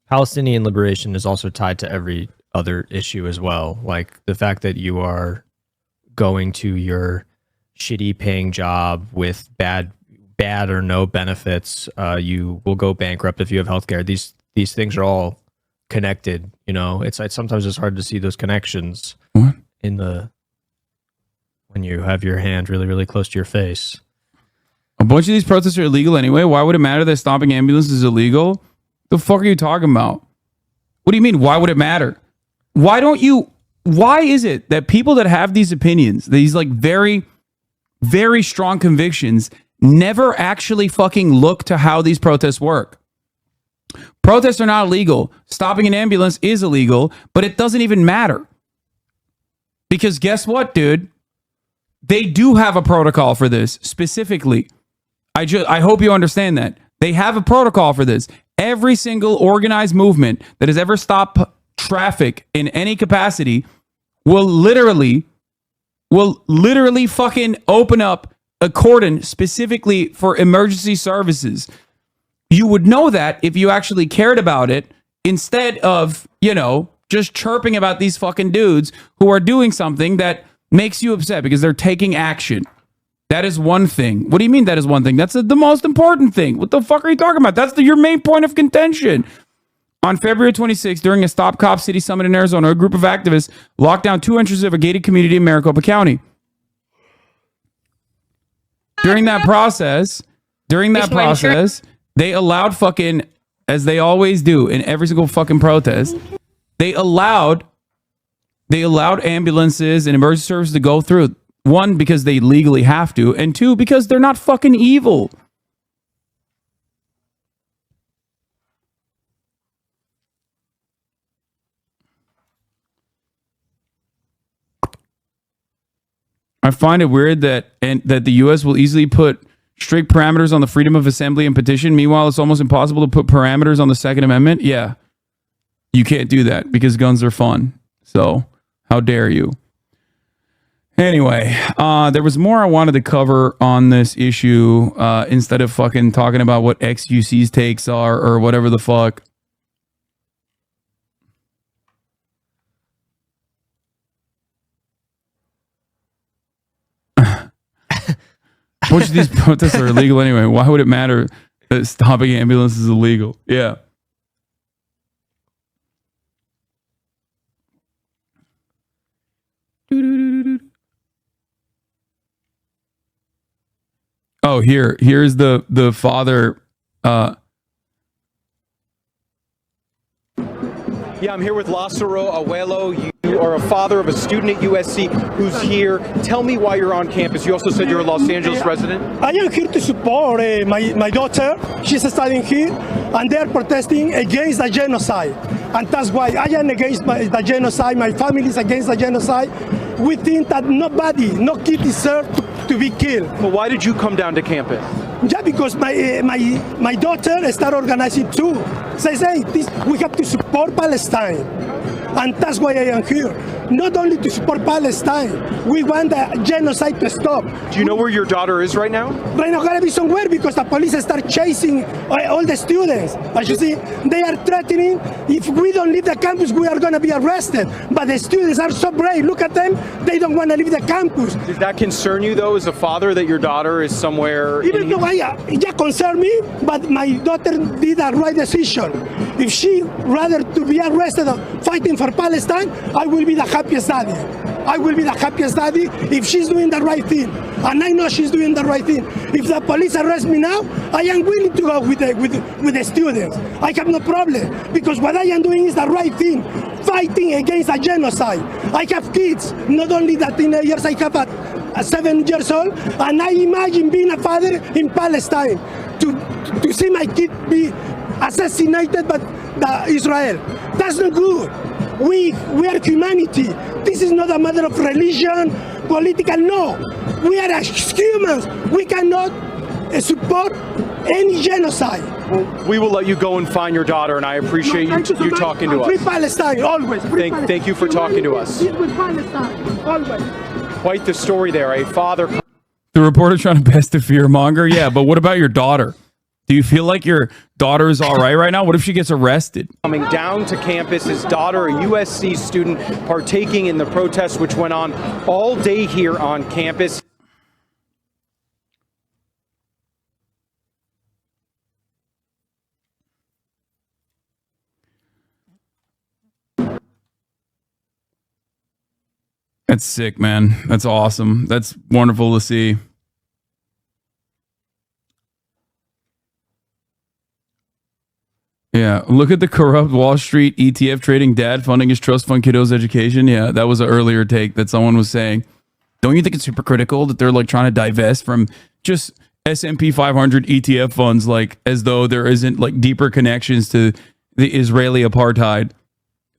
Palestinian liberation is also tied to every other issue as well. Like the fact that you are going to your shitty paying job with bad or no benefits, you will go bankrupt if you have healthcare. These things are all connected. You know, it's sometimes it's hard to see those connections when you have your hand really, really close to your face. A bunch of these protests are illegal anyway. Why would it matter that stopping ambulances is illegal? The fuck are you talking about? What do you mean? Why would it matter? Why is it that people that have these opinions, these like very, very strong convictions, never actually fucking look to how these protests work? Protests are not illegal. Stopping an ambulance is illegal, but it doesn't even matter. Because guess what, dude? They do have a protocol for this specifically. I hope you understand that. They have a protocol for this. Every single organized movement that has ever stopped traffic in any capacity will literally fucking open up a cordon specifically for emergency services. You would know that if you actually cared about it instead of, just chirping about these fucking dudes who are doing something that makes you upset because they're taking action. That is one thing. What do you mean that is one thing? That's the most important thing. What the fuck are you talking about? That's your main point of contention. On February 26th, during a Stop Cop City Summit in Arizona, a group of activists locked down 2 entrances of a gated community in Maricopa County. During that process, they allowed fucking, as they always do in every single fucking protest, they allowed ambulances and emergency services to go through. One, because they legally have to, and two, because they're not fucking evil. I find it weird that the U.S. will easily put strict parameters on the freedom of assembly and petition. Meanwhile, it's almost impossible to put parameters on the Second Amendment. Yeah, you can't do that because guns are fun. So how dare you? Anyway, there was more I wanted to cover on this issue instead of fucking talking about what XUC's takes are or whatever the fuck. Which of these protests are illegal anyway? Why would it matter that stopping ambulances is illegal? Yeah. Oh, here's the father. Yeah, I'm here with Lázaro Abuelo. You are a father of a student at USC who's here. Tell me why you're on campus. You also said you're a Los Angeles resident. I am here to support my daughter. She's studying here, and they're protesting against the genocide. And that's why I am against the genocide. My family is against the genocide. We think that no kid deserves to be killed. But why did you come down to campus? Yeah, because my daughter started organizing too. Says, hey, we have to support Palestine. And that's why I am here. Not only to support Palestine, we want the genocide to stop. Do you know where your daughter is right now? Right now, gotta be somewhere because the police start chasing all the students. As you see, they are threatening, if we don't leave the campus, we are gonna be arrested. But the students are so brave. Look at them. They don't want to leave the campus. Does that concern you, though, as a father, that your daughter is somewhere? Even though it concern me, but my daughter did the right decision. If she rather to be arrested fighting for Palestine, I will be the happiest daddy. I will be the happiest daddy if she's doing the right thing. And I know she's doing the right thing. If the police arrest me now, I am willing to go with the students. I have no problem because what I am doing is the right thing, fighting against a genocide. I have kids, not only the teenagers, I have a 7 years old, and I imagine being a father in Palestine to see my kid be assassinated by Israel. That's not good. We are humanity. This is not a matter of religion, political, no. We are humans. We cannot support any genocide. Well, we will let you go and find your daughter, and I appreciate you talking to us. Free Palestine, always. Thank you for talking to us. With Palestine, always. Quite the story there. A father. The reporter trying to best a fear monger. Yeah, but what about your daughter? Do you feel like your daughter is all right now? What if she gets arrested? Coming down to campus, his daughter, a USC student, partaking in the protests which went on all day here on campus. That's sick, man. That's awesome. That's wonderful to see. Yeah, look at the corrupt Wall Street ETF trading dad funding his trust fund kiddo's education. Yeah, that was an earlier take that someone was saying. Don't you think it's hypocritical that they're like trying to divest from just S&P 500 ETF funds like as though there isn't like deeper connections to the Israeli apartheid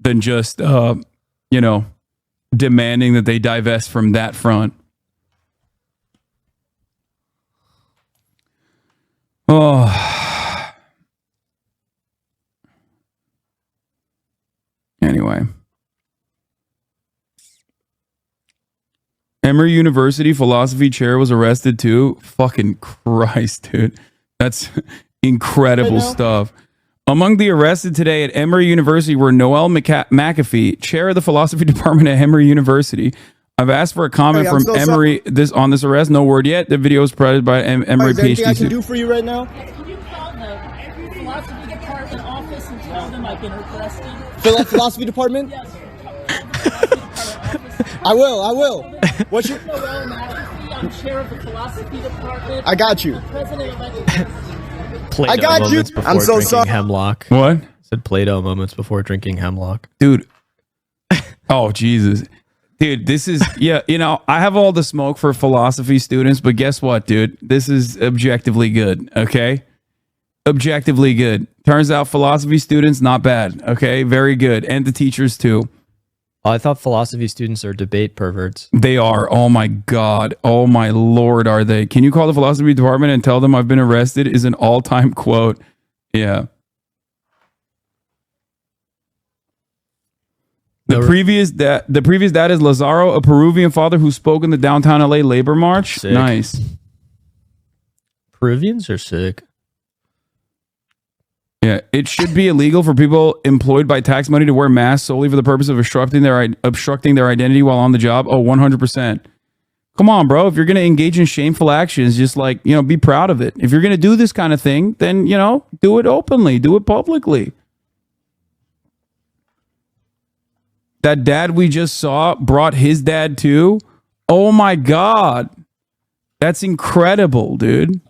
than just demanding that they divest from that front. Oh. Anyway. Emory University philosophy chair was arrested too. Fucking Christ, dude. That's incredible stuff. Among the arrested today at Emory University were Noel McAfee, chair of the philosophy department at Emory University. I've asked for a comment from Emory on this arrest. No word yet. The video was provided by Emory Is there anything PhD I can student. do for you right now? Can you call the philosophy department office and tell them I've been requested? Philosophy department? Yes. I will. What's your... Noel McAfee, I'm chair of the philosophy department. I got you. President-elect. Plato I got you. moments before I'm so drinking sorry. hemlock. What? Said Plato moments before drinking hemlock. Dude. Oh, Jesus. Dude, this is, I have all the smoke for philosophy students, but guess what, dude? This is objectively good, okay? Objectively good. Turns out philosophy students, not bad, okay? Very good. And the teachers, too. I thought philosophy students are debate perverts. They are. Oh, my God. Oh, my Lord, are they? Can you call the philosophy department and tell them I've been arrested is an all-time quote. Yeah. The previous dad is Lazaro, a Peruvian father who spoke in the downtown LA labor march. Sick. Nice. Peruvians are sick. Yeah, it should be illegal for people employed by tax money to wear masks solely for the purpose of obstructing their identity while on the job. Oh, 100%. Come on, bro. If you're going to engage in shameful actions, just be proud of it. If you're going to do this kind of thing, then, do it openly, do it publicly. That dad we just saw brought his dad too. Oh my God. That's incredible, dude.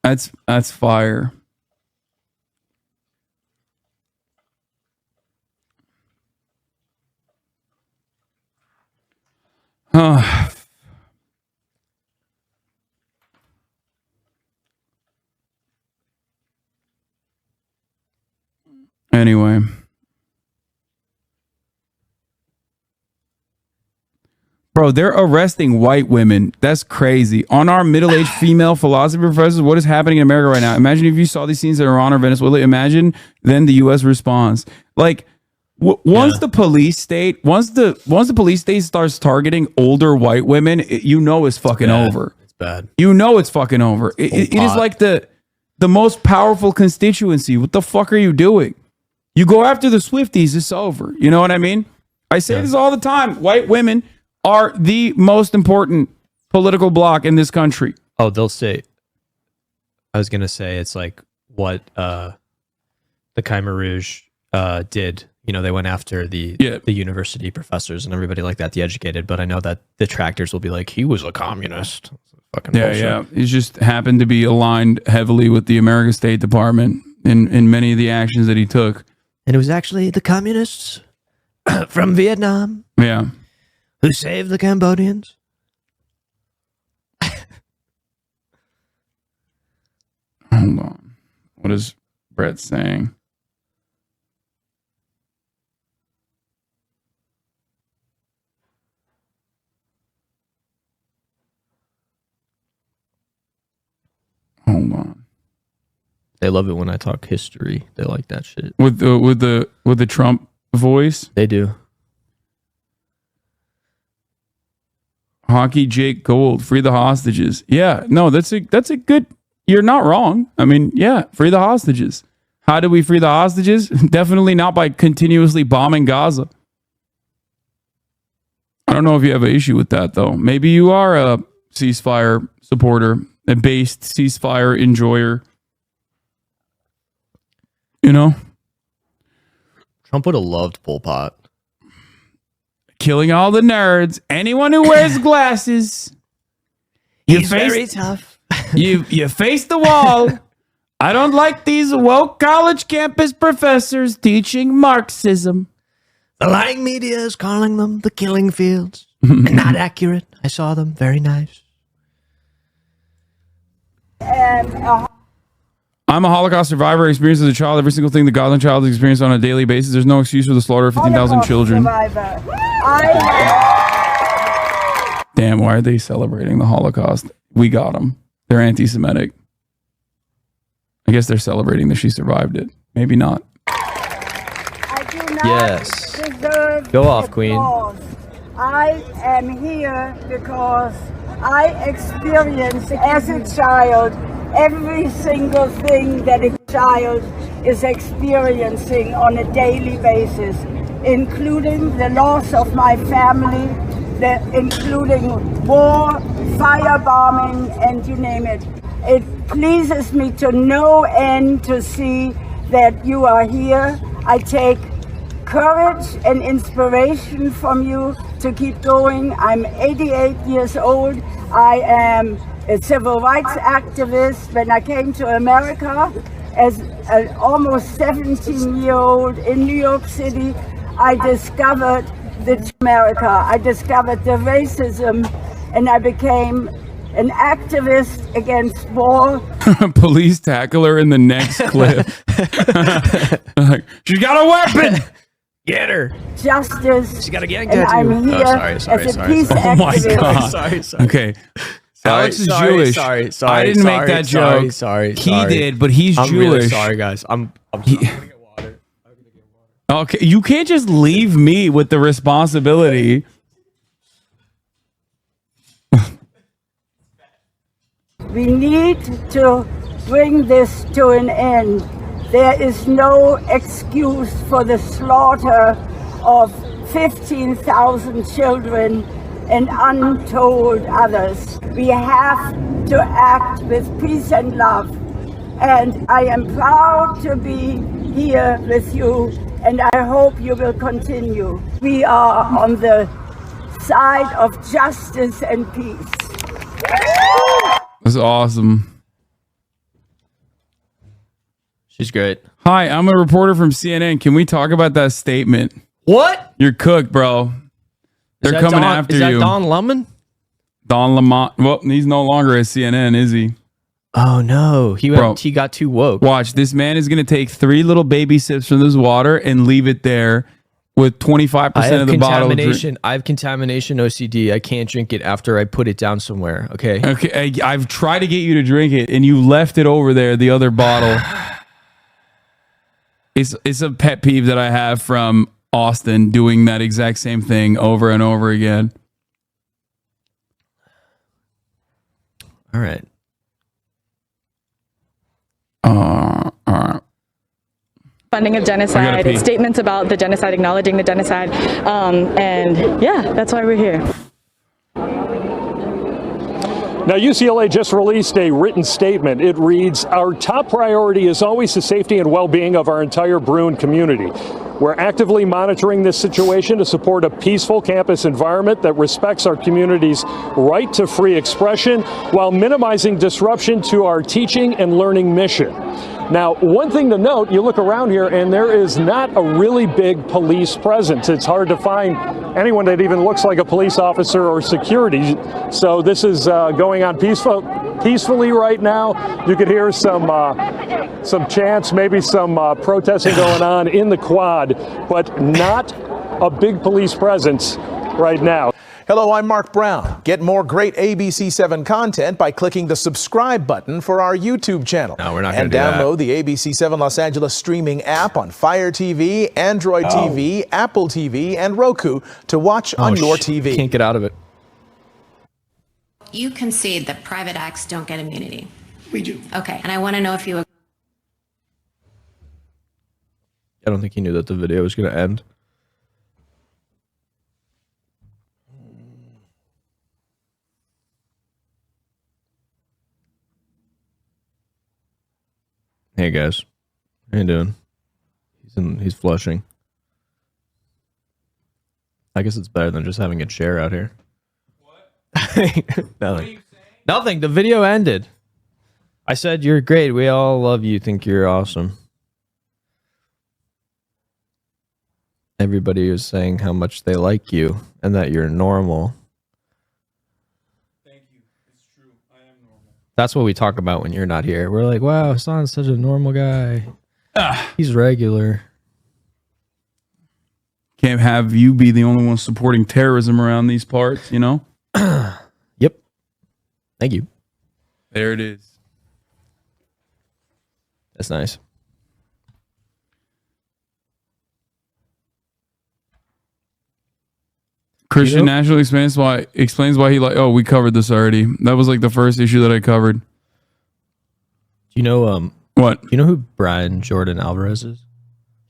That's fire. Anyway. Bro, they're arresting white women. That's crazy. On our middle-aged female philosophy professors, what is happening in America right now? Imagine if you saw these scenes in Iran or Venezuela. Imagine then the U.S. response. Once the police state starts targeting older white women, it's fucking over. It's bad. It's fucking over. It is like the most powerful constituency. What the fuck are you doing? You go after the Swifties, it's over. You know what I mean? I say this all the time. White women are the most important political bloc in this country. Oh, they'll say. I was gonna say it's like what the Khmer Rouge did. They went after the university professors and everybody like that, the educated. But I know that the detractors will be like, he was a communist. Fucking bullshit. Yeah. It just happened to be aligned heavily with the American State Department in many of the actions that he took. And it was actually the communists from Vietnam. Yeah. Who saved the Cambodians? Hold on. What is Brett saying? Hold on. They love it when I talk history. They like that shit. With the Trump voice? They do. Hockey Jake Gold, free the hostages. Yeah, no, that's a good. You're not wrong. I mean, yeah, free the hostages. How do we free the hostages? Definitely not by continuously bombing Gaza. I don't know if you have an issue with that though. Maybe you are a ceasefire supporter, a based ceasefire enjoyer. Trump would have loved Pol Pot. Killing all the nerds. Anyone who wears glasses. He's very tough. you face the wall. I don't like these woke college campus professors teaching Marxism. The lying media is calling them the killing fields. And not accurate. I saw them. Very nice. I'm a Holocaust survivor. I experienced as a child every single thing the Gaza child has experienced on a daily basis. There's no excuse for the slaughter of 15,000 children. Damn, why are they celebrating the Holocaust? We got them. They're anti-Semitic. I guess they're celebrating that she survived it. Maybe not. Yes. Go off, Queen. I am here because I experienced as a child every single thing that a child is experiencing on a daily basis, including the loss of my family, including war, firebombing, and you name it. It pleases me to no end to see that you are here. I take courage and inspiration from you to keep going. I'm 88 years old. I am a civil rights activist. When I came to America as an almost 17-year-old in New York City, I discovered America. I discovered the racism, and I became an activist against war. Police tackle her in the next clip. Like, she's got a weapon. Get her. Justice. She got a gang and tattoo. I'm here as a peace Oh my activist. god. Okay. Alex is Jewish. I didn't make that joke. Sorry. He did, but he's I'm Jewish. Really sorry, guys. I'm sorry. Okay, you can't just leave me with the responsibility. We need to bring this to an end. There is no excuse for the slaughter of 15,000 children and untold others. We have to act with peace and love. And I am proud to be here with you, and I hope you will continue. We are on the side of justice and peace. That's awesome. She's great. Hi, I'm a reporter from CNN. Can we talk about that statement? What? You're cooked, bro. They're coming after you. Is that Don Lemon? Don Lemon. Well, he's no longer at CNN, is he? Oh no, he got too woke. Watch, this man is going to take 3 little baby sips from this water and leave it there with 25% of the bottle. I have contamination OCD. I can't drink it after I put it down somewhere. Okay. Okay. I've tried to get you to drink it, and you left it over there. The other bottle. It's a pet peeve that I have from Austin doing that exact same thing over and over again. All right. Funding of genocide, statements about the genocide, acknowledging the genocide, and yeah, that's why we're here. Now, UCLA just released a written statement. It reads, "Our top priority is always the safety and well-being of our entire Bruin community. We're actively monitoring this situation to support a peaceful campus environment that respects our community's right to free expression while minimizing disruption to our teaching and learning mission." Now, one thing to note, you look around here and there is not a really big police presence. It's hard to find anyone that even looks like a police officer or security. So this is going on peacefully right now. You could hear some chants, maybe some protesting going on in the quad, but not a big police presence right now. Hello, I'm Mark Brown. Get more great ABC7 content by clicking the subscribe button for our YouTube channel. No, we're not and going to do download the ABC7 Los Angeles streaming app on Fire TV, Android TV, Apple TV, and Roku to watch on your TV. Can't get out of it. You concede that private acts don't get immunity. We do. Okay, and I want to know if you. I don't think he knew that the video was going to end. Hey guys, how you doing? He's flushing. I guess it's better than just having a chair out here. What? Nothing. Nothing. The video ended. I said you're great. We all love you. Think you're awesome. Everybody is saying how much they like you and that you're normal. Thank you. It's true. I am normal. That's what we talk about when you're not here. We're like, wow, Hasan's such a normal guy. He's regular. Can't have you be the only one supporting terrorism around these parts, you know? Yep. Thank you. There it is. That's nice. Christian National explains why he like. Oh, we covered this already. That was like the first issue that I covered. Do you know what? You know who Brian Jordan Alvarez is?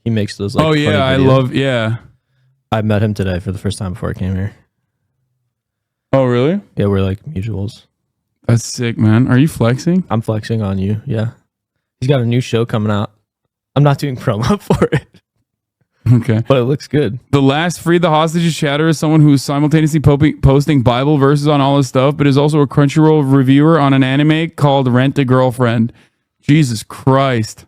He makes those like. Oh yeah, I love I met him today for the first time before I came here. Oh really? Yeah, we're like mutuals. That's sick, man. Are you flexing? I'm flexing on you. Yeah, he's got a new show coming out. I'm not doing promo for it. Okay. But it looks good. The last Free the Hostages chatter is someone who is simultaneously posting Bible verses on all his stuff, but is also a Crunchyroll reviewer on an anime called Rent a Girlfriend. Jesus Christ.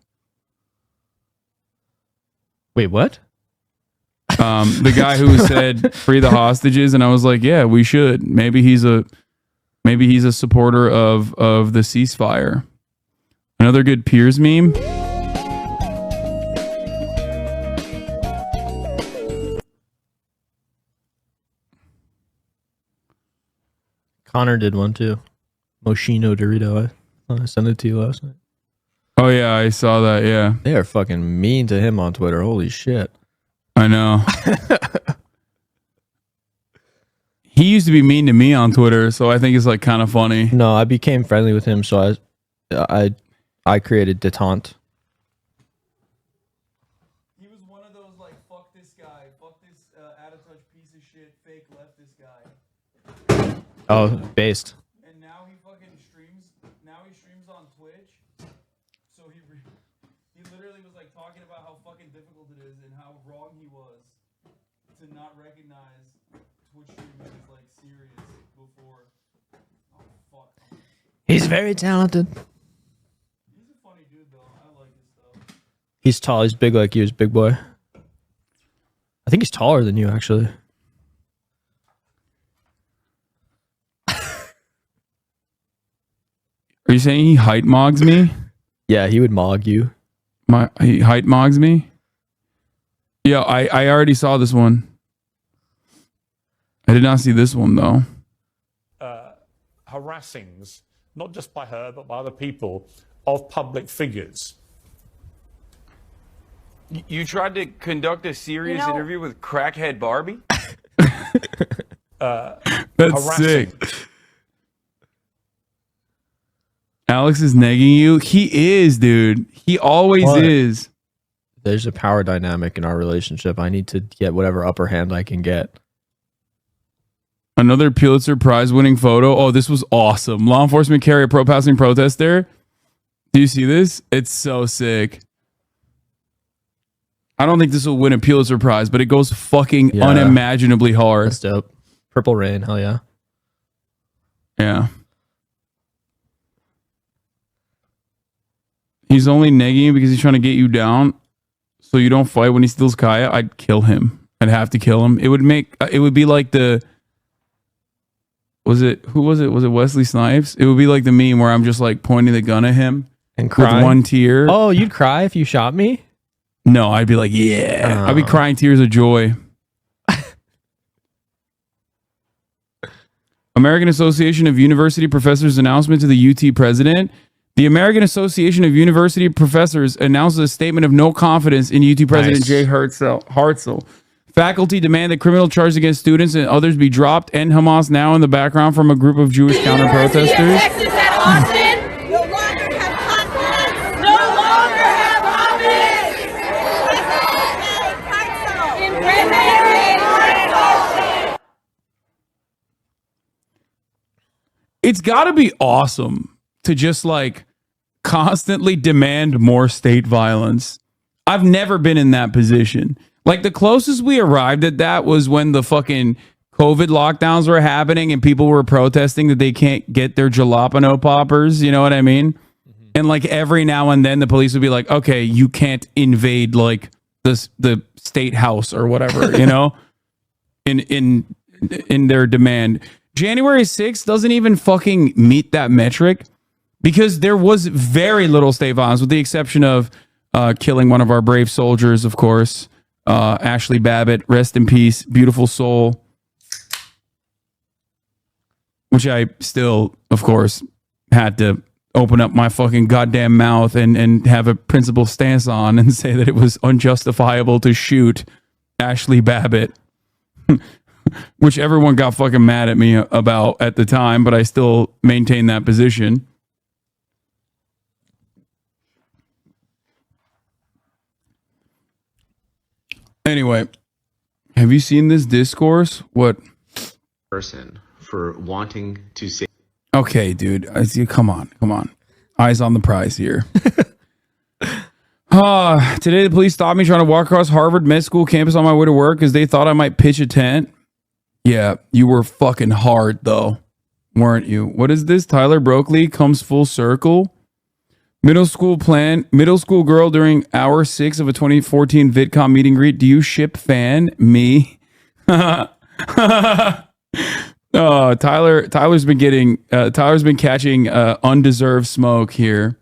Wait, what? The guy who said free the hostages, and I was like, yeah, we should. Maybe he's a supporter of the ceasefire. Another good Piers meme. Connor did one too. Moschino Dorito. I sent it to you last night. Oh yeah, I saw that. Yeah, they are fucking mean to him on Twitter. Holy shit! I know. He used to be mean to me on Twitter, so I think it's like kind of funny. No, I became friendly with him, so I created detente. He was one of those like fuck this guy, fuck this out of touch piece of shit, fake leftist guy. Oh, based. And now he fucking streams. Now he streams on Twitch. So he literally was like talking about how fucking difficult it is and how wrong he was to not recognize Twitch streaming as like serious before. Oh fuck. He's very talented. He's a funny dude though. I like his stuff. He's tall. He's big like you. He's a big boy. I think he's taller than you actually. Are you saying he height mogs me? Yeah, he would mog you. He height mogs me? Yeah, I already saw this one. I did not see this one though. Harassings, not just by her, but by other people, of public figures. You tried to conduct a serious interview with crackhead Barbie? That's sick. Alex is negging you. He is, dude. He always is. There's a power dynamic in our relationship. I need to get whatever upper hand I can get. Another Pulitzer Prize winning photo. Oh, this was awesome. Law enforcement carry a pro-Palestinian protester. Do you see this? It's so sick. I don't think this will win a Pulitzer Prize, but it goes fucking unimaginably hard. That's dope. Purple Rain. Hell yeah. Yeah. He's only negging you because he's trying to get you down so you don't fight when he steals Kaya. I'd kill him. I'd have to kill him. It would be like was it Wesley Snipes? It would be like the meme where I'm just like pointing the gun at him and crying with one tear. Oh, you'd cry if you shot me? No, I'd be like, yeah. I'd be crying tears of joy. American Association of University Professors announcement to the UT president. The American Association of University Professors announces a statement of no confidence in UT President Jay Hartzell. Faculty demand that criminal charges against students and others be dropped. End Hamas now in the background from a group of Jewish counter-protesters. Texas at Austin no longer have confidence. No longer have confidence. In It's got to be awesome to just like constantly demand more state violence. I've never been in that position. Like the closest we arrived at that was when the fucking COVID lockdowns were happening and people were protesting that they can't get their jalapeno poppers. You know what I mean? Mm-hmm. And like every now and then the police would be like, okay, you can't invade like the state house or whatever, you know, in their demand. January 6th doesn't even fucking meet that metric. because there was very little state violence, with the exception of killing one of our brave soldiers, of course. Ashley Babbitt, rest in peace, beautiful soul. Which I still, of course, had to open up my fucking goddamn mouth and have a principled stance on and say that it was unjustifiable to shoot Ashley Babbitt. Which everyone got fucking mad at me about at the time, but I still maintain that position. Anyway, have you seen this discourse? What? Person for wanting to say. Okay, dude. Come on. Eyes on the prize here. Today the police stopped me trying to walk across Harvard Med School campus on my way to work because they thought I might pitch a tent. Yeah, you were fucking hard though, weren't you? What is this? Tyler Broccoli comes full circle. Middle school girl during hour 6 of a 2014 VidCon meet and greet. Do you ship fan? Me? Tyler's been catching undeserved smoke here.